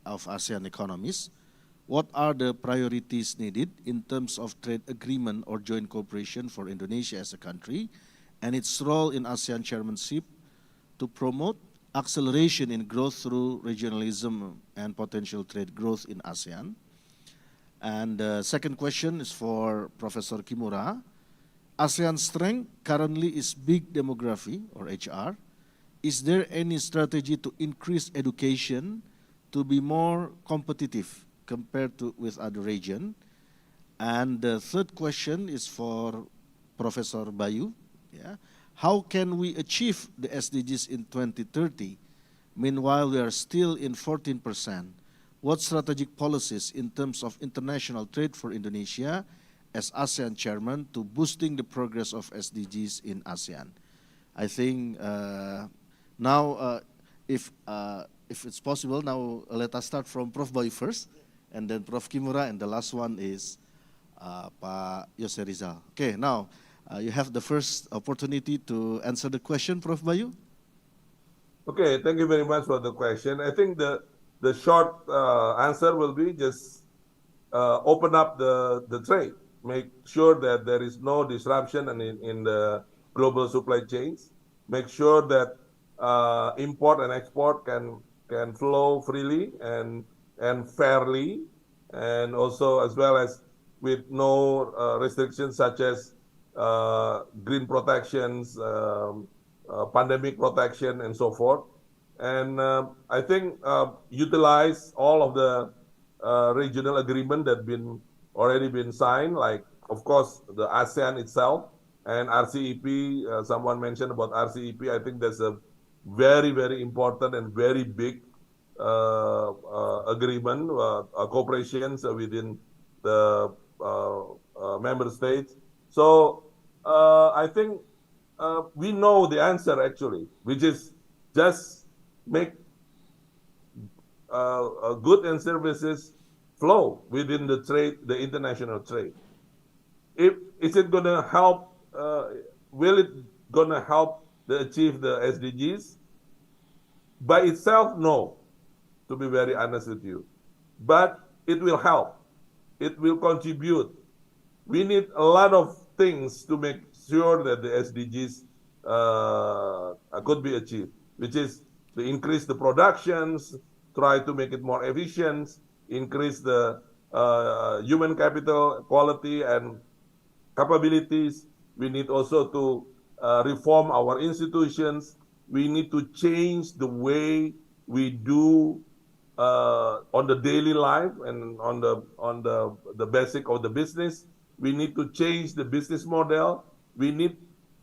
of ASEAN economies, what are the priorities needed in terms of trade agreement or joint cooperation for Indonesia as a country, and its role in ASEAN chairmanship to promote acceleration in growth through regionalism and potential trade growth in ASEAN? And the second question is for Professor Kimura. ASEAN's strength currently is big demography, or HR. Is there any strategy to increase education to be more competitive compared to with other region? And the third question is for Professor Bayu. Yeah. How can we achieve the SDGs in 2030? Meanwhile, we are still in 14%. What strategic policies in terms of international trade for Indonesia as ASEAN chairman to boosting the progress of SDGs in ASEAN? I think now, if it's possible, now let us start from Prof. Bayu first, and then Prof. Kimura, and the last one is Pak Yose Rizal. Okay, now you have the first opportunity to answer the question, Prof. Bayu. Okay, thank you very much for the question. I think the short answer will be just open up the trade, make sure that there is no disruption in the global supply chains, make sure that import and export can flow freely and fairly, and also as well as with no restrictions such as green protections, pandemic protection, and so forth. And I think utilize all of the regional agreement that already been signed, like of course the ASEAN itself and RCEP. Someone mentioned about RCEP. I think that's a very, very important and very big agreement, cooperations within the member states. So I think we know the answer actually, which is just make goods and services flow within the trade, the international trade. Is it going to help? Will it going to help to achieve the SDGs? By itself, no, to be very honest with you. But it will help. It will contribute. We need a lot of things to make sure that the SDGs could be achieved, which is to increase the productions, try to make it more efficient, increase the human capital quality and capabilities. We need also to reform our institutions. We need to change the way we do on the daily life and on the basic of the business. We need to change the business model. We need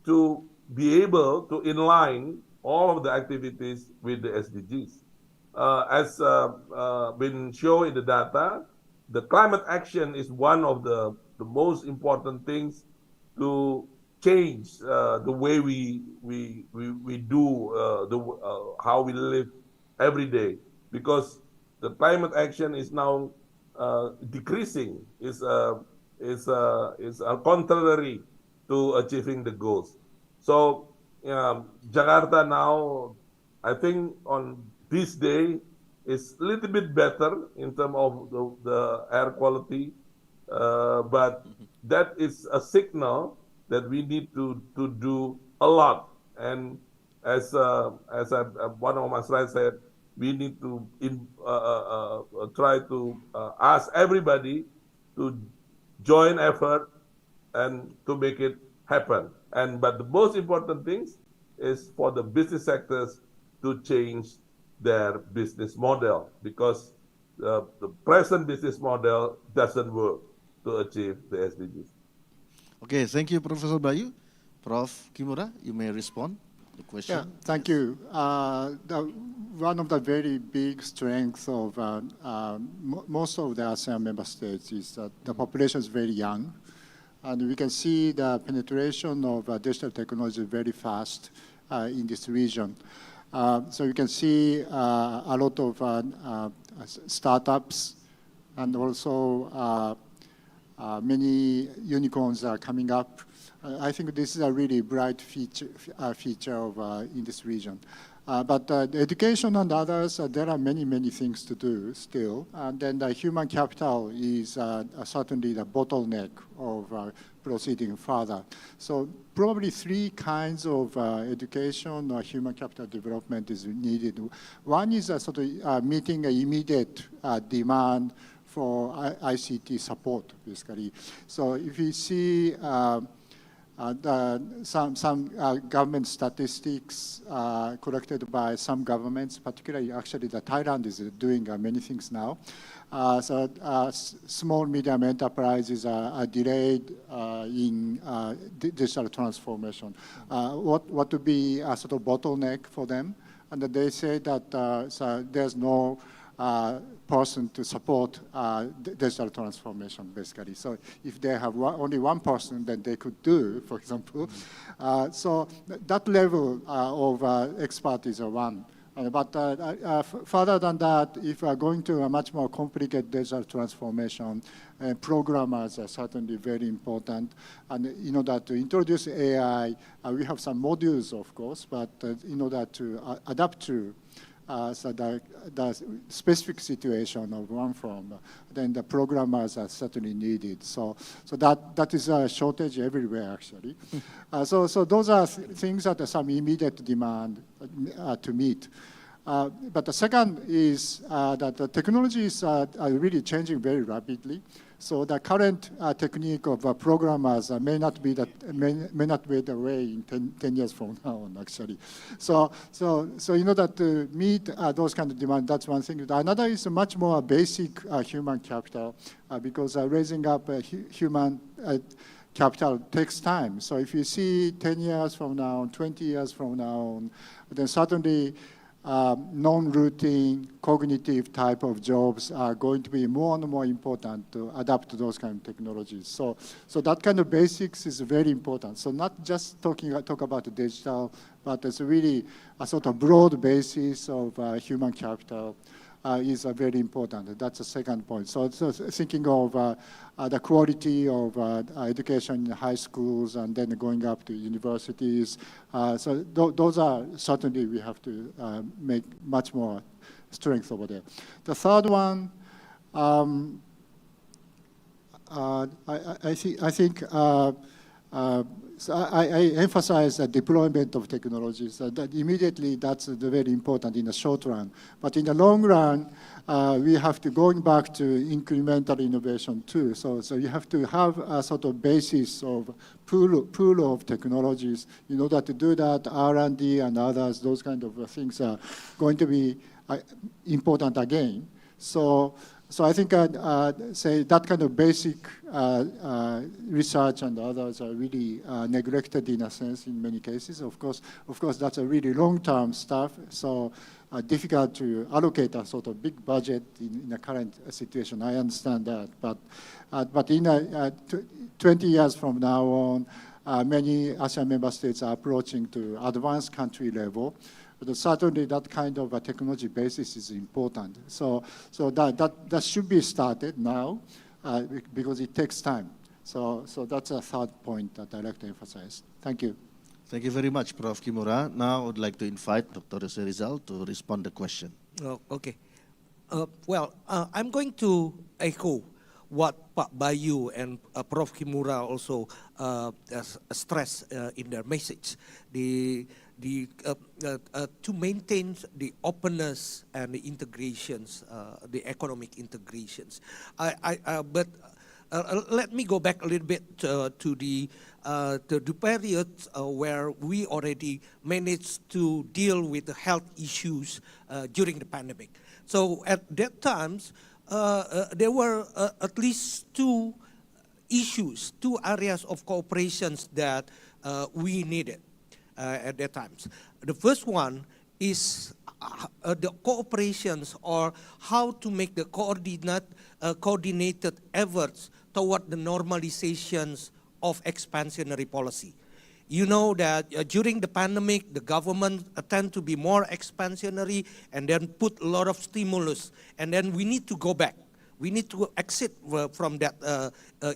to be able to inline all of the activities with the SDGs. As been shown in the data, the climate action is one of the most important things to change the way we do how we live every day, because the climate action is now decreasing, is contrary to achieving the goals. So Jakarta now, I think on this day is a little bit better in terms of the air quality, but that is a signal that we need to do a lot. And as one of my slides said, we need to try to ask everybody to join effort and to make it happen. But the most important thing is for the business sectors to change their business model, because the present business model doesn't work to achieve the SDGs. Okay, thank you, Professor Bayu. Prof. Kimura, you may respond to the question. Yeah, thank you. One of the very big strengths of most of the ASEAN member states is that the population is very young. And we can see the penetration of digital technology very fast in this region. So you can see a lot of startups, and also many unicorns are coming up. I think this is a really bright feature of in this region. But the education and others, there are many things to do still. And then the human capital is certainly the bottleneck of proceeding further. So probably three kinds of education or human capital development is needed. One is sort of meeting an immediate demand for ICT support, basically. So if you see some government statistics collected by some governments, particularly actually Thailand is doing many things now. So small medium enterprises are delayed in digital transformation. What would be a sort of bottleneck for them? And they say that so there's no person to support digital transformation, basically. So if they have only one person, then they could do, for example. So that level of expertise is one. But further than that, if we are going to a much more complicated digital transformation, programmers are certainly very important. And in order to introduce AI, we have some modules, of course, but in order to adapt to so the specific situation of one firm, then the programmers are certainly needed. So that is a shortage everywhere, actually. So those are things that are some immediate demand to meet. But the second is that the technologies are really changing very rapidly. So the current technique of programmers may not be the way in 10 years from now on, actually. So in order to meet those kind of demand, that's one thing. Another is much more basic human capital, because raising up human capital takes time. So if you see 10 years from now, 20 years from now, then certainly non-routine cognitive type of jobs are going to be more and more important to adapt to those kind of technologies. So that kind of basics is very important. So not just talk about digital, but it's really a sort of broad basis of human capital is very important. That's the second point. So thinking of the quality of education in high schools and then going up to universities. So those are certainly we have to make much more strength over there. The third one, I think So I emphasize the deployment of technologies. That immediately, that's very important in the short run. But in the long run, we have to going back to incremental innovation too. So you have to have a sort of basis of pool of technologies. In order to do that, R&D and others, those kind of things are going to be important again. So I think say that kind of basic research and others are really neglected in a sense in many cases. Of course, that's a really long-term stuff. So difficult to allocate a sort of big budget in the current situation. I understand that, but in 20 years from now on, many ASEAN member states are approaching to advanced country level. But certainly that kind of a technology basis is important. So that should be started now because it takes time. So that's a third point that I'd like to emphasize. Thank you. Thank you very much, Prof. Kimura. Now I would like to invite Dr. Yose Rizal to respond to the question. Okay. I'm going to echo what Pak Bayu and Prof. Kimura also stress in their message. To maintain the openness and the integrations, the economic integrations. But let me go back a little bit to the period where we already managed to deal with the health issues during the pandemic. So at that times, there were at least two issues, two areas of cooperations that we needed at that times. The first one is the cooperations, or how to make the coordinated efforts toward the normalizations of expansionary policy. You know that during the pandemic, the government tend to be more expansionary and then put a lot of stimulus, and then we need to go back. We need to exit from that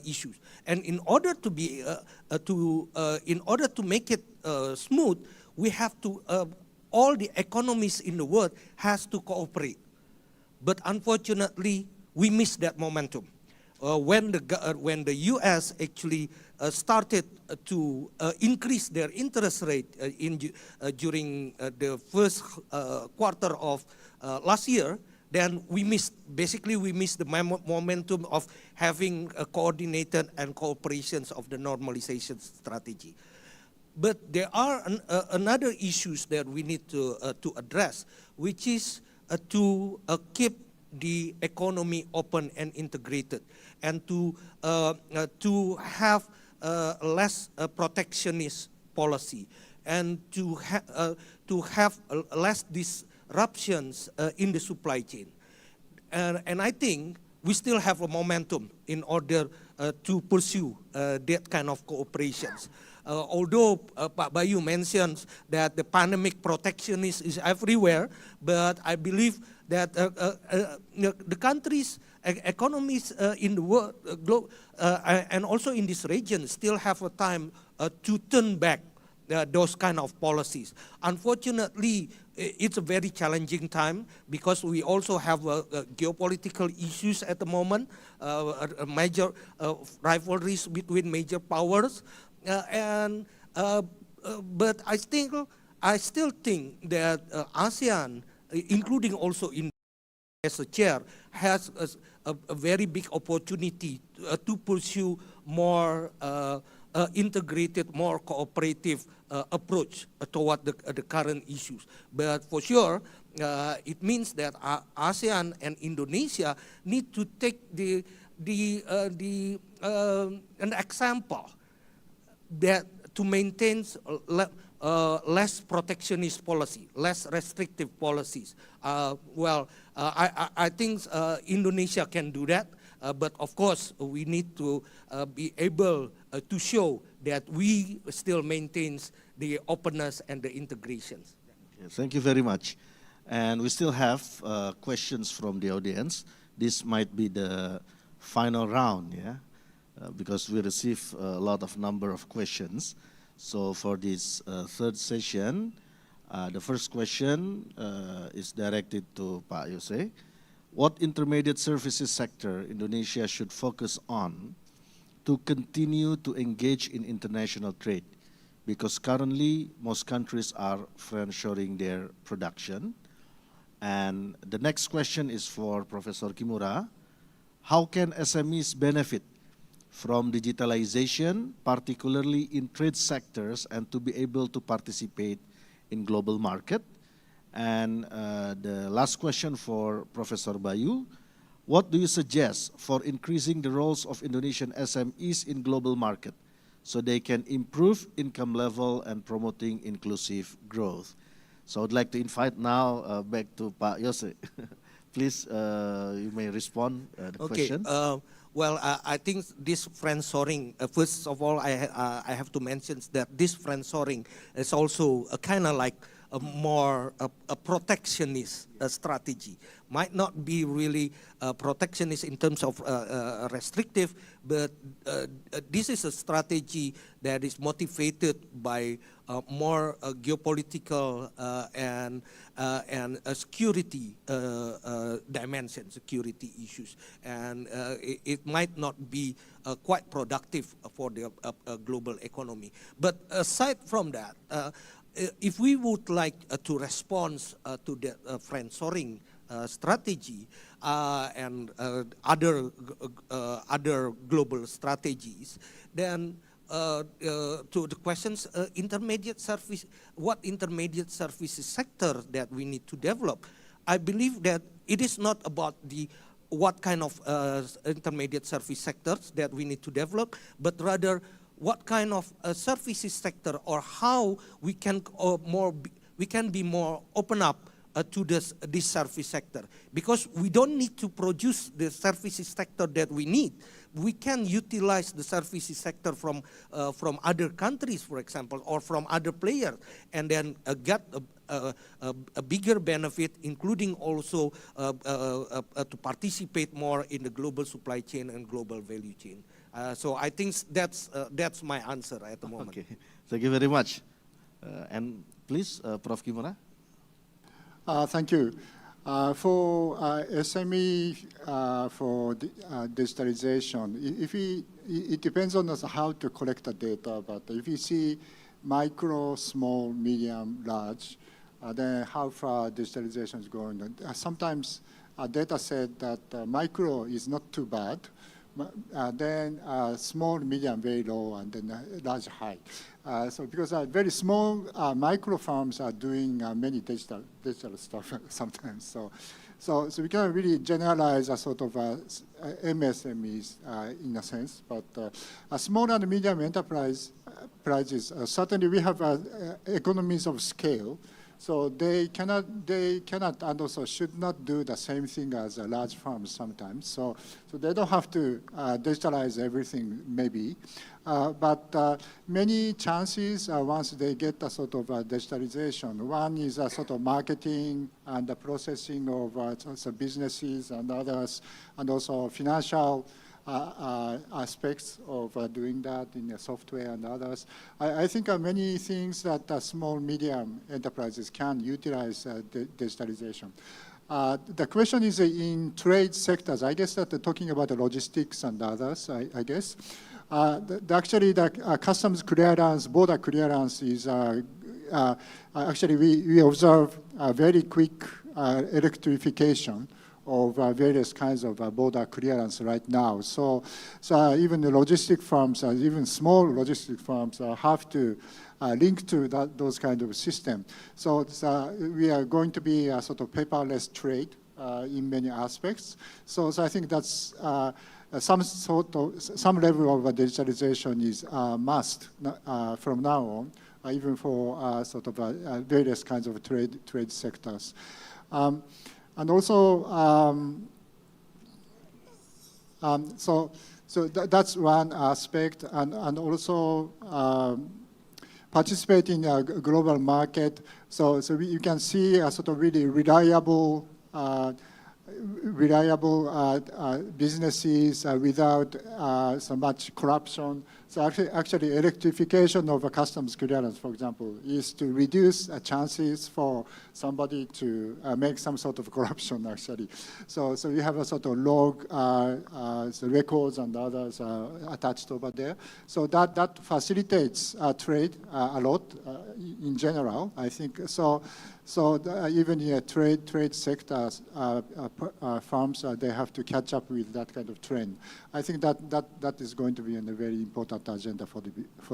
issues. And in order to be, in order to make it smooth, we have to, all the economies in the world has to cooperate. But unfortunately, we missed that momentum. When the US actually started to increase their interest rate during the first quarter of last year, then we missed the momentum of having a coordinated and cooperations of the normalization strategy. But there are another issues that we need to address, which is to keep the economy open and integrated, and to have less protectionist policy, and to have less disruptions in the supply chain. And I think we still have a momentum in order to pursue that kind of cooperations. Although Pak Bayu mentions that the pandemic protectionist is everywhere, but I believe that the countries, economies in the world, and also in this region still have a time to turn back those kind of policies. Unfortunately, it's a very challenging time because we also have geopolitical issues at the moment, major rivalries between major powers, but I still think that ASEAN, including also in as a chair, has a very big opportunity to pursue more integrated, more cooperative approach toward the current issues. But for sure, it means that ASEAN and Indonesia need to take an example that to maintain less protectionist policy, less restrictive policies. I think Indonesia can do that, but of course we need to be able to show that we still maintain the openness and the integrations. Okay, thank you very much. And we still have questions from the audience. This might be the final round, yeah, because we receive a lot of number of questions. So for this third session, the first question is directed to Pak Yose. What intermediate services sector Indonesia should focus on to continue to engage in international trade? Because currently most countries are friendshoring their production. And the next question is for Professor Kimura. How can SMEs benefit from digitalization, particularly in trade sectors, and to be able to participate in global market? And the last question for Professor Bayu. What do you suggest for increasing the roles of Indonesian SMEs in global market so they can improve income level and promoting inclusive growth? So I'd like to invite now back to Pak Yose. Please, you may respond the question. Well, I think this friendshoring, first of all, I have to mention that this friendshoring is also a kind of like a more a protectionist strategy. Might not be really protectionist in terms of restrictive, but this is a strategy that is motivated by more geopolitical and security dimension, security issues, and it might not be quite productive for the global economy. But aside from that, if we would like to respond to the friendshoring strategy and other global strategies, then to the questions, intermediate service, what intermediate services sector that we need to develop, I believe that it is not about the what kind of intermediate service sectors that we need to develop, but rather what kind of services sector or how we can be more open up to this service sector, because we don't need to produce the services sector that we need. We can utilize the services sector from other countries, for example, or from other players, and then get a bigger benefit, including also to participate more in the global supply chain and global value chain. So I think that's my answer at the moment. Okay, thank you very much. And please, Prof. Kimura. Thank you. For SME, for digitalization, it depends on us how to collect the data, but if you see micro, small, medium, large, then how far digitalization is going. Sometimes data said that micro is not too bad, then small, medium, very low, and then large, high. So because very small micro farms are doing many digital stuff sometimes. So we cannot really generalize a sort of MSMEs in a sense, but small and medium enterprises, certainly we have economies of scale. So they cannot and also should not do the same thing as large farms sometimes. So they don't have to digitalize everything maybe, but many chances once they get a sort of digitalization. One is a sort of marketing and the processing of businesses and others, and also financial aspects of doing that in the software and others. I think many things that small, medium enterprises can utilize digitalization. The question is in trade sectors. I guess that they're talking about the logistics and others, I guess. Actually, the customs clearance, border clearance is, actually we observe a very quick electrification of various kinds of border clearance right now. So even the logistic firms, even small logistic firms have to link to those kind of system. So we are going to be a sort of paperless trade in many aspects. So I think that's some level of digitalization is a must from now on, even for sort of various kinds of trade sectors. And also, that's one aspect, and also participate in a global market. So you can see a sort of really reliable businesses without so much corruption. So actually electrification of a customs clearance, for example, is to reduce chances for somebody to make some sort of corruption, actually. So you have a sort of log, so records and others attached over there. So that facilitates trade a lot in general, I think. So even in a trade sector, firms, they have to catch up with that kind of trend. I think that is going to be a very important agenda for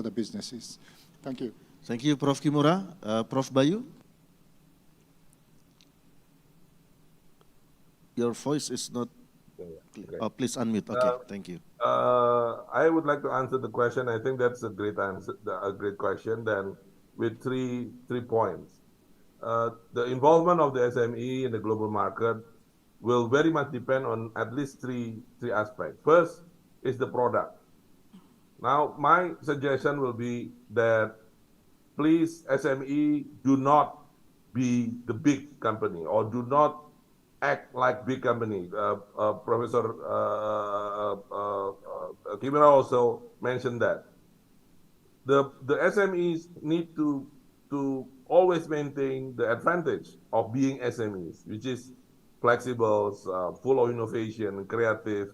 the businesses. Thank you. Thank you, Prof. Kimura. Prof. Bayu? Your voice is not clear. Oh, please unmute. Okay, thank you. I would like to answer the question. I think that's a great answer, a great question. Then, with three points. The involvement of the SME in the global market will very much depend on at least three aspects. First is the product. Now, my suggestion will be that please, SME, do not be the big company or do not act like big company. Professor Kimura also mentioned that. The SMEs need to always maintain the advantage of being SMEs, which is flexible, full of innovation, creative,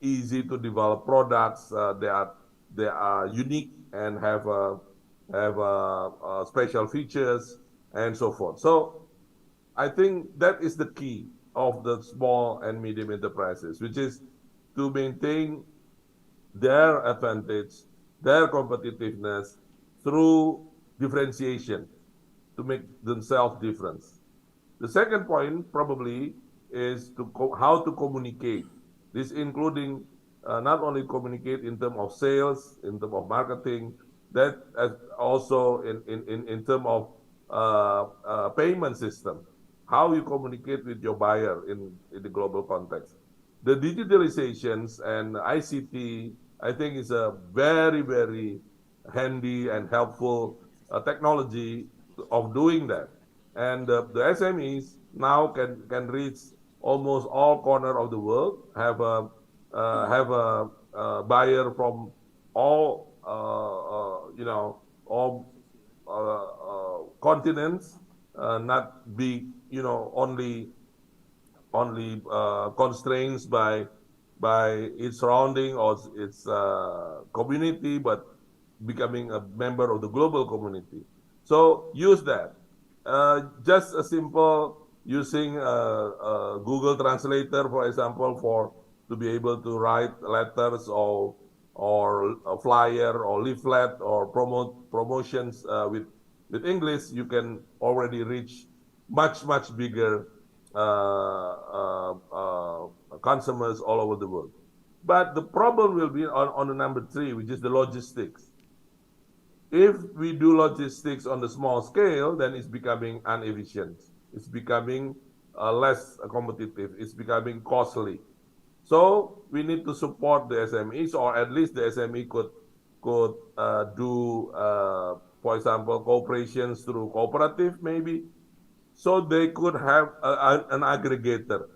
easy to develop products. They are unique and have special features and so forth. So I think that is the key of the small and medium enterprises, which is to maintain their advantage, their competitiveness through differentiation to make themselves different. The second point probably is how to communicate. This including not only communicate in terms of sales, in terms of marketing, that also in terms of payment system, how you communicate with your buyer in the global context. The digitalizations and ICT, I think, is a very, very handy and helpful technology of doing that. And the SMEs now can reach almost all corners of the world, have a buyer from all all continents, not be only constraints by its surrounding or its community, but becoming a member of the global community. So use that. Just a simple using Google Translator, for example, to be able to write letters or a flyer or leaflet or promotions with English, you can already reach much bigger consumers all over the world. But the problem will be on the number 3, which is the logistics. If we do logistics on the small scale, then it's becoming inefficient. It's becoming less competitive. It's becoming costly. So we need to support the SMEs, or at least the SME could do, for example, cooperations through cooperative maybe, so they could have an aggregator.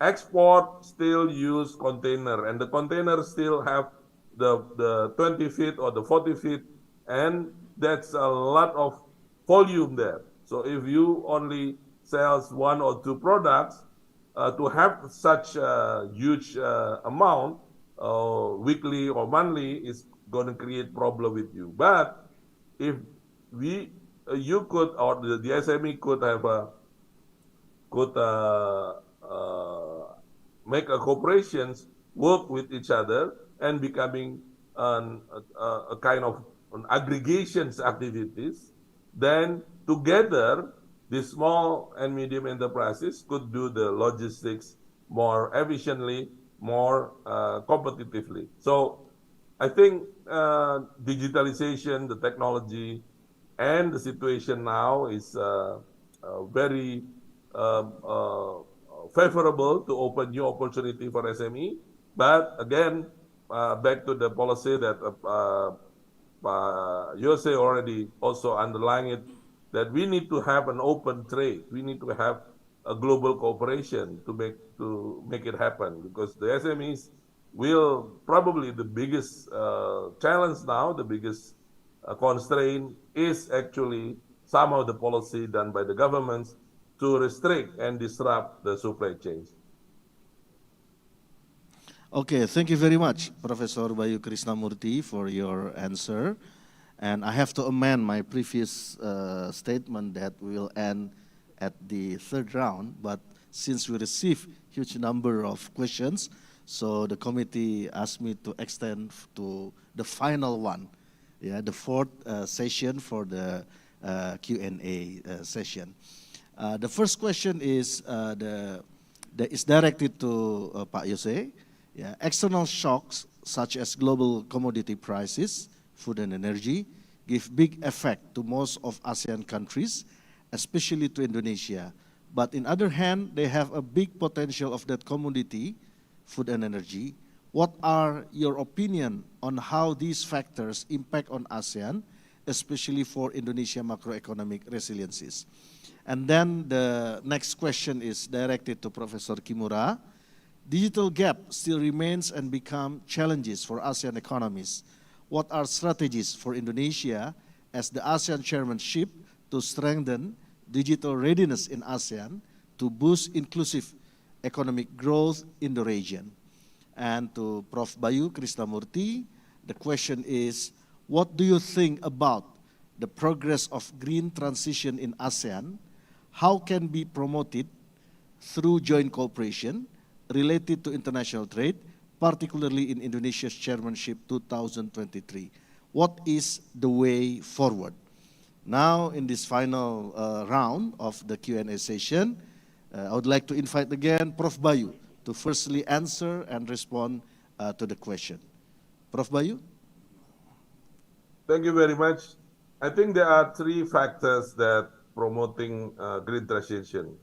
Export still use container, and the container still have the 20 feet or the 40 feet, and that's a lot of volume there. So if you only sells 1 or 2 products, to have such a huge amount weekly or monthly is going to create problem with you. But if you could, or the SME could have make a corporations work with each other and becoming a kind of aggregations activities, then together the small and medium enterprises could do the logistics more efficiently, more competitively. So I think digitalization, the technology, and the situation now is very favorable to open new opportunity for SME. But again, back to the policy that Yose already also underlined it, that we need to have an open trade. We need to have a global cooperation to make it happen, because the SMEs will probably the biggest challenge now, the biggest constraint is actually some of the policy done by the governments to restrict and disrupt the supply chains. Okay, thank you very much, Professor Bayu Krisnamurthi, for your answer. And I have to amend my previous statement that we will end at the third round, but since we received huge number of questions, so the committee asked me to extend to the final one, the fourth session for the Q&A session. The first question is directed to Pak Yose. External shocks such as global commodity prices, food and energy, give big effect to most of ASEAN countries, especially to Indonesia. But in other hand, they have a big potential of that commodity, food and energy. What are your opinion on how these factors impact on ASEAN, especially for Indonesia macroeconomic resiliencies? And then the next question is directed to Professor Kimura. Digital gap still remains and become challenges for ASEAN economies. What are strategies for Indonesia as the ASEAN chairmanship to strengthen digital readiness in ASEAN to boost inclusive economic growth in the region? And to Prof. Bayu Krisnamurthi, the question is, what do you think about the progress of green transition in ASEAN? How can be promoted through joint cooperation related to international trade, particularly in Indonesia's chairmanship 2023? What is the way forward? Now, in this final round of the Q&A session, I would like to invite again Prof. Bayu to firstly answer and respond to the question. Prof. Bayu? Thank you very much. I think there are three factors that promoting green transition.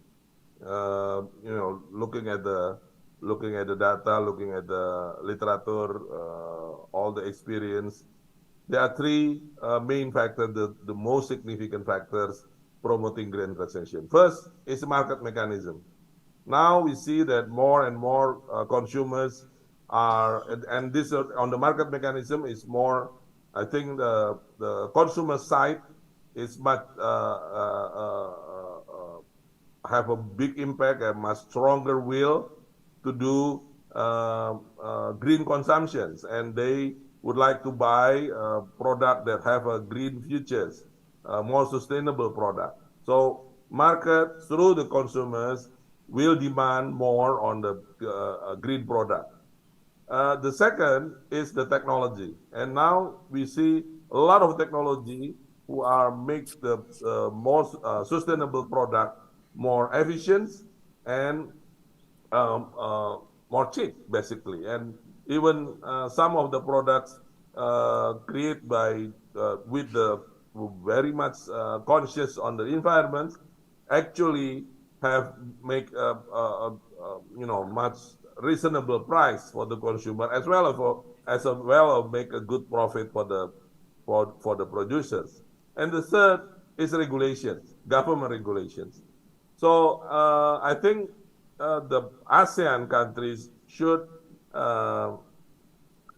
Looking at the data, looking at the literature, all the experience, there are three main factors, the most significant factors promoting green transition. First is market mechanism. Now we see that more and more consumers are, and this on the market mechanism is more, I think the consumer side is much, have a big impact, a much stronger will to do green consumptions, and they would like to buy product that have a green futures, more sustainable product. So market through the consumers will demand more on the green product. The second is the technology, and now we see a lot of technology who are make the most sustainable product more efficient and more cheap, basically. And even some of the products created by with the very much conscious on the environment actually have make much reasonable price for the consumer, as well as make a good profit for the producers. And the third is regulations, government regulations. So I think the ASEAN countries should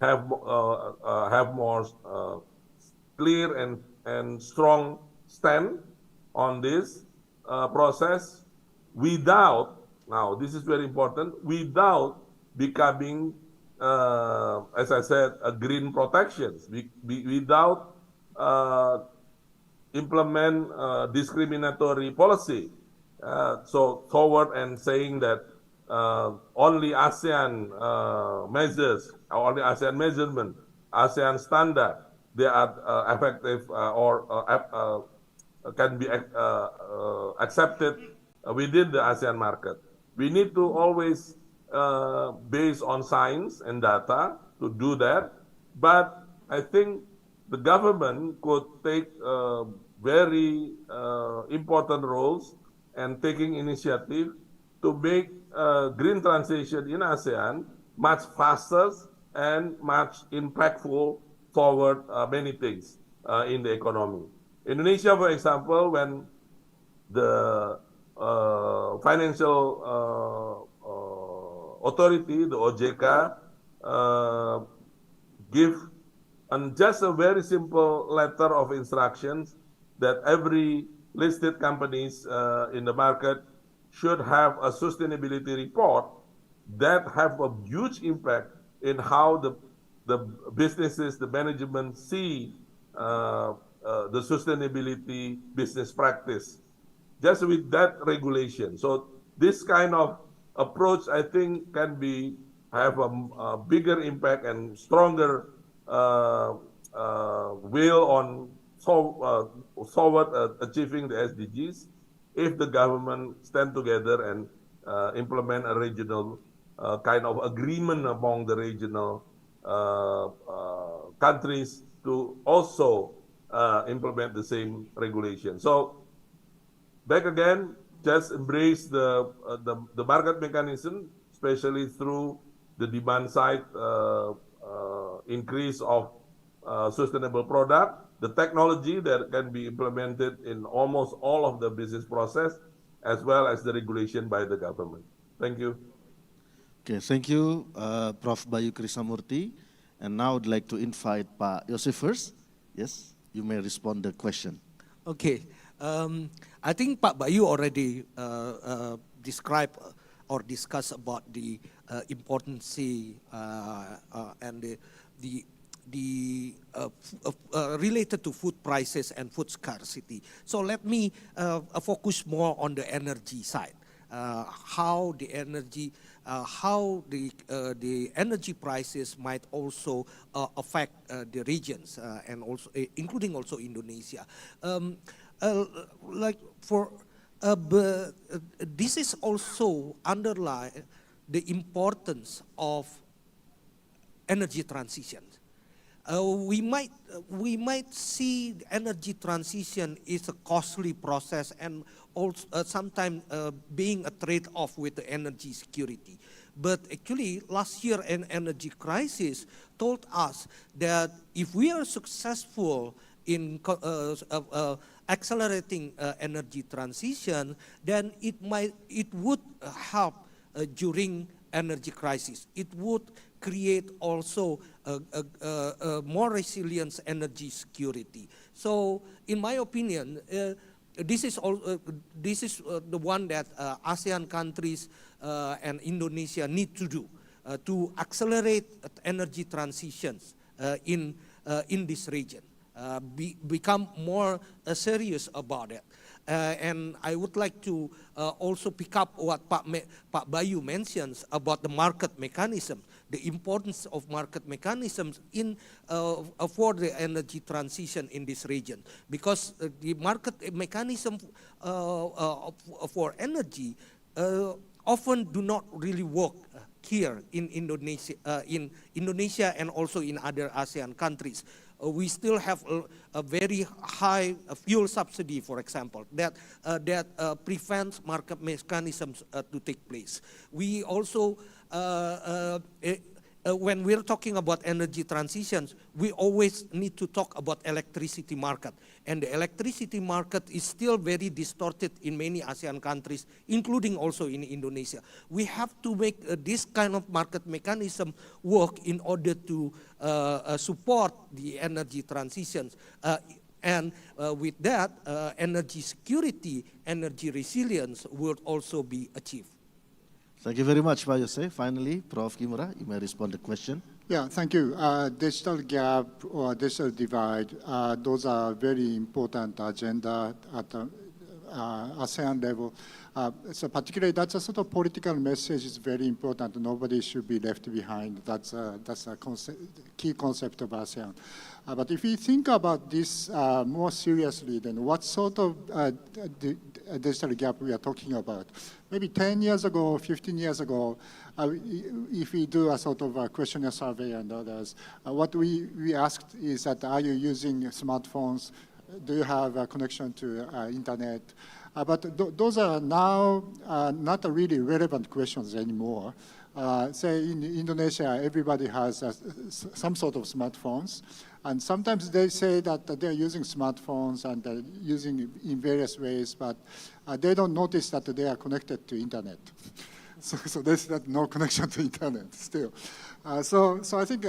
have more clear and strong stand on this process without, now this is very important, without becoming, as I said, a green protections, without implement discriminatory policy. So toward and saying that only ASEAN measures, only ASEAN measurement, ASEAN standard, they are effective or can be accepted within the ASEAN market. We need to always base on science and data to do that. But I think the government could take very important roles and taking initiative to make green transition in ASEAN much faster and much impactful forward many things in the economy. Indonesia, for example, when the financial authority, the OJK, give just a very simple letter of instructions that every listed companies in the market should have a sustainability report that have a huge impact in how the businesses, the management see the sustainability business practice. Just with that regulation. So this kind of approach, I think, can have a bigger impact and stronger will on toward achieving the SDGs if the government stand together and implement a regional kind of agreement among the regional countries to also implement the same regulation. So back again, just embrace the market mechanism, especially through the demand side increase of sustainable product, the technology that can be implemented in almost all of the business process, as well as the regulation by the government. Thank you. Okay, thank you, Prof. Bayu Krisnamurthi. And now I'd like to invite Pak Yose first. Yes, you may respond to the question. Okay, I think Pak Bayu already described or discussed about the importance and the related to food prices and food scarcity. So let me focus more on the energy side. How the energy prices might also affect the regions and also including also Indonesia. This is also underlie the importance of energy transition. We might see energy transition is a costly process and also sometimes being a trade-off with the energy security. But actually, last year an energy crisis told us that if we are successful in accelerating energy transition, then it would help during energy crisis. It would create also a more resilient energy security. So, in my opinion, this is the one that ASEAN countries and Indonesia need to do to accelerate energy transitions in this region. Become more serious about it. And I would like to also pick up what Pak Bayu mentions about the market mechanism, the importance of market mechanisms in for the energy transition in this region. Because the market mechanism for energy often do not really work here in Indonesia and also in other ASEAN countries. We still have a very high fuel subsidy, for example, that prevents market mechanisms to take place. We also, when we're talking about energy transitions, we always need to talk about electricity market. And the electricity market is still very distorted in many ASEAN countries, including also in Indonesia. We have to make this kind of market mechanism work in order to support the energy transitions. And with that, energy security, energy resilience would also be achieved. Thank you very much, Pak Yose. Finally, Prof. Kimura, you may respond to the question. Yeah, thank you. Digital gap or digital divide, those are very important agenda at the ASEAN level. So particularly, that's a sort of political message is very important. Nobody should be left behind. That's a key concept of ASEAN. But if we think about this more seriously, then what sort of digital gap we are talking about? Maybe 10 years ago, 15 years ago, if we do a sort of a questionnaire survey and others, what we asked is that, are you using smartphones? Do you have a connection to internet? But those are now not really relevant questions anymore. Say in Indonesia, everybody has some sort of smartphones. And sometimes they say that they're using smartphones and they're using it in various ways, but they don't notice that they are connected to internet. So there's not no connection to internet still. So I think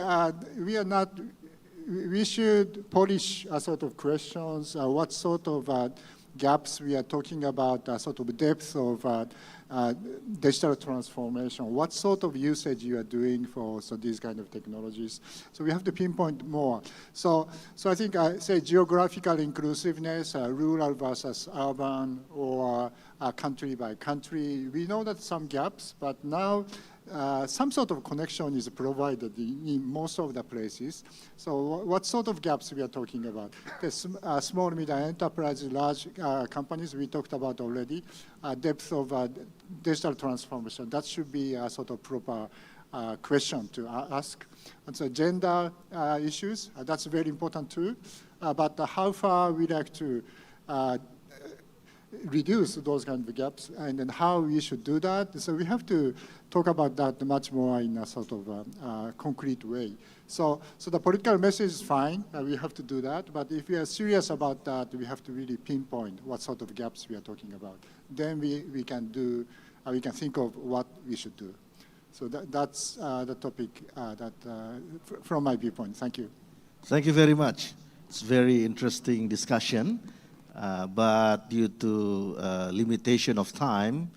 we should polish a sort of questions, what sort of gaps we are talking about, sort of depth of digital transformation, what sort of usage you are doing for these kind of technologies. So we have to pinpoint more. So I think say geographical inclusiveness, rural versus urban, or country by country. We know that some gaps, but now some sort of connection is provided in most of the places. So what sort of gaps we are talking about? The small, medium enterprises, large companies, we talked about already. Depth of digital transformation, that should be a sort of proper question to ask. And so gender issues, that's very important too. But how far we like to reduce those kind of gaps, and then how we should do that. So we have to talk about that much more in a sort of concrete way. So the political message is fine, we have to do that, but if we are serious about that, we have to really pinpoint what sort of gaps we are talking about. Then we can think of what we should do. So that's the topic from my viewpoint. Thank you. Thank you very much. It's very interesting discussion. But due to limitation of time,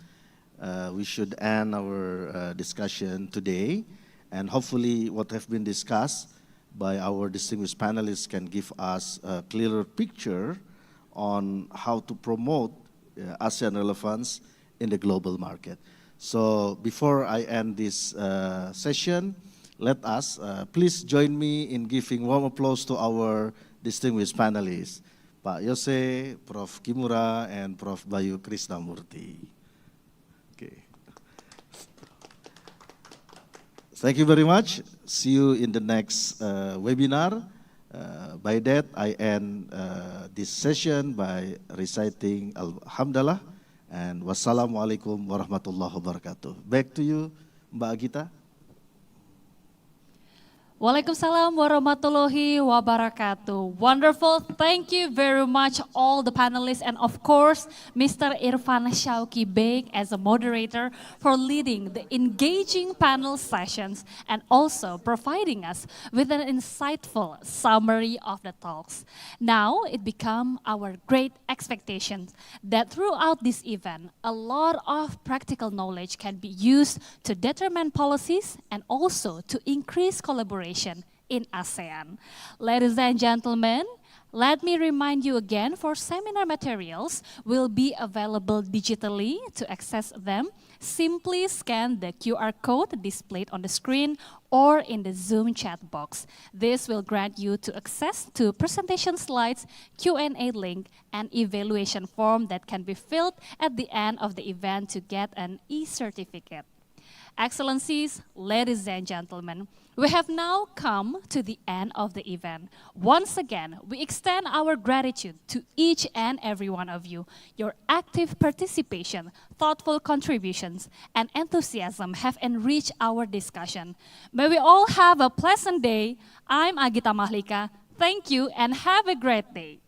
we should end our discussion today. And hopefully what have been discussed by our distinguished panelists can give us a clearer picture on how to promote ASEAN relevance in the global market. So before I end this session, let us please join me in giving warm applause to our distinguished panelists. Pak Yose, Prof. Kimura, and Prof. Bayu Krisnamurthi. Okay. Thank you very much. See you in the next webinar. By that, I end this session by reciting Alhamdulillah and Wassalamualaikum warahmatullahi wabarakatuh. Back to you, Mbak Agita. Waalaikumsalam warahmatullahi wabarakatuh. Wonderful. Thank you very much all the panelists, and of course Mr. Irfan Syauqi Beik as a moderator for leading the engaging panel sessions and also providing us with an insightful summary of the talks. Now it becomes our great expectation that throughout this event a lot of practical knowledge can be used to determine policies and also to increase collaboration in ASEAN. Ladies and gentlemen, let me remind you again, for seminar materials will be available digitally. To access them, simply scan the QR code displayed on the screen or in the Zoom chat box. This will grant you to access to presentation slides, Q&A link, and evaluation form that can be filled at the end of the event to get an e-certificate. Excellencies, ladies and gentlemen, we have now come to the end of the event. Once again, we extend our gratitude to each and every one of you. Your active participation, thoughtful contributions, and enthusiasm have enriched our discussion. May we all have a pleasant day. I'm Agita Mahlika. Thank you and have a great day.